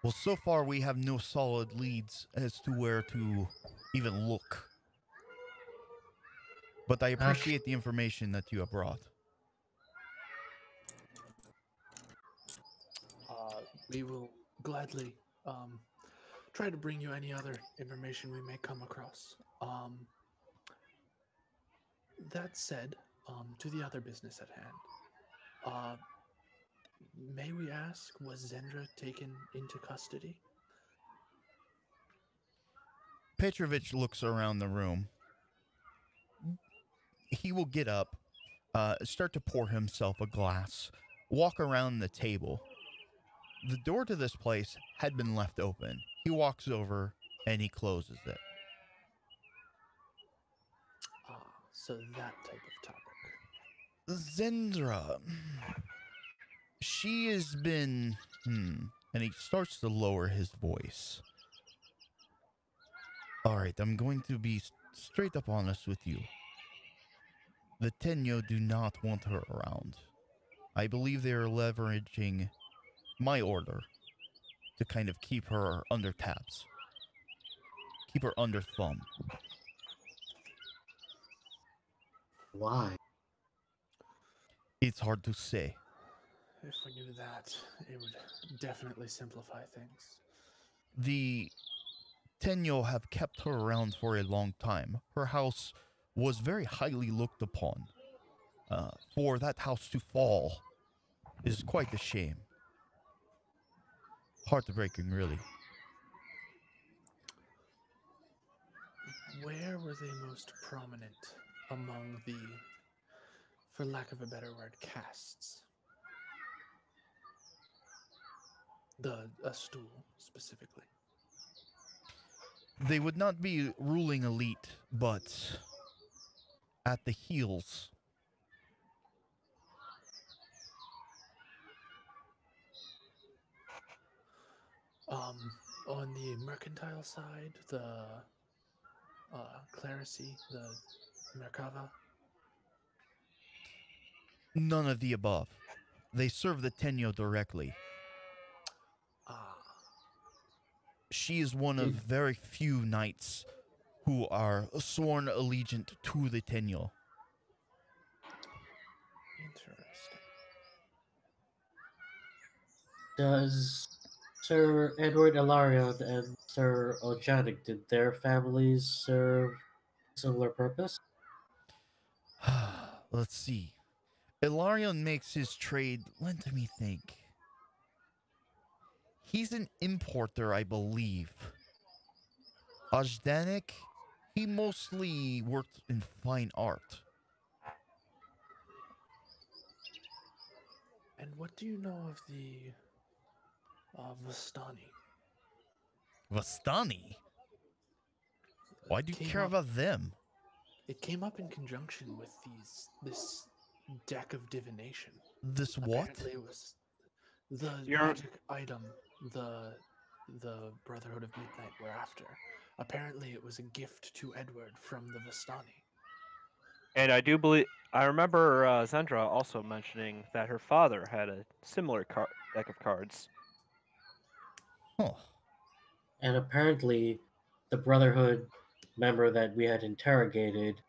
Well, so far we have no solid leads as to where to even look. but I appreciate the information that you have brought. We will gladly try to bring you any other information we may come across. That said, to the other business at hand, may we ask, was Zendra taken into custody? Petrovich looks around the room. He will get up, start to pour himself a glass, walk around the table. The door to this place had been left open. He walks over and he closes it. So that type of topic. Zendra, she has been, and he starts to lower his voice. All right, I'm going to be straight up honest with you. The Tenyo do not want her around. I believe they are leveraging my order to kind of keep her under tabs. Keep her under thumb. Why? It's hard to say. If we knew that, it would definitely simplify things. The Tenyo have kept her around for a long time. Her house was very highly looked upon. For that house to fall is quite a shame. Heartbreaking, really. Where were they most prominent among the, for lack of a better word, castes? A stool, specifically. They would not be ruling elite, but at the heels. On the mercantile side, the clerisy, the Merkava. None of the above. They serve the Tenyo directly. She is one of very few knights who are sworn allegiant to the Tenyo. Interesting. Does Sir Edward Ilarion and Sir Ojanik, did their families serve a similar purpose? Let's see. Ilarion makes his trade. Let me think. He's an importer, I believe. Ojdanik, he mostly worked in fine art. And what do you know of the Vistani? Vistani? Why do you care about them? It came up in conjunction with this deck of divination. This what? Apparently it was the magic item the Brotherhood of Midnight were after. Apparently it was a gift to Edward from the Vistani. And I remember Zendra also mentioning that her father had a similar deck of cards. Huh. And apparently, the Brotherhood member that we had interrogated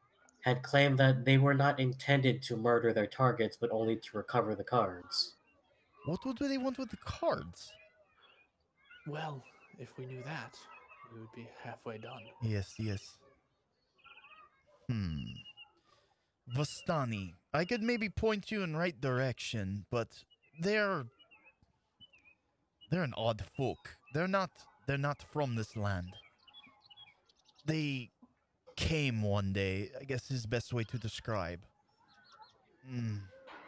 had claimed that they were not intended to murder their targets, but only to recover the cards. What would they want with the cards? Well, if we knew that, we would be halfway done. Yes. Vistani. I could maybe point you in the right direction, but they're an odd folk. They're not from this land. They came one day, I guess is the best way to describe.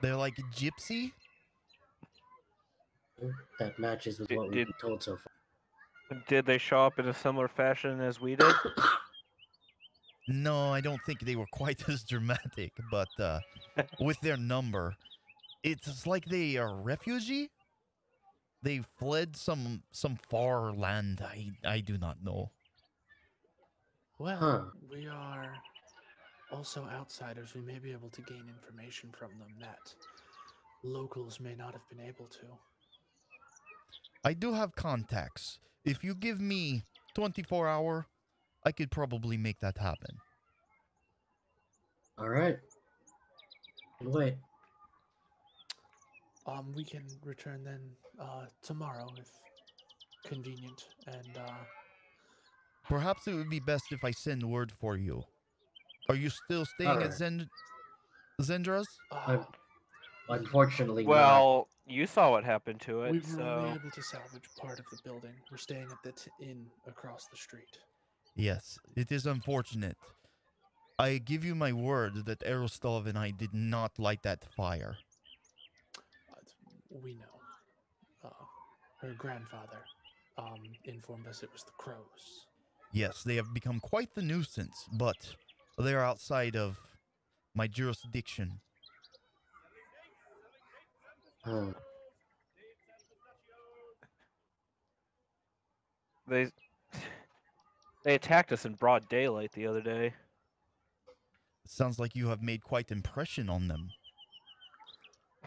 They're like a gypsy? That matches with what we've been told so far. Did they show up in a similar fashion as we did? No, I don't think they were quite as dramatic, but with their number, it's like they are refugee. They fled some far land. I do not know. Well, we are also outsiders. We may be able to gain information from them that locals may not have been able to. I do have contacts. If you give me 24 hours, I could probably make that happen. All right. Wait. We can return then tomorrow if convenient, and Perhaps it would be best if I send word for you. Are you still staying at Alright. Zendra's? Unfortunately, not. Well, you saw what happened to it, we were only so able to salvage part of the building. We're staying at the inn across the street. Yes, it is unfortunate. I give you my word that Erostov and I did not light that fire. We know. Her grandfather informed us it was the crows. Yes, they have become quite the nuisance, but they are outside of my jurisdiction. Hmm. they they attacked us in broad daylight the other day. It sounds like you have made quite impression on them.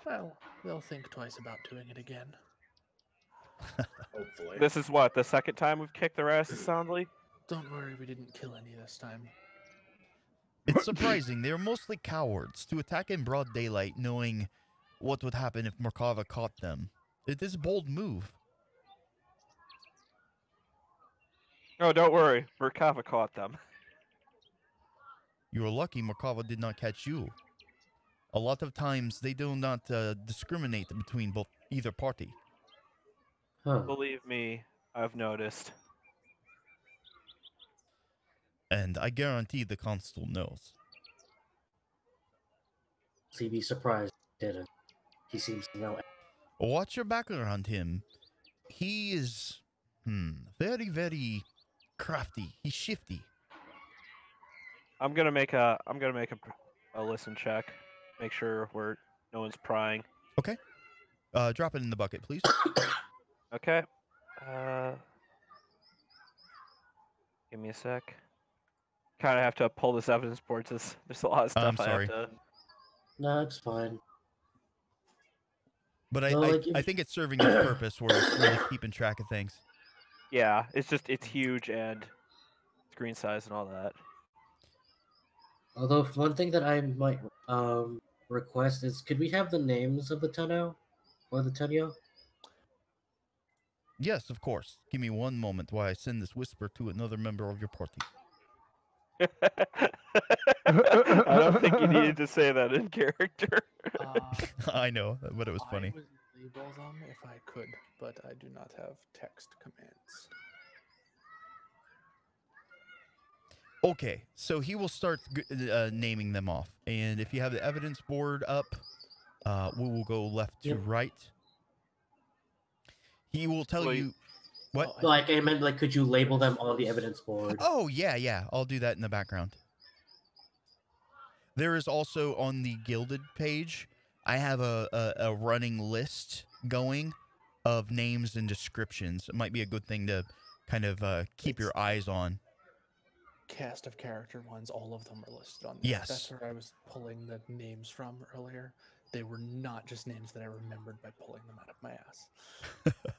Well, they'll think twice about doing it again. Hopefully. This is what, the second time we've kicked their asses soundly? Don't worry, we didn't kill any this time. It's surprising. They are mostly cowards to attack in broad daylight knowing what would happen if Markava caught them. It is a bold move. Oh, don't worry. Merkava caught them. You are lucky Markava did not catch you. A lot of times they do not discriminate between either party. Huh. Believe me, I've noticed. And I guarantee the constable knows. So you'd be surprised he didn't. He seems to know. Watch your back around him. He is very, very crafty. He's shifty. I'm gonna make a listen check. Make sure no one's prying. Okay. Drop it in the bucket, please. Okay. Give me a sec. Kind of have to pull this evidence board. There's a lot of I'm stuff I sorry. have to. No, it's fine. But Well, like, I think it's serving its purpose where it's really keeping track of things. Yeah, it's huge and screen size and all that. Although one thing that I might request is, could we have the names of the Tenno or the Tenyo? Yes, of course. Give me one moment while I send this whisper to another member of your party. I don't think you needed to say that in character. I know, but it was funny. I would label them if I could, but I do not have text commands. Okay, so he will start naming them off. And if you have the evidence board up, we will go left to Yep. right. He will tell Wait. you... What? Like, I meant, like, could you label them on the evidence board? Oh, yeah. I'll do that in the background. There is also on the Gilded page, I have a running list going of names and descriptions. It might be a good thing to kind of keep your eyes on. Cast of character ones, all of them are listed on there. Yes. That's where I was pulling the names from earlier. They were not just names that I remembered by pulling them out of my ass.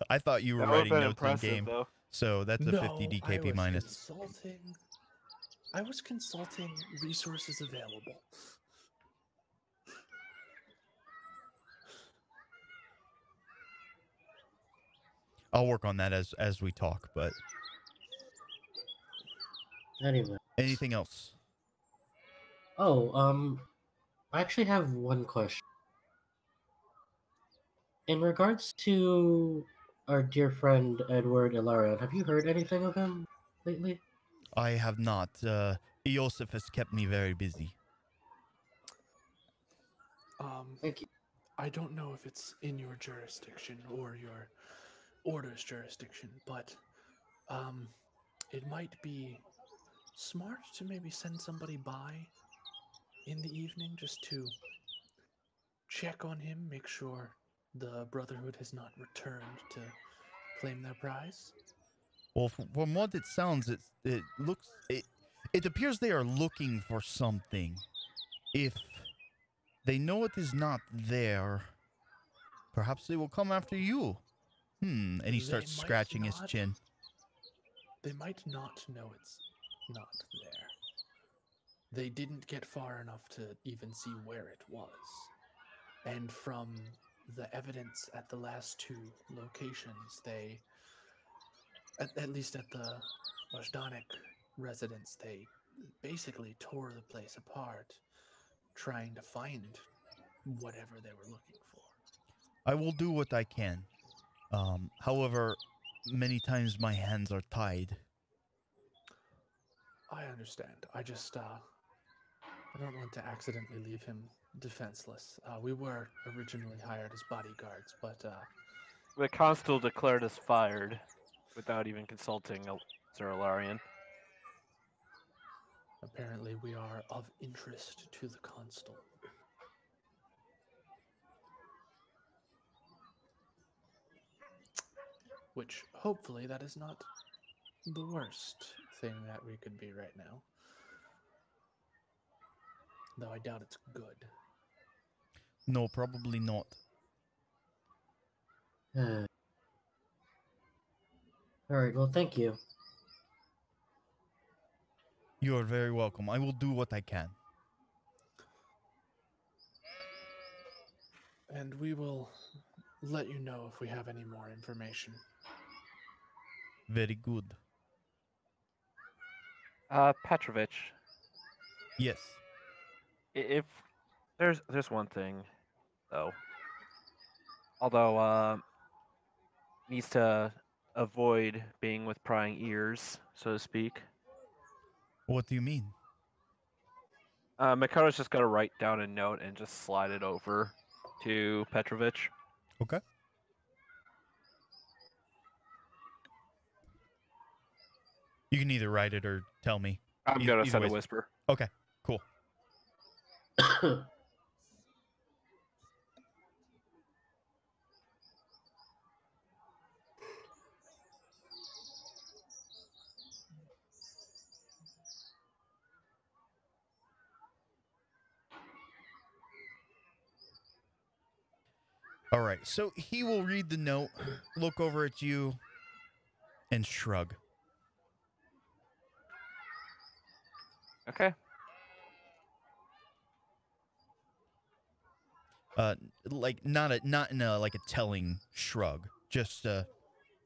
I thought you were That would've writing been notes in impressive, game, though. so that's a 50 I DKP was minus. I was consulting resources available. I'll work on that as we talk, but Anyway. anything else? Oh, I actually have one question. In regards to our dear friend Edward Ilarion, have you heard anything of him lately? I have not. Eosif has kept me very busy. Thank you. I don't know if it's in your jurisdiction or your order's jurisdiction, but it might be smart to maybe send somebody by in the evening just to check on him, make sure the Brotherhood has not returned to claim their prize. Well, from what it sounds, it appears they are looking for something. If they know it is not there, perhaps they will come after you. And he They starts might scratching his not. chin. They might not know it's not there. They didn't get far enough to even see where it was. And from the evidence at the last two locations, they, at least at the Vajdanic residence, they basically tore the place apart, trying to find whatever they were looking for. I will do what I can. However, many times my hands are tied. I understand. I just, I don't want to accidentally leave him defenseless. We were originally hired as bodyguards, but, The constable declared us fired without even consulting Sir Ilarion. apparently we are of interest to the constable. Which, hopefully, that is not the worst thing that we could be right now. Though I doubt it's good. No, probably not. All right. Well, thank you. You are very welcome. I will do what I can. And we will let you know if we have any more information. Very good. Petrovich, Yes. if there's one thing, though. Although needs to avoid being with prying ears, so to speak. What do you mean? Mikado's just gotta write down a note and just slide it over to Petrovich. Okay. You can either write it or tell me. I'm gonna Either send a ways. whisper. Okay, cool. All right, so he will read the note, look over at you, and shrug. Okay. Like not in a like a telling shrug. Just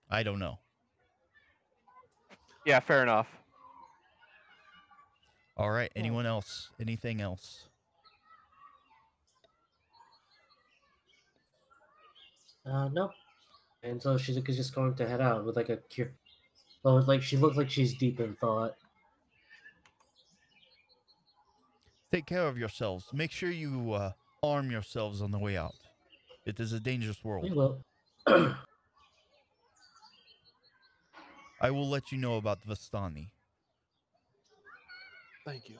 I don't know. Yeah, fair enough. All right, anyone else? Anything else? Nope. And so she's just going to head out with like a cure. Well, like she looks like she's deep in thought. Take care of yourselves. Make sure you arm yourselves on the way out. It is a dangerous We world. will. I will let you know about Vastani. Thank you.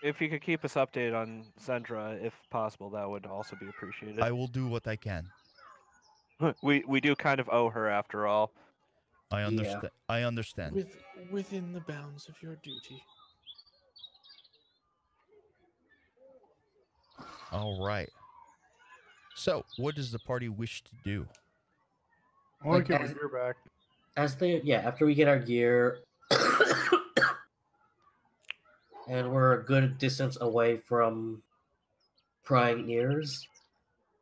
If you could keep us updated on Zendra, if possible, that would also be appreciated. I will do what I can. We do kind of owe her after all. I Yeah. understand. I understand. Within the bounds of your duty. All right. So, what does the party wish to do? I want Like, to get my as- gear back. After we get our gear, and we're a good distance away from prying ears,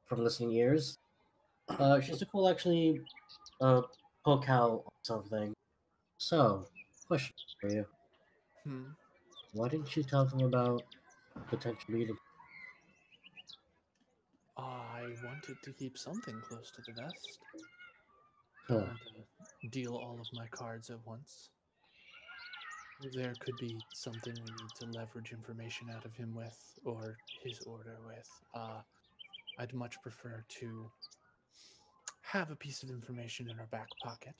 from listening ears, Shizuku will actually poke out on something. So, question for you: why didn't you tell them about potential meeting? I wanted to keep something close to the vest. Huh. Don't want to deal all of my cards at once. There could be something we need to leverage information out of him with, or his order with. I'd much prefer to have a piece of information in our back pocket.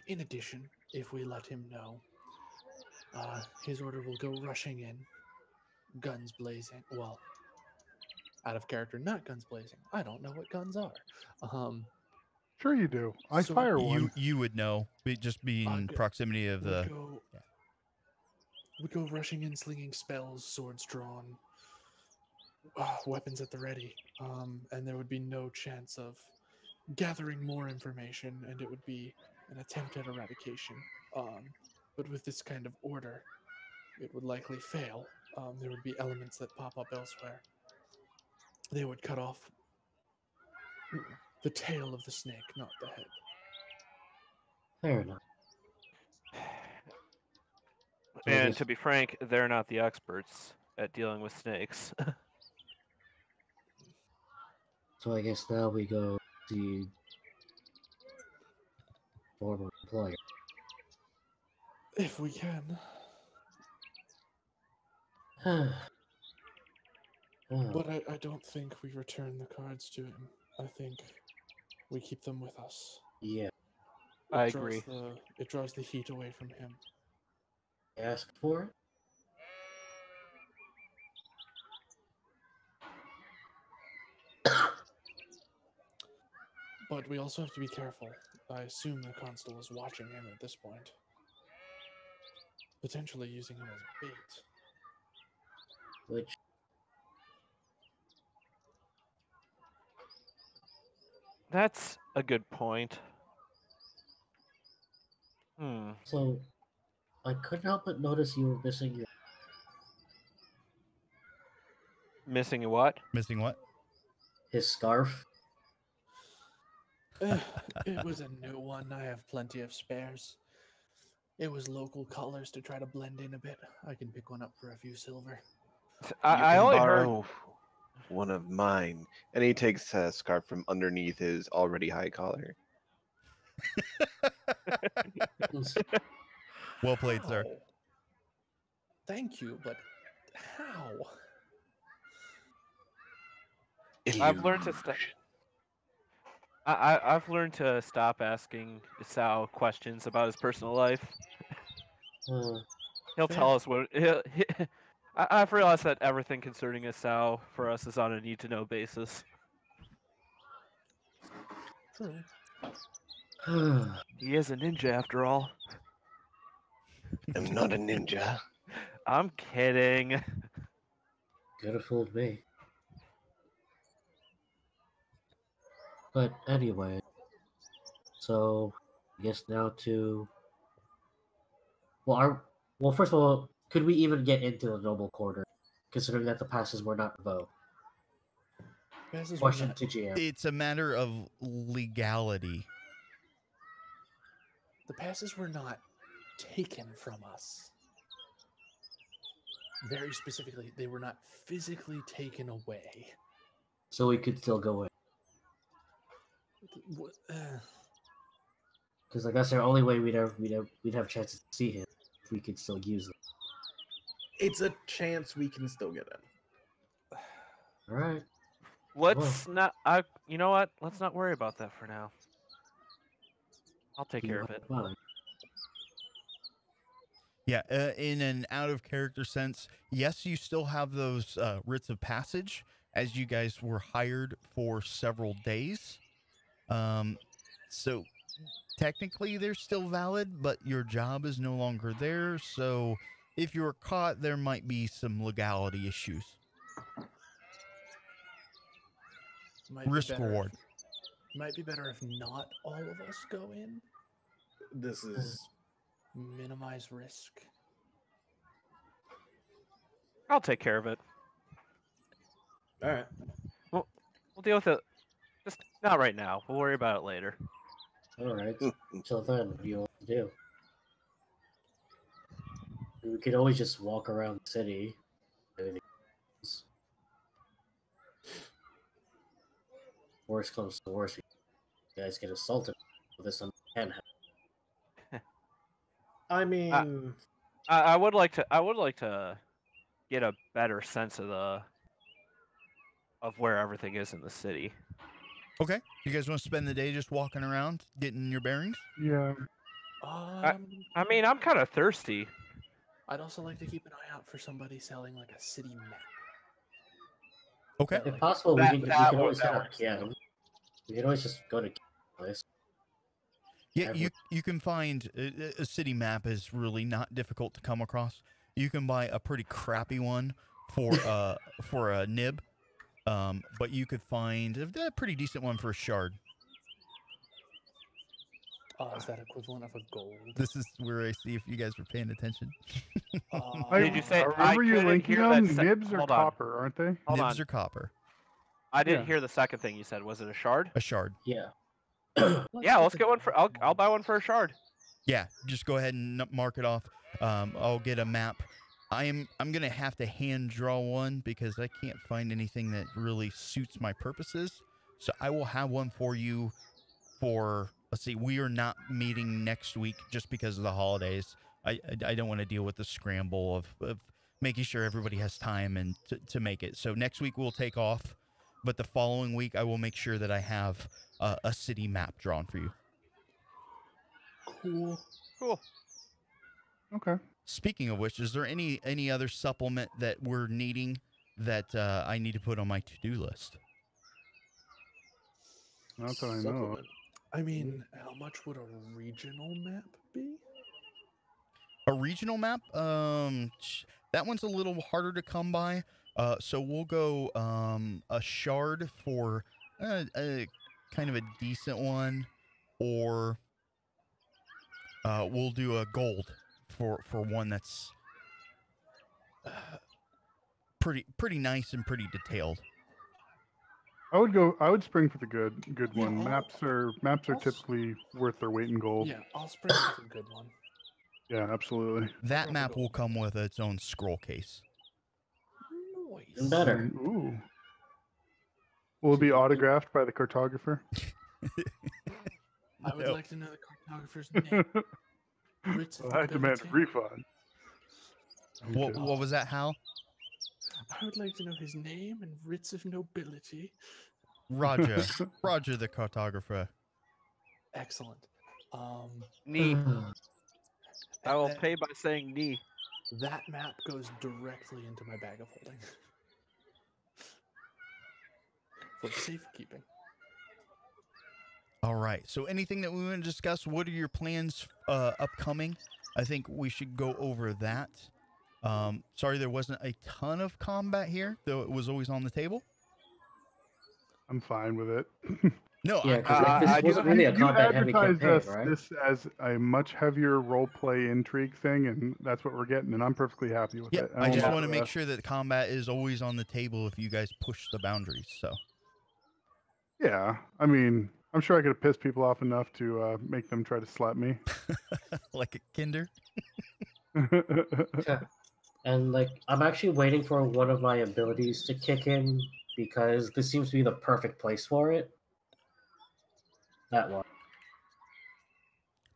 In addition, if we let him know, his order will go rushing in, guns blazing. Well, out of character, not guns blazing. I don't know what guns are. Sure you do. I So fire one. You would know, just being proximity of the. Would go rushing in, slinging spells, swords drawn, weapons at the ready, and there would be no chance of gathering more information, and it would be an attempt at eradication. But with this kind of order, it would likely fail. There would be elements that pop up elsewhere. They would cut off the tail of the snake, not the head. Fair enough. So I And guess- to be frank, they're not the experts at dealing with snakes. So I guess now we go to former employer. If we can. But I don't think we return the cards to him. I think we keep them with us. Yeah, I Draws agree. It draws the heat away from him. ask for it. But we also have to be careful. I assume the constable is watching him at this point. Potentially using him as bait. Which That's a good point. Hmm. so I couldn't help but notice you were missing your Missing a what? Missing what? his scarf. It was a new one. I have plenty of spares. It was local colors to try to blend in a bit. I can pick one up for a few silver. I You only can heard. borrow one of mine. And he takes a scarf from underneath his already high collar. Well played, sir. How? Thank you, but how? I've learned to stop. Illusion. I've learned to stop asking Sal questions about his personal life. He'll Fair. tell us what. I've realized that everything concerning Sal for us is on a need-to-know basis. True. He is a ninja after all. I'm not a ninja. I'm kidding. Could have fooled me. But anyway, so I guess now to well, first of all, could we even get into the noble quarter, considering that the passes were not revoked? Passes were Question not- to GM. It's a matter of legality. The passes were not taken from us. Very specifically, they were not physically taken away. So we could still go in. What- Because I guess the only way we'd have chances to see him if we could still use them. It's a chance we can still get in. All right. Let's not. You know what? Let's not worry about that for now. I'll take care of it. Fine. Yeah, in an out of character sense, yes, you still have those writs of passage as you guys were hired for several days. So technically they're still valid, but your job is no longer there. So if you're caught, there might be some legality issues. might be Risk better reward. Might be better if not all of us go in. This is Minimize risk. I'll take care of it. all right. We'll deal with it. Just not right now. We'll worry about it later. All right. Until then, what do you want to do? We could always just walk around the city. Anything else. Worst comes to worst, you guys get assaulted with this on can happen. I mean, I would like to. I would like to get a better sense of where everything is in the city. Okay, you guys want to spend the day just walking around, getting your bearings? Yeah. I mean, I'm kind of thirsty. I'd also like to keep an eye out for somebody selling like a city map. Okay. That, If like, possible, that- we can that always would- head that up Kian. We can always just go to Kian's place. Yeah, you can find a city map is really not difficult to come across. You can buy a pretty crappy one for a nib, but you could find a pretty decent one for a shard. Is that equivalent of a gold? This is where I see if you guys were paying attention. Did you say I However you're couldn't linking hear them, that nibs are hold on. copper, aren't they? Hold Nibs on. are copper. I didn't Yeah. hear the second thing you said. Was it a shard? A shard. Yeah. Yeah, let's get one for. I'll buy one for a shard. Yeah, just go ahead and mark it off. I'll get a map. I'm gonna have to hand draw one because I can't find anything that really suits my purposes. So I will have one for you for, let's see, we are not meeting next week just because of the holidays. I don't want to deal with the scramble of making sure everybody has time and to make it. So next week we'll take off, but the following week I will make sure that I have a city map drawn for you. Cool. Okay. Speaking of which, is there any other supplement that we're needing that I need to put on my to-do list? Not that I know. of. Supplement. I mean, how much would a regional map be? A regional map? That one's a little harder to come by. So we'll go a shard for a kind of a decent one, or we'll do a gold for one that's pretty nice and pretty detailed. I would spring for the good Yeah, one. I'll- Maps are I'll s- typically worth their weight in gold. Yeah, I'll spring with a good one. Yeah, absolutely. That go map will gold. come with its own scroll case. Nice. Better. Ooh. Will it be autographed by the cartographer? I would No. like to know the cartographer's name. Writs of I demand a nobility. refund. I'm What kidding. was that, Hal? I would like to know his name and writs of nobility. Roger. Roger the cartographer. Excellent. Knee. I will and pay by saying knee. that map goes directly into my bag of holding for safekeeping. All right. So anything that we want to discuss, what are your plans upcoming? I think we should go over that. Sorry there wasn't a ton of combat here, though it was always on the table. I'm fine with it. No, Yeah, because I this do- wasn't really a You combat-heavy advertised campaign, right? this as a much heavier role play intrigue thing, and that's what we're getting, and I'm perfectly happy with yeah, it. I just won't want to mess make with sure that combat is always on the table if you guys push the boundaries. So that. Yeah, I mean, I'm sure I could have pissed people off enough to make them try to slap me. like a kinder. And like, I'm actually waiting for one of my abilities to kick in because this seems to be the perfect place for it. That one.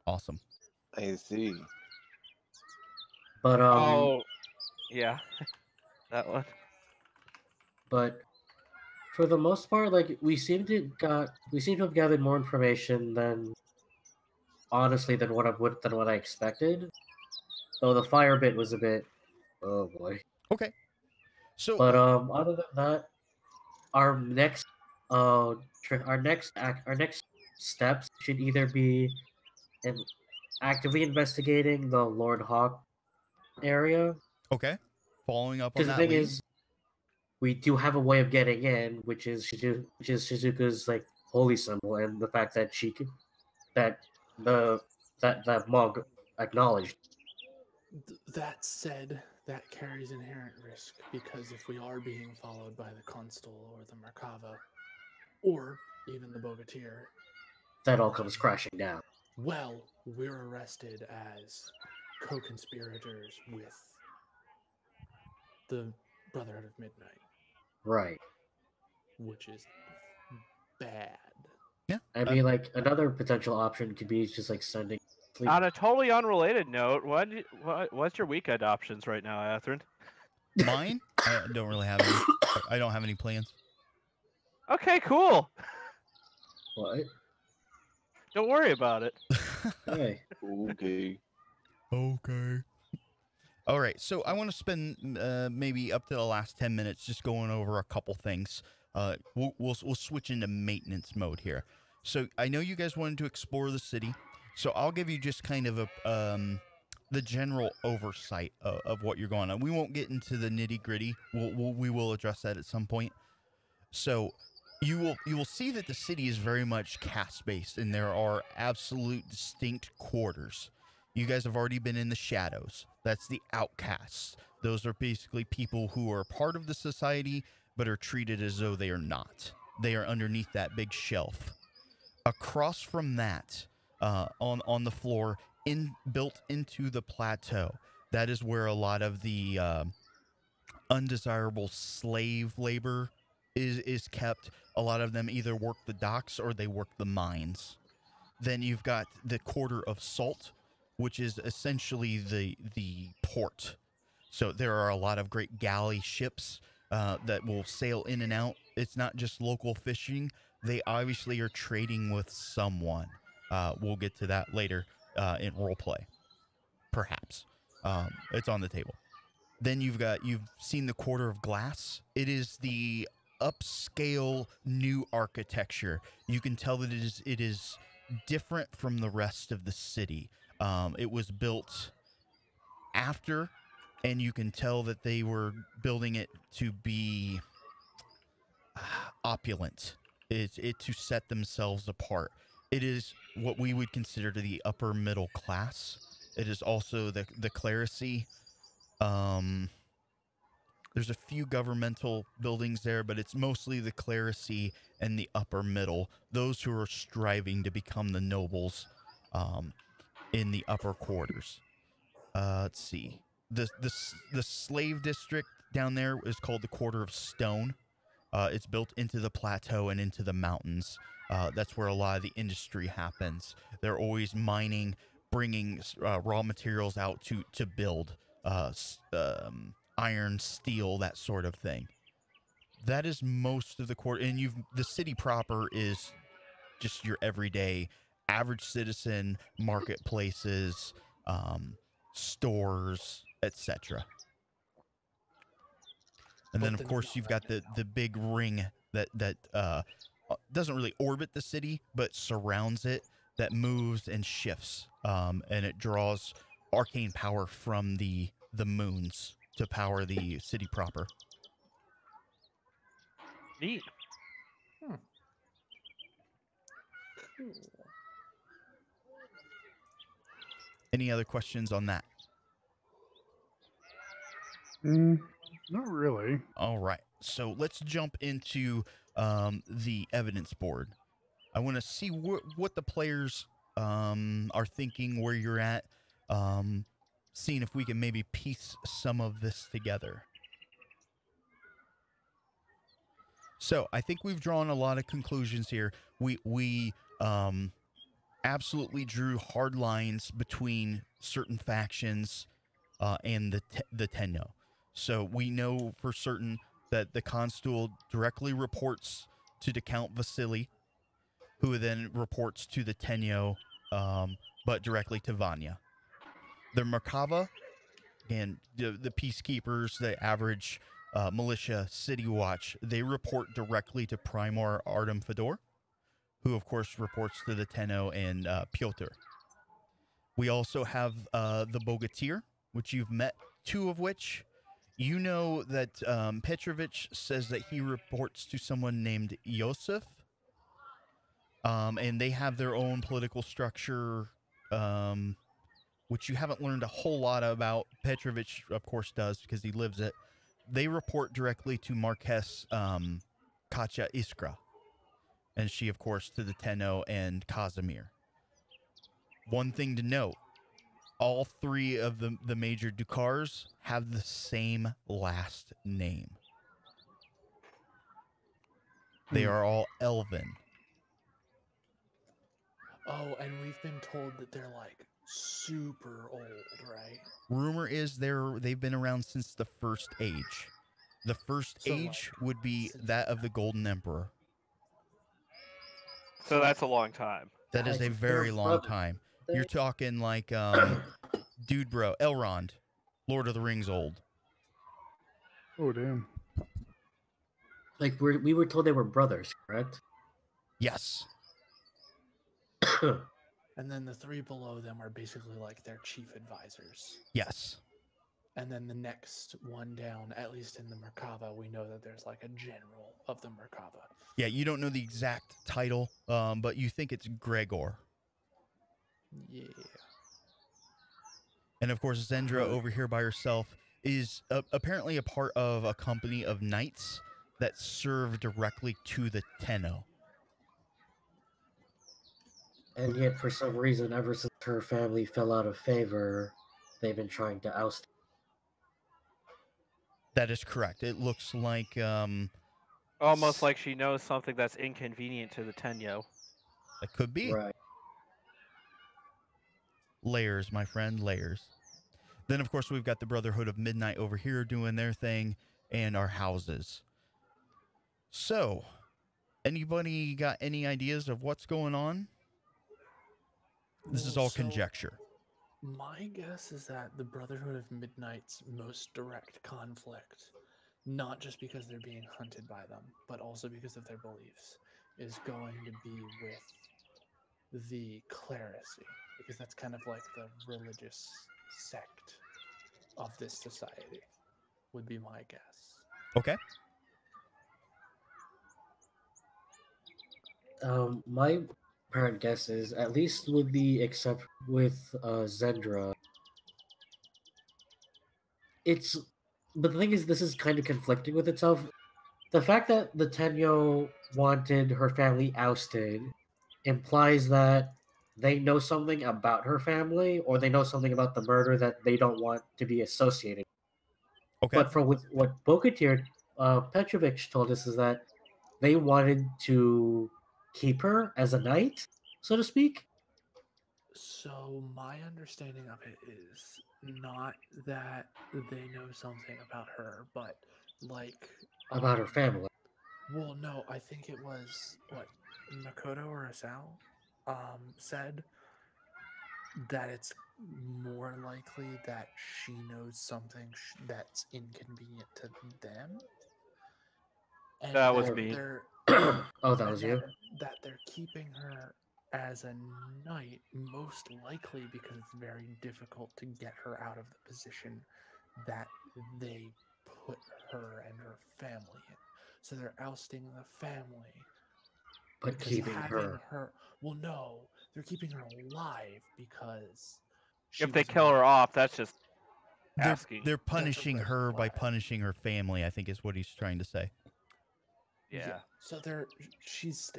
Awesome. I see. But Oh, yeah. That one. but for the most part, like we seem to have gathered more information than honestly than what I expected. Though the fire bit was a bit, oh boy. Okay. So But other than that, our next our next steps should either be in actively investigating the Lord Hawk area. okay. Following up on Because the that thing lead. is, we do have a way of getting in, which is Shizuka's like holy symbol, and the fact that that mug acknowledged. That said, that carries inherent risk because if we are being followed by the Constable or the Merkava, or even the Bogatir, That all comes crashing down. well, we're arrested as co-conspirators with the Brotherhood of Midnight, Right. which is bad. Yeah. I mean, like another potential option could be just like sending. On a totally unrelated note, what's your weekend options right now, Athrun? Mine? I don't really have any. I don't have any plans. Okay, cool. What? Don't worry about it. Hey. Okay. Okay. All right. So I want to spend maybe up to the last 10 minutes just going over a couple things. We'll switch into maintenance mode here. So I know you guys wanted to explore the city, so I'll give you just kind of a the general oversight of what you're going on. We won't get into the nitty gritty. We will address that at some point. So You will see that the city is very much caste-based, and there are absolute distinct quarters. You guys have already been in the shadows. That's the outcasts. Those are basically people who are part of the society, but are treated as though they are not. They are underneath that big shelf. Across from that, on the floor, built into the plateau, that is where a lot of the undesirable slave labor is kept. A lot of them either work the docks or they work the mines. Then you've got the quarter of salt, which is essentially the port. So there are a lot of great galley ships that will sail in and out. It's not just local fishing. They obviously are trading with someone. We'll get to that later in roleplay, perhaps. It's on the table. Then you've seen the quarter of glass. It is the upscale new architecture. You can tell that it is different from the rest of the city. It was built after, and you can tell that they were building it to be opulent. It to set themselves apart. It is what we would consider to the upper middle class. It is also the clerisy. There's a few governmental buildings there, but it's mostly the clerisy and the upper middle, those who are striving to become the nobles in the upper quarters. Let's see. The slave district down there is called the Quarter of Stone. It's built into the plateau and into the mountains. That's where a lot of the industry happens. They're always mining, bringing raw materials out to build iron, steel, that sort of thing. That is most of the quarter. And the city proper is just your everyday average citizen, marketplaces, stores, etc. And then, of course, you've got the big ring that doesn't really orbit the city, but surrounds it, that moves and shifts, and it draws arcane power from the moons to power the city proper. Neat. Cool. Any other questions on that? Not really. All right. So let's jump into the evidence board. I want to see what the players are thinking, where you're at, seeing if we can maybe piece some of this together. So I think we've drawn a lot of conclusions here. We absolutely drew hard lines between certain factions and the Tenno. So we know for certain that the Constable directly reports to the Count Vasily, who then reports to the Tenyo, but directly to Vanya. The Merkava, and the peacekeepers, the average militia, city watch, they report directly to Primar Artem Fedor, who of course reports to the Tenno and Pyotr. We also have the Bogatyr, which you've met, two of which. You know that Petrovich says that he reports to someone named Yosef, and they have their own political structure, which you haven't learned a whole lot about. Petrovich, of course, does because he lives it. They report directly to Marquess Katya Iskra, and she, of course, to the Tenno and Casimir. One thing to note, all three of the major Dukars have the same last name. They are all Elven. Oh, and we've been told that they're like super old, right? Rumor is they've been around since the First Age. The First So, Age like, would be since- that of the Golden Emperor. So that's a long time. That is a Guys, very they're long brothers. time. They- You're talking like dude bro, Elrond, Lord of the Rings old. Oh, damn. Like we were told they were brothers, correct? Yes. And then the three below them are basically like their chief advisors. Yes. And then the next one down, at least in the Merkava, we know that there's like a general of the Merkava. Yeah, you don't know the exact title, but you think it's Gregor. Yeah. And of course, Zendra over here by herself is apparently a part of a company of knights that serve directly to the Tenno. And yet, for some reason, ever since her family fell out of favor, they've been trying to oust. That is correct. It looks like Almost like she knows something that's inconvenient to the Tenyo. it could be. Right. Layers, my friend, layers. Then, of course, we've got the Brotherhood of Midnight over here doing their thing, and our houses. So, anybody got any ideas of what's going on? This is all conjecture. My guess is that the Brotherhood of Midnight's most direct conflict, not just because they're being hunted by them, but also because of their beliefs, is going to be with the clerisy, because that's kind of like the religious sect of this society, would be my guess. Okay. My apparent guess is, at least with the except with Zendra, it's. But the thing is, this is kind of conflicting with itself. The fact that the Tenyo wanted her family ousted implies that they know something about her family, or they know something about the murder that they don't want to be associated. Okay. But from what Bokatir Petrovich told us is that they wanted to keep her as a knight, so to speak. So my understanding of it is not that they know something about her, but like About her family. Well, no, I think it was what Makoto or Asao said that it's more likely that she knows something that's inconvenient to them. And That was that me. they're Oh, that was you? that they're keeping her as a knight, most likely because it's very difficult to get her out of the position that they put her and her family in. So they're ousting the family. But Because keeping having her. well, no, they're keeping her alive because If they was kill her off, that's just They're, asking. they're punishing red her by flag. punishing her family, I think is what he's trying to say. Yeah. So she's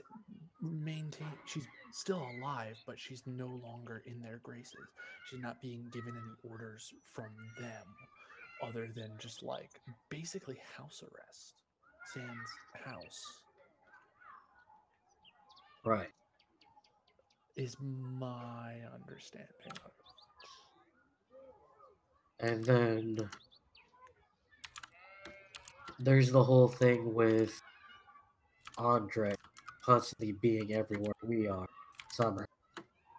still alive, but she's no longer in their graces. She's not being given any orders from them, other than just like basically house arrest. Sans house. Right. Is my understanding of it. And then there's the whole thing with Andre constantly being everywhere we are somehow.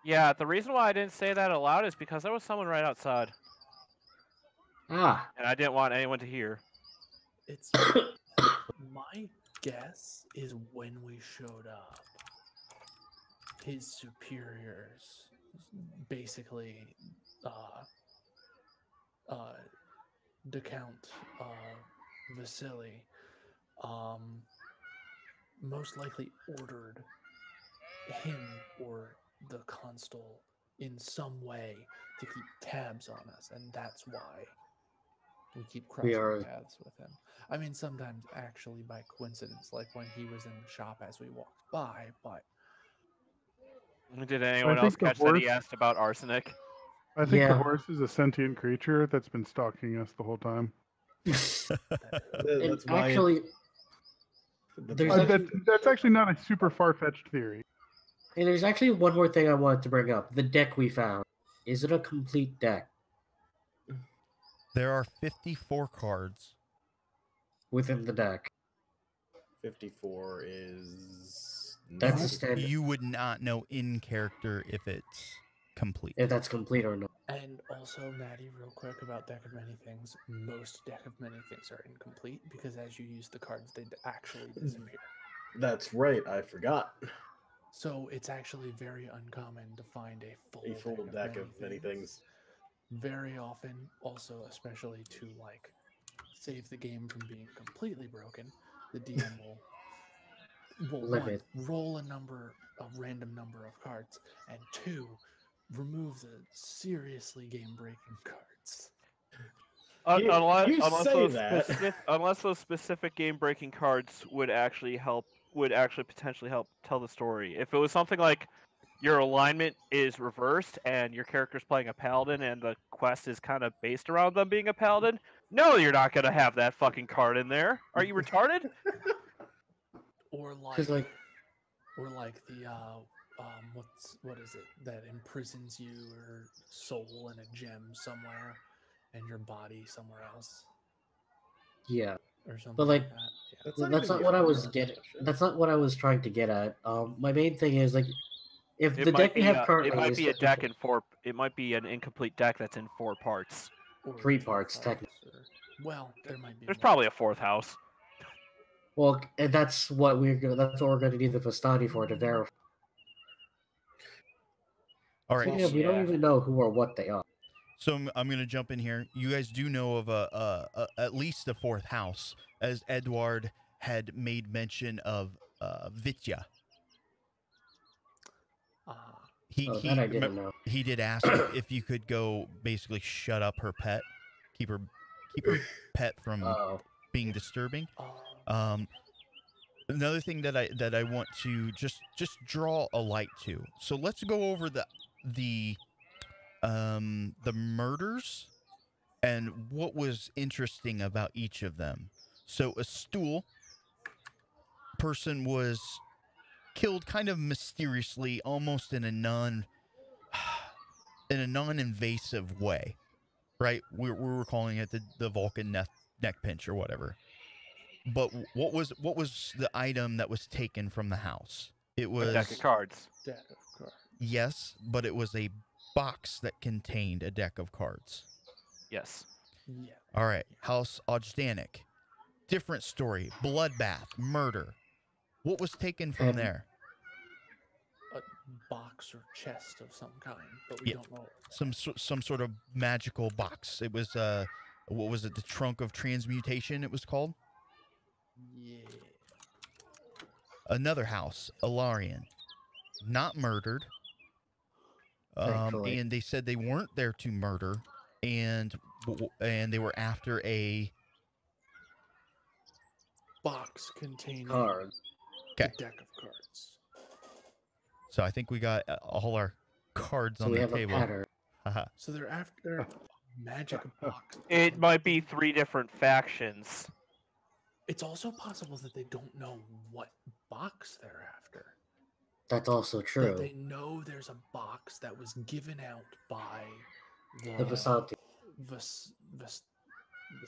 Yeah, the reason why I didn't say that aloud is because there was someone right outside, Ah. and I didn't want anyone to hear. It's my guess is when we showed up, his superiors basically the Count Vasily most likely ordered him or the constable in some way to keep tabs on us, and that's why we keep crossing paths with him. I mean, sometimes actually by coincidence, like when he was in the shop as we walked by, but Did anyone else catch that he asked about arsenic? I think the horse is a sentient creature that's been stalking us the whole time. That's actually, that's actually not a super far-fetched theory. And there's actually one more thing I wanted to bring up. The deck we found. Is it a complete deck? There are 54 cards within the deck. 54 is... That's a standard. You would not know in character if it's complete. If that's complete or not. And also, Maddie, real quick about Deck of Many Things. Most Deck of Many Things are incomplete because as you use the cards, they actually disappear. That's right, I forgot. So it's actually very uncommon to find a full deck of many things. very often, also especially to like save the game from being completely broken, the DM will one, Limit. roll a random number of cards, and two, remove the seriously game-breaking cards. Unless those specific game-breaking cards would actually potentially help tell the story. If it was something like your alignment is reversed and your character's playing a paladin and the quest is kind of based around them being a paladin, no, you're not gonna have that fucking card in there. Are you retarded? Or like, Because like, or like the what is it that imprisons your soul in a gem somewhere, and your body somewhere else, yeah, or something but like like that. Yeah. that's not even what I the was armor getting. shit. That's not what I was trying to get at. My main thing is like, if It the might deck we be have it currently might is be a deck in four. It might be an incomplete deck that's in 4 parts. Or 3 two parts, technically. or, well, there might be There's more. probably a 4th house. Well, and that's what we're gonna need the Vastani for to verify. All right. So, yeah, we don't even know who or what they are. So I'm going to jump in here. You guys do know of at least a 4th house, as Edward had made mention of Vitya. That I didn't know. He did ask if you could go basically shut up her pet, keep her pet from Oh, being disturbing. Oh, Another thing that I want to just draw a light to. So let's go over the murders and what was interesting about each of them. So a stool person was killed kind of mysteriously, almost in a non-invasive way, right? We were calling it the Vulcan neck pinch or whatever. But what was the item that was taken from the house? It was A deck of cards. deck of cards. Yes, but it was a box that contained a deck of cards. Yes. Yeah. All right, House Ojdanic. Different story. Bloodbath, murder. What was taken from there? A box or chest of some kind, but we Yeah. don't know. Some sort of magical box. It was what was it? The trunk of transmutation. It was called. Yeah. Another house, Alarian, not murdered. Thankfully. And they said they weren't there to murder, and they were after a Box containing card. the Okay. deck of cards. So I think we got all our cards So on we the have table. a pattern. Haha. So they're after a magic box. It might be 3 different factions. It's also possible that they don't know what box they're after. That's also That true. they know there's a box that was given out by The Vasanti.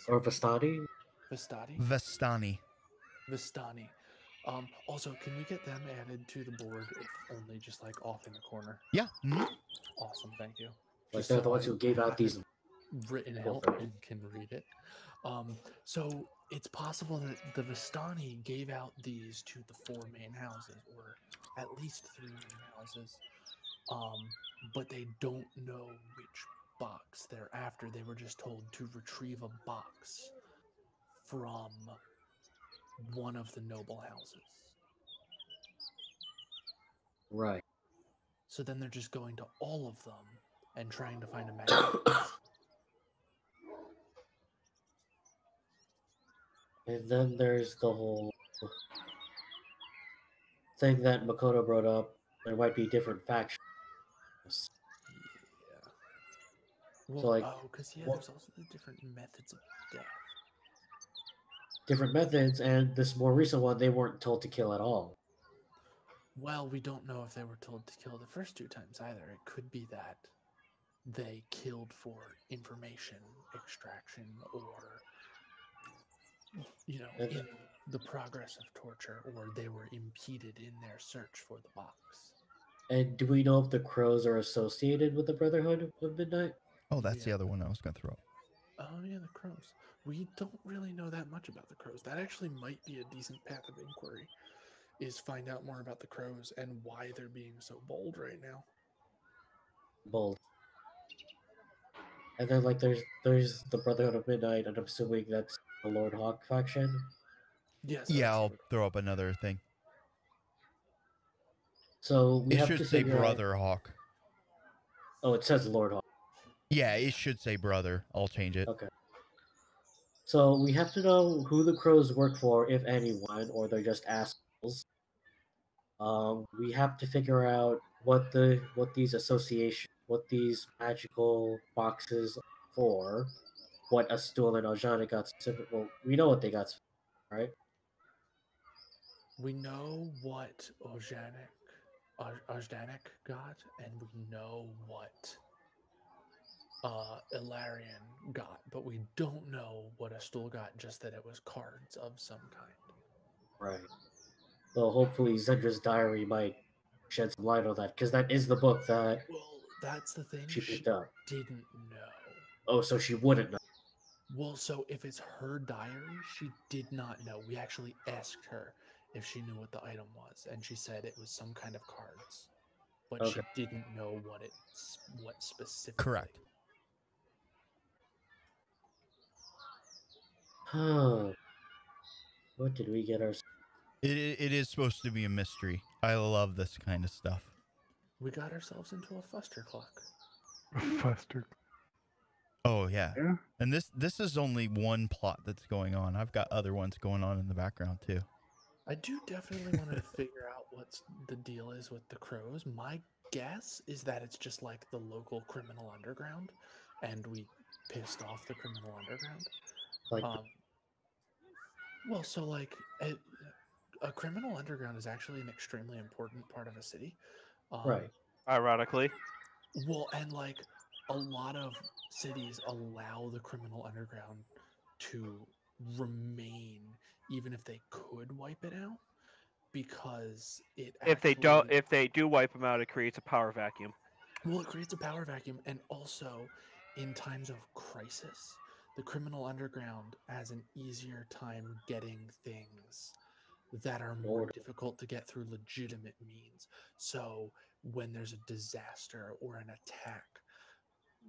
Or Vastani? Vastani? Vestani. Vistani. Also, can we get them added to the board, if only just like off in the corner? Yeah. mhm. Awesome, thank you. Like Just they're so the ones I who gave out have these. it written Go out for it. and can read it. So it's possible that the Vistani gave out these to the 4 main houses, or at least 3 main houses. But they don't know which box they're after. They were just told to retrieve a box from one of the noble houses. Right. So then they're just going to all of them and trying to find a magic box. And then there's the whole thing that Makoto brought up. There might be different factions. Yeah. Well, like, because what- there's also the different methods of death. Different methods, and this more recent one, they weren't told to kill at all. Well, we don't know if they were told to kill the first 2 times either. It could be that they killed for information extraction, or And- in the progress of torture, or they were impeded in their search for the box. And do we know if the crows are associated with the Brotherhood of Midnight? Oh, that's the Yeah. other one I was going to throw up. Oh yeah, the crows. We don't really know that much about the crows. That actually might be a decent path of inquiry, is find out more about the crows and why they're being so bold right now. Bold. And then like there's the Brotherhood of Midnight, and I'm assuming that's the Lord Hawk faction. Yes. Yeah, I'll throw up another thing. So we It have should to say figure out. Brother Hawk. Oh, it says Lord Hawk. Yeah, it should say brother. I'll change it. Okay. So we have to know who the crows work for, if anyone, or they're just assholes. We have to figure out what these magical boxes are for, what Astul and Aljana got specific. Well, we know what they got, right? We know what Ojdanik got, and we know what Ilarion got, but we don't know what Astul got, just that it was cards of some kind. Right. So hopefully Zendra's diary might shed some light on that, because that is the book that Well, that's the thing. she picked up. Didn't know. Oh, so she wouldn't know. Well, so if it's her diary, she did not know. We actually asked her if she knew what the item was, and she said it was some kind of cards, but Okay. she didn't know what specifically. Correct. Huh. What did we get ourselves? It is supposed to be a mystery. I love this kind of stuff. We got ourselves into a fuster clock. Fuster. Oh yeah. Yeah. And this is only one plot that's going on. I've got other ones going on in the background too. I do definitely want to figure out what's the deal is with the crows. My guess is that it's just like the local criminal underground, and we pissed off the criminal underground. Like, Well, so like a criminal underground is actually an extremely important part of a city. right. Ironically. Well, and like a lot of cities allow the criminal underground to remain even if they could wipe it out, because If they do wipe them out, it creates a power vacuum. Well, it creates a power vacuum, and also in times of crisis, the criminal underground has an easier time getting things that are more difficult to get through legitimate means. So when there's a disaster or an attack,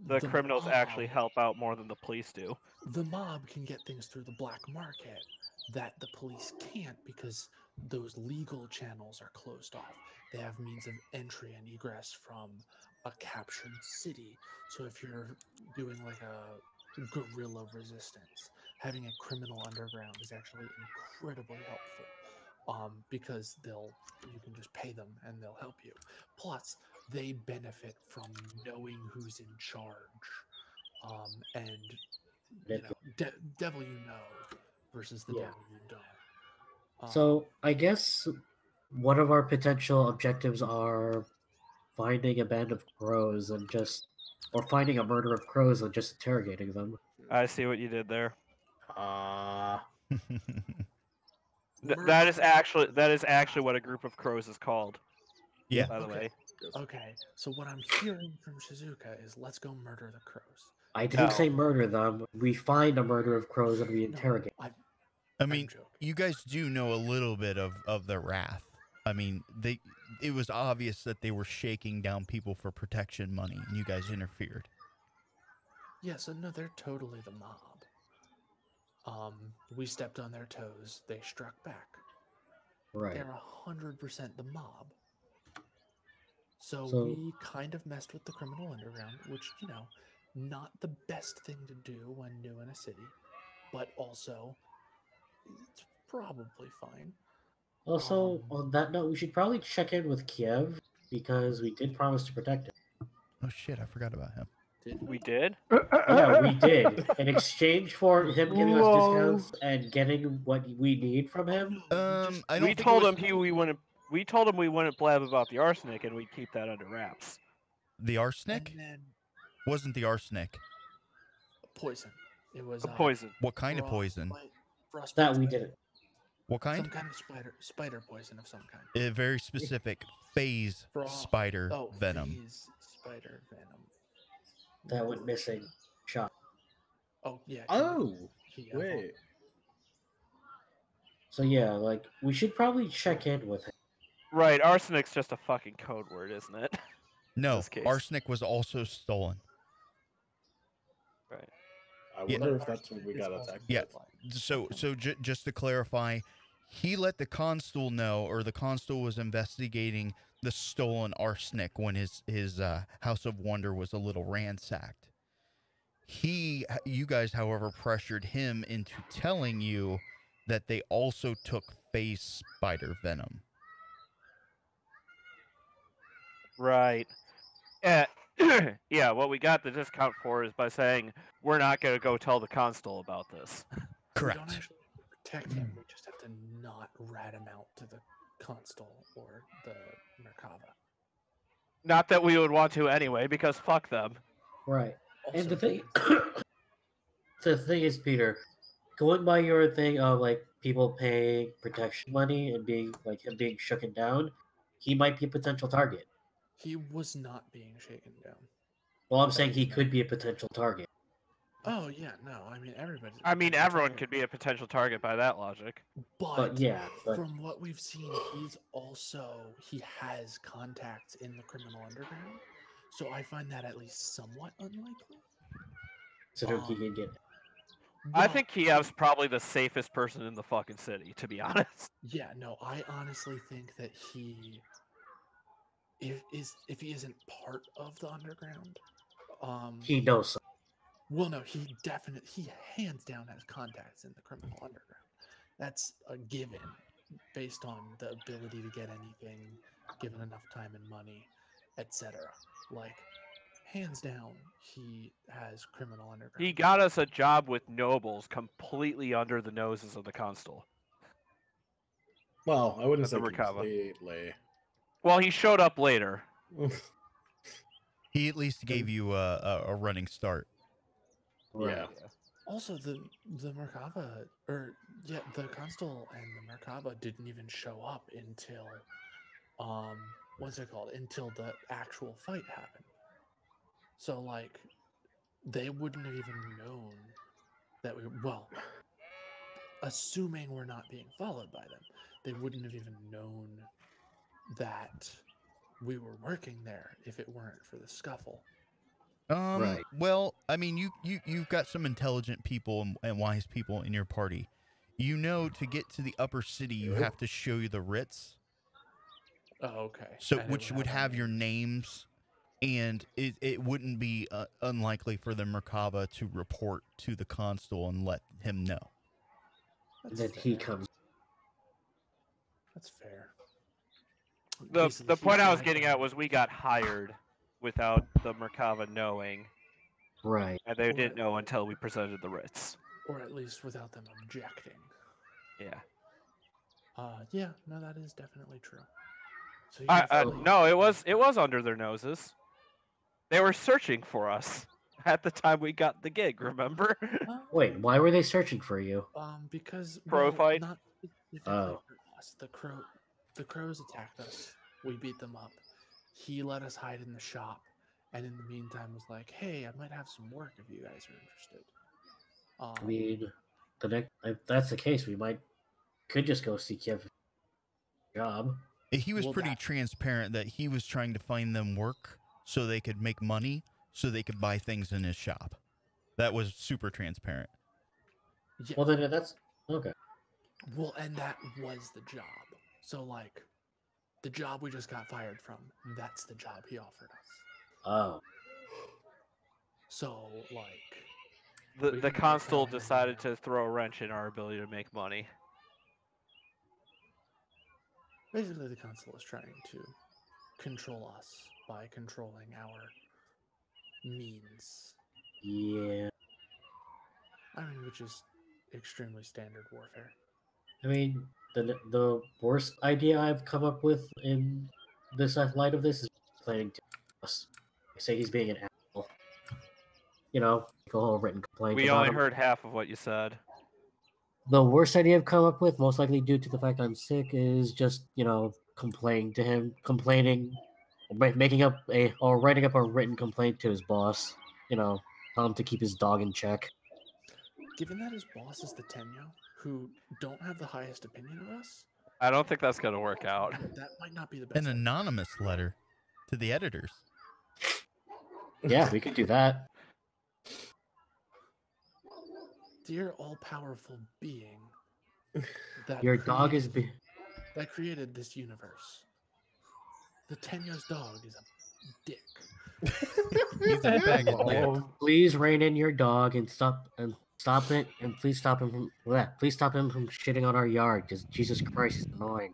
The criminals actually mob- help out more than the police do. the mob can get things through the black market that the police can't, because those legal channels are closed off. They have means of entry and egress from a captured city. So if you're doing like a guerrilla resistance, having a criminal underground is actually incredibly helpful, because you can just pay them and they'll help you. Plus, they benefit from knowing who's in charge, and devil you know versus the devil you don't. So I guess one of our potential objectives are finding a band of crows or finding a murder of crows and just interrogating them. I see what you did there. Murder- That is actually what a group of crows is called. Yeah. By the way. Okay, so what I'm hearing from Shizuka is let's go murder the crows. I didn't No. say murder them. We find a murder of crows and we interrogate. I mean, you guys do know a little bit of their wrath. I mean, it was obvious that they were shaking down people for protection money, and you guys interfered. Yeah, so no, they're totally the mob. We stepped on their toes. They struck back. Right. They're 100% the mob. So we kind of messed with the criminal underground, which, not the best thing to do when new in a city, but also it's probably fine. Also, on that note, we should probably check in with Kiev because we did promise to protect him. Oh shit, I forgot about him. We did? Yeah, we did. In exchange for him giving us discounts and getting what we need from him. We told him we told him we wouldn't blab about the arsenic and we'd keep that under wraps. The arsenic? Wasn't the arsenic. Poison. It was poison. What kind of poison? That we didn't. What kind? Some kind of spider poison of some kind. A very specific phase spider venom. Phase spider venom. That went missing. Shot. Oh yeah. Wait. So yeah, like we should probably check in with him. Right, arsenic's just a fucking code word, isn't it? No, arsenic was also stolen. Right. I Yeah. wonder if that's when we got It's attacked. Yeah. also So just to clarify, he let the constable know, or the constable was investigating the stolen arsenic when his House of Wonder was a little ransacked. You guys, however, pressured him into telling you that they also took phase spider venom. Right. Yeah, what we got the discount for is by saying we're not going to go tell the constable about this. We Correct. don't actually protect him. We just have to not rat him out to the constable or the Merkava. Not that we would want to anyway, because fuck them. Right. And Also, the thing, the thing is, Peter, going by your thing of like people paying protection money and being like him being shooken down, he might be a potential target. he was not being shaken down. Well, I'm saying he could be a potential target. Oh yeah, no. I mean everybody. I mean, everyone could be a potential target by that logic. But yeah, but from what we've seen, he has contacts in the criminal underground. So I find that at least somewhat unlikely. so he can get. I Well, think Kiev's probably the safest person in the fucking city, to be honest. Yeah, no, I honestly think that if he isn't part of the underground, He knows. well, no, he hands down has contacts in the criminal underground. That's a given, based on the ability to get anything, given enough time and money, etc. Like, hands down, he has criminal underground. He got us a job with nobles completely under the noses of the constable. Well, I wouldn't At say the Merkava. completely. Well, he showed up later. He at least gave you a running start. Right. Yeah. Also, the Merkava, the constable and the Merkava didn't even show up until, what's it called? Until the actual fight happened. So, like, they wouldn't have even known that assuming we're not being followed by them, they wouldn't have even known that we were working there if it weren't for the scuffle. Right. Well, I mean, you've got some intelligent people and wise people in your party. You know, to get to the upper city, you have to show you the writs. Oh, okay. So, And it which would our have your names, and it wouldn't be unlikely for the Merkava to report to the constable and let him know. That's Then he fair. comes. That's fair. The Basically, he point I was flagged getting them. at was we got hired without the Merkava knowing, Right. and they didn't know until we presented the writs. Or at least without them objecting. Yeah. Yeah, no, that is definitely true. So you No, it was under their noses. They were searching for us at the time we got the gig. Remember? Wait, why were they searching for you? Because Crow fight? not specifically Oh. for us. The crows attacked us. We beat them up. He let us hide in the shop, and in the meantime was like, "Hey, I might have some work if you guys are interested." I mean, if that's the case, we could just go seek you a job. He was pretty transparent that he was trying to find them work so they could make money, so they could buy things in his shop. That was super transparent. Yeah. Well, then that's okay. Well, and that was the job. So, like, the job we just got fired from, that's the job he offered us. Oh. So, like... The constable decided to throw a wrench in our ability to make money. Basically, the constable is trying to control us by controlling our means. Yeah. I mean, which is extremely standard warfare. I mean, the worst idea I've come up with in this light of this is planning to us. I say he's being an asshole. You know, make a whole written complaint. We about only him. heard half of what you said. The worst idea I've come up with, most likely due to the fact I'm sick, is just complaining to him, writing up a written complaint to his boss. Tell him to keep his dog in check. Given that his boss is the Tenyo, who don't have the highest opinion of us, I don't think that's going to work out. that might not be the best. An anonymous letter to the editors. Yeah, we could do that. dear all-powerful being that Your dog is. that created this universe. The Tenya's dog is a dick. He's a bag of dicks. Oh, Please rein in your dog and stop it, and please stop him from shitting on our yard. Just Jesus Christ, he's annoying.